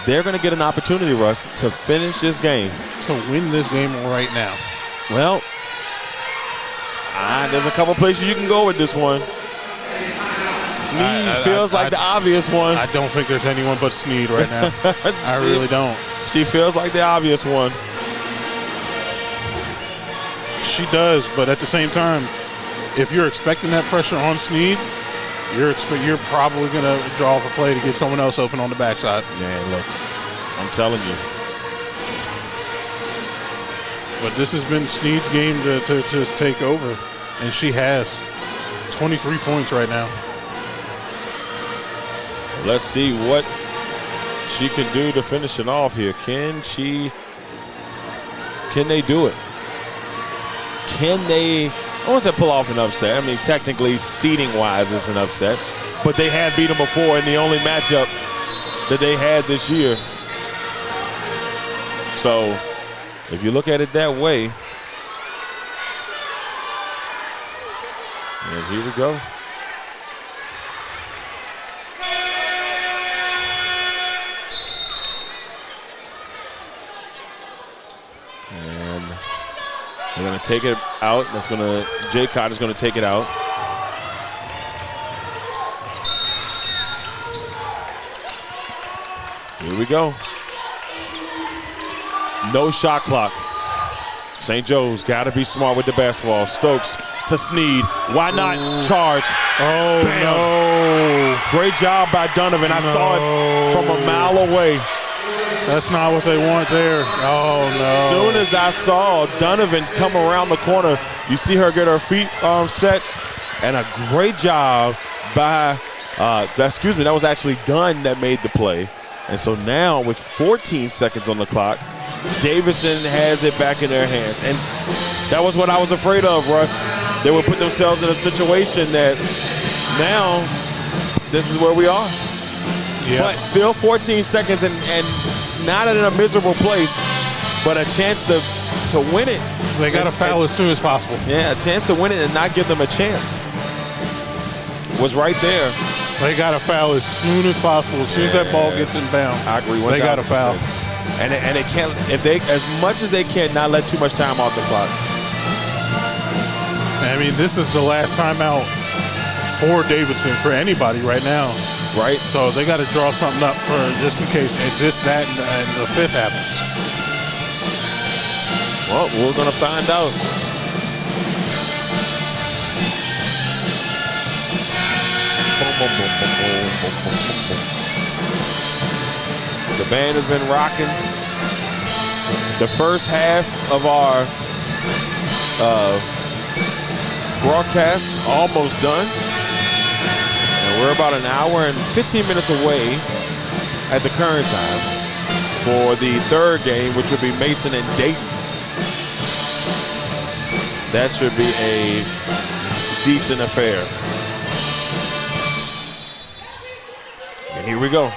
They're going to get an opportunity, Russ, to finish this game. To win this game right now. Well, there's a couple places you can go with this one. Sneed feels like the obvious one. I don't think there's anyone but Sneed right now. I really don't. She feels like the obvious one. She does, but at the same time, if you're expecting that pressure on Sneed, you're probably going to draw up a play to get someone else open on the backside. Man, look, I'm telling you. But this has been Sneed's game to take over, and she has 23 points right now. Let's see what she can do to finish it off here. Can they do it? Can they, I won't say pull off an upset. I mean, technically, seeding-wise, it's an upset. But they had beat them before in the only matchup that they had this year. So, if you look at it that way, and here we go. And they're going to take it out. Jay Cotter's going to take it out. Here we go. No shot clock. St. Joe's got to be smart with the basketball. Stokes to Sneed. Why not charge? Oh, bam. No. Great job by Donovan. I saw it from a mile away. That's not what they want there. Oh, no. As soon as I saw Donovan come around the corner, you see her get her feet set. And a great job by, that was actually Dunn that made the play. And so now with 14 seconds on the clock, Davidson has it back in their hands. And that was what I was afraid of, Russ. They would put themselves in a situation that now this is where we are. Yeah. But still 14 seconds and not in a miserable place, but a chance to win it. They got to foul as soon as possible. Yeah, a chance to win it and not give them a chance. was right there. They got to foul as soon as possible. As soon as that ball gets inbound, I agree. 1,000%. They got to foul. And they can't, if they, as much as they can, not let too much time off the clock. I mean, this is the last timeout for Davidson, for anybody right now. Right. So they got to draw something up for just in case that, and the fifth happens. Well, we're going to find out. The band has been rocking. The first half of our broadcast almost done. And we're about an hour and 15 minutes away at the current time for the third game, which will be Mason and Dayton. That should be a decent affair. And here we go.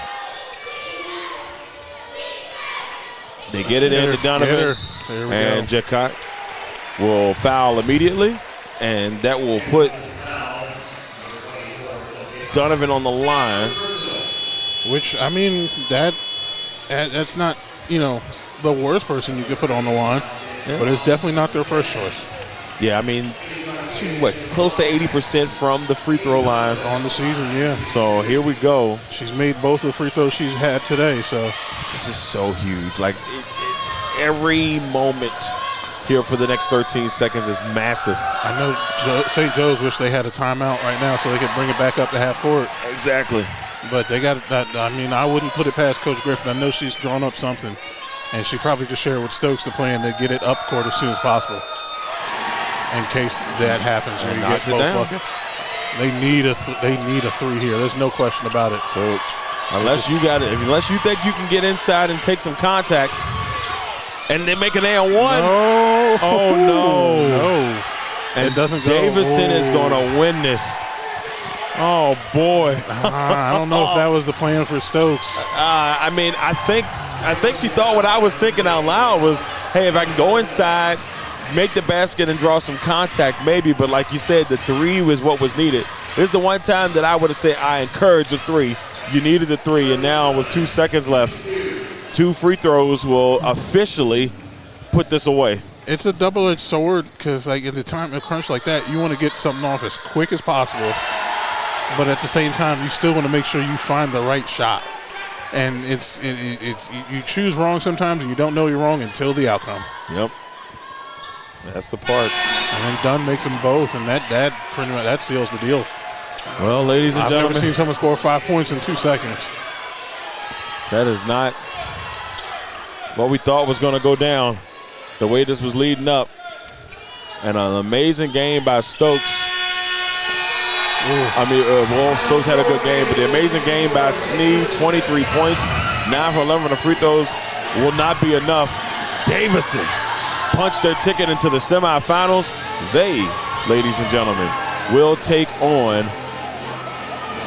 They get it into Donovan, and Jacot will foul immediately, and that will put Donovan on the line. Which, I mean, that's not, the worst person you could put on the line, but it's definitely not their first choice. Yeah, I mean, close to 80% from the free throw line. On the season, yeah. So here we go. She's made both the free throws she's had today, so. This is so huge. Like, every moment here for the next 13 seconds is massive. I know St. Joe's wish they had a timeout right now so they could bring it back up to half court. Exactly. But they got that. I mean, I wouldn't put it past Coach Griffin. I know she's drawn up something, and she probably just shared with Stokes the plan to get it up court as soon as possible. In case that happens, and you get both buckets. They need a three here. There's no question about it. So unless you think you can get inside and take some contact, and they make an A on one. No. Oh no! And it doesn't go. Davidson is going to win this. Oh boy! I don't know if that was the plan for Stokes. I mean, I think she thought what I was thinking out loud was, hey, if I can go inside, make the basket and draw some contact, maybe. But like you said, the three was what was needed. This is the one time that I would have said I encourage a three. You needed the three, and now with 2 seconds left, 2 free throws will officially put this away. It's a double-edged sword because, like, in the time of crunch like that, you want to get something off as quick as possible. But at the same time, you still want to make sure you find the right shot. And it's you choose wrong sometimes, and you don't know you're wrong until the outcome. Yep. That's the part. And then Dunn makes them both, and that pretty much that seals the deal. Well, ladies and gentlemen, I've never seen someone score 5 points in 2 seconds. That is not what we thought was going to go down. The way this was leading up, and an amazing game by Stokes. Stokes had a good game, but the amazing game by Snead, 23 points, 9 for 11 on the free throws will not be enough. Davidson punched their ticket into the semifinals. They, ladies and gentlemen, will take on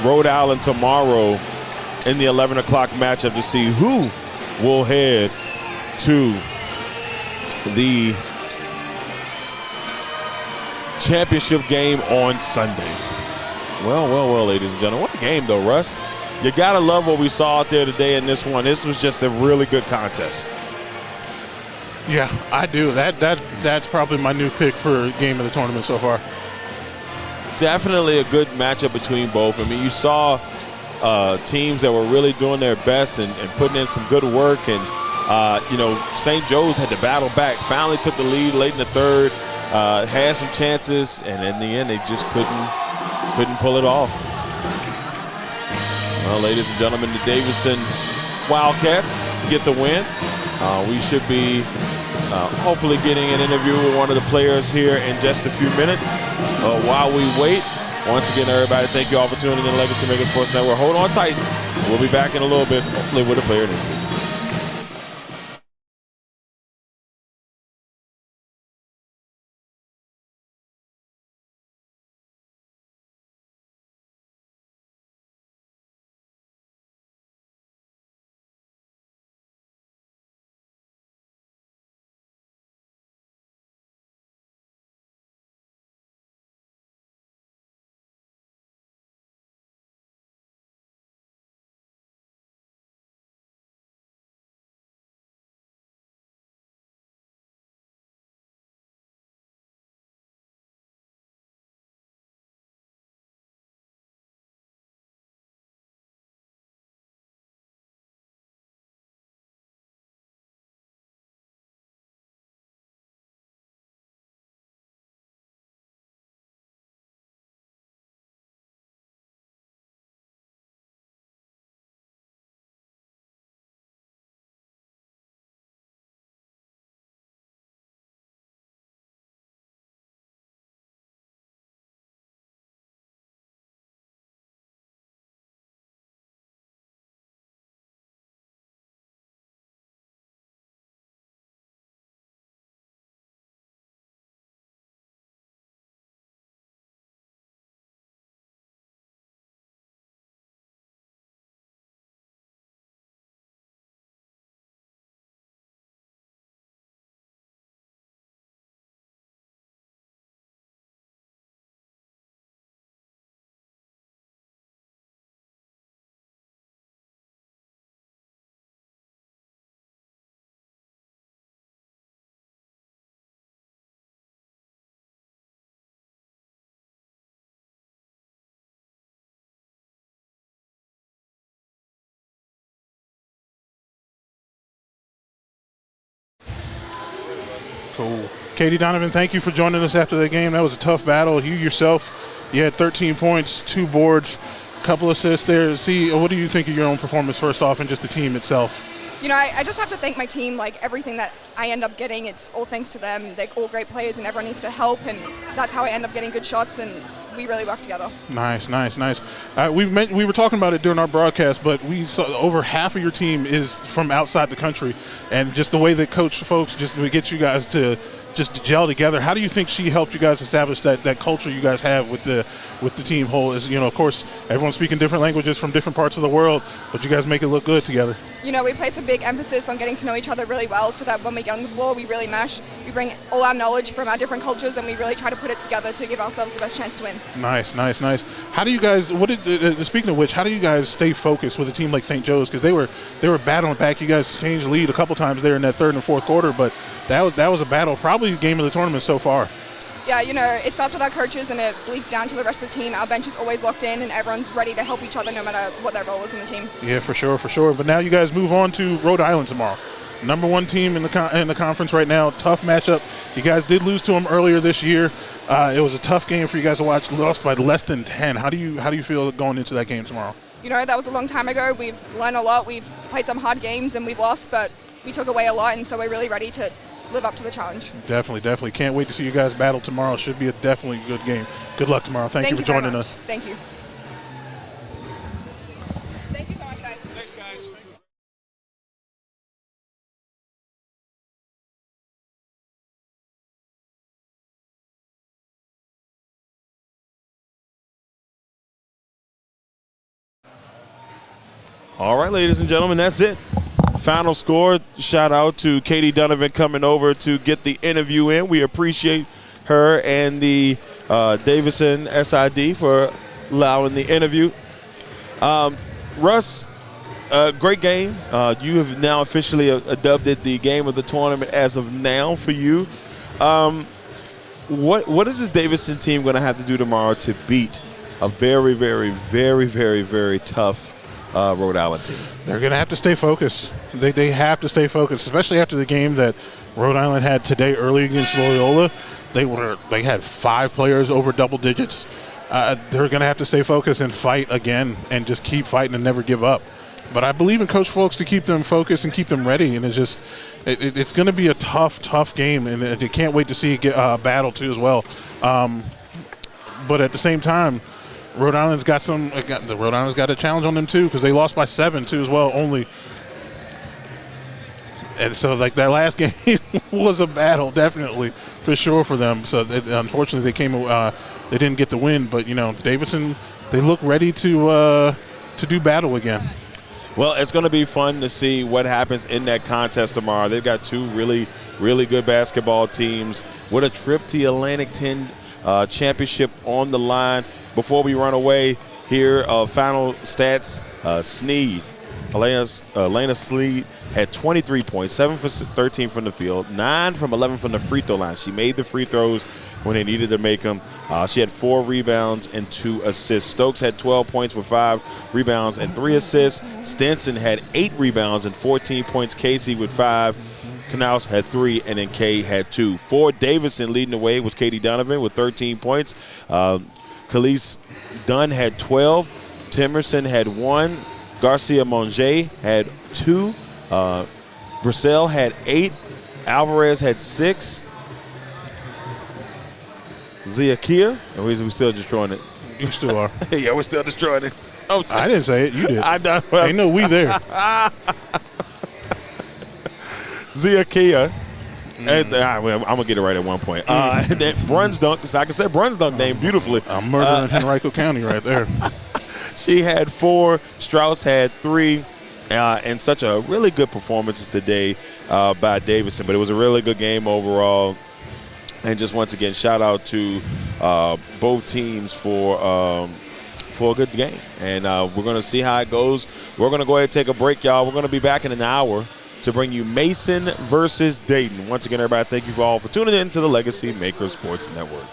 Rhode Island tomorrow in the 11 o'clock matchup to see who will head to the championship game on Sunday. Well, ladies and gentlemen. What a game, though, Russ. You got to love what we saw out there today in this one. This was just a really good contest. Yeah, I do. That's probably my new pick for game of the tournament so far. Definitely a good matchup between both. I mean, you saw teams that were really doing their best and putting in some good work. And, St. Joe's had to battle back. Finally took the lead late in the third, had some chances, and in the end they just couldn't pull it off. Well, ladies and gentlemen, the Davidson Wildcats get the win. We should be hopefully getting an interview with one of the players here in just a few minutes. While we wait, once again, everybody, thank you all for tuning in to Legacy Mega Sports Network. Hold on tight. We'll be back in a little bit, hopefully with a player interview. Cool. Katie Donovan, thank you for joining us after the game. That was a tough battle. You yourself, you had 13 points, 2 boards, a couple assists there. What do you think of your own performance first off and just the team itself? You know, I just have to thank my team. Like, everything that I end up getting, it's all thanks to them. They're all great players, and everyone needs to help, and that's how I end up getting good shots, and we really work together. Nice. We were talking about it during our broadcast, but we saw over half of your team is from outside the country, and just the way that coach folks just get you guys to just gel together. How do you think she helped you guys establish that culture you guys have with the team whole? Is, you know, of course, everyone's speaking different languages from different parts of the world, but you guys make it look good together. You know, we place a big emphasis on getting to know each other really well, so that when we get on the floor, we really mesh. We bring all our knowledge from our different cultures, and we really try to put it together to give ourselves the best chance to win. Nice. How do you guys? Speaking of which, how do you guys stay focused with a team like St. Joe's? Because they were battling back. You guys changed lead a couple times there in that third and fourth quarter, but that was a battle. Probably the game of the tournament so far. Yeah, you know, it starts with our coaches and it bleeds down to the rest of the team. Our bench is always locked in and everyone's ready to help each other no matter what their role is in the team. Yeah, for sure. But now you guys move on to Rhode Island tomorrow. Number 1 team in the conference right now. Tough matchup. You guys did lose to them earlier this year. It was a tough game for you guys to watch. Lost by less than 10. How do you feel going into that game tomorrow? You know, that was a long time ago. We've learned a lot. We've played some hard games and we've lost, but we took away a lot, and so we're really ready to live up to the challenge. Definitely. Can't wait to see you guys battle tomorrow. Should be a definitely good game. Good luck tomorrow. Thank you for joining us. Thank you. Thank you so much, guys. Thanks, guys. All right, ladies and gentlemen, that's it. Final score. Shout out to Katie Donovan coming over to get the interview in. We appreciate her and the Davidson SID for allowing the interview. Russ, great game. You have now officially dubbed it the game of the tournament as of now for you. What is this Davidson team going to have to do tomorrow to beat a very, very, very, very, very tough Rhode Island team? They're going to have to stay focused. They have to stay focused, especially after the game that Rhode Island had today early against Loyola. They had 5 players over double digits. They're going to have to stay focused and fight again and just keep fighting and never give up. But I believe in Coach Folks to keep them focused and keep them ready. And it's going to be a tough game, and I can't wait to see it get battle too as well. But at the same time, Rhode Island's got a challenge on them too, because they lost by 7 too as well only. And so like that last game was a battle, definitely, for sure for them. So unfortunately they didn't get the win, but you know, Davidson, they look ready to do battle again. Well, it's going to be fun to see what happens in that contest tomorrow. They've got 2 really, really good basketball teams with a trip to the Atlantic 10 championship on the line. Before we run away here, final stats, Elena Sleed had 23 points, 7 for 13 from the field, 9 from 11 from the free throw line. She made the free throws when they needed to make them. She had 4 rebounds and 2 assists. Stokes had 12 points with 5 rebounds and 3 assists. Stinson had 8 rebounds and 14 points. Casey with 5. Knaus had 3, and then Kay had 2. For Davidson, leading the way was Katie Donovan with 13 points. Khalees Dunn had 12. Timerson had 1. Garcia Monge had 2. Brissell had 8. Alvarez had 6. Ziakia, and we're still destroying it. You still are. Yeah, we're still destroying it. I didn't say it. You did. I done. Ain't no we there. Ziakia. And, I'm going to get it right at one point. And then Brunsdunk, so I can say Brunsdunk name beautifully. I'm murdering Henrico County right there. She had 4. Strauss had 3. And such a really good performance today by Davidson. But it was a really good game overall. And just once again, shout out to both teams for a good game. And we're going to see how it goes. We're going to go ahead and take a break, y'all. We're going to be back in an hour to bring you Mason versus Dayton. Once again, everybody, thank you all for tuning in to the Legacy Maker Sports Network.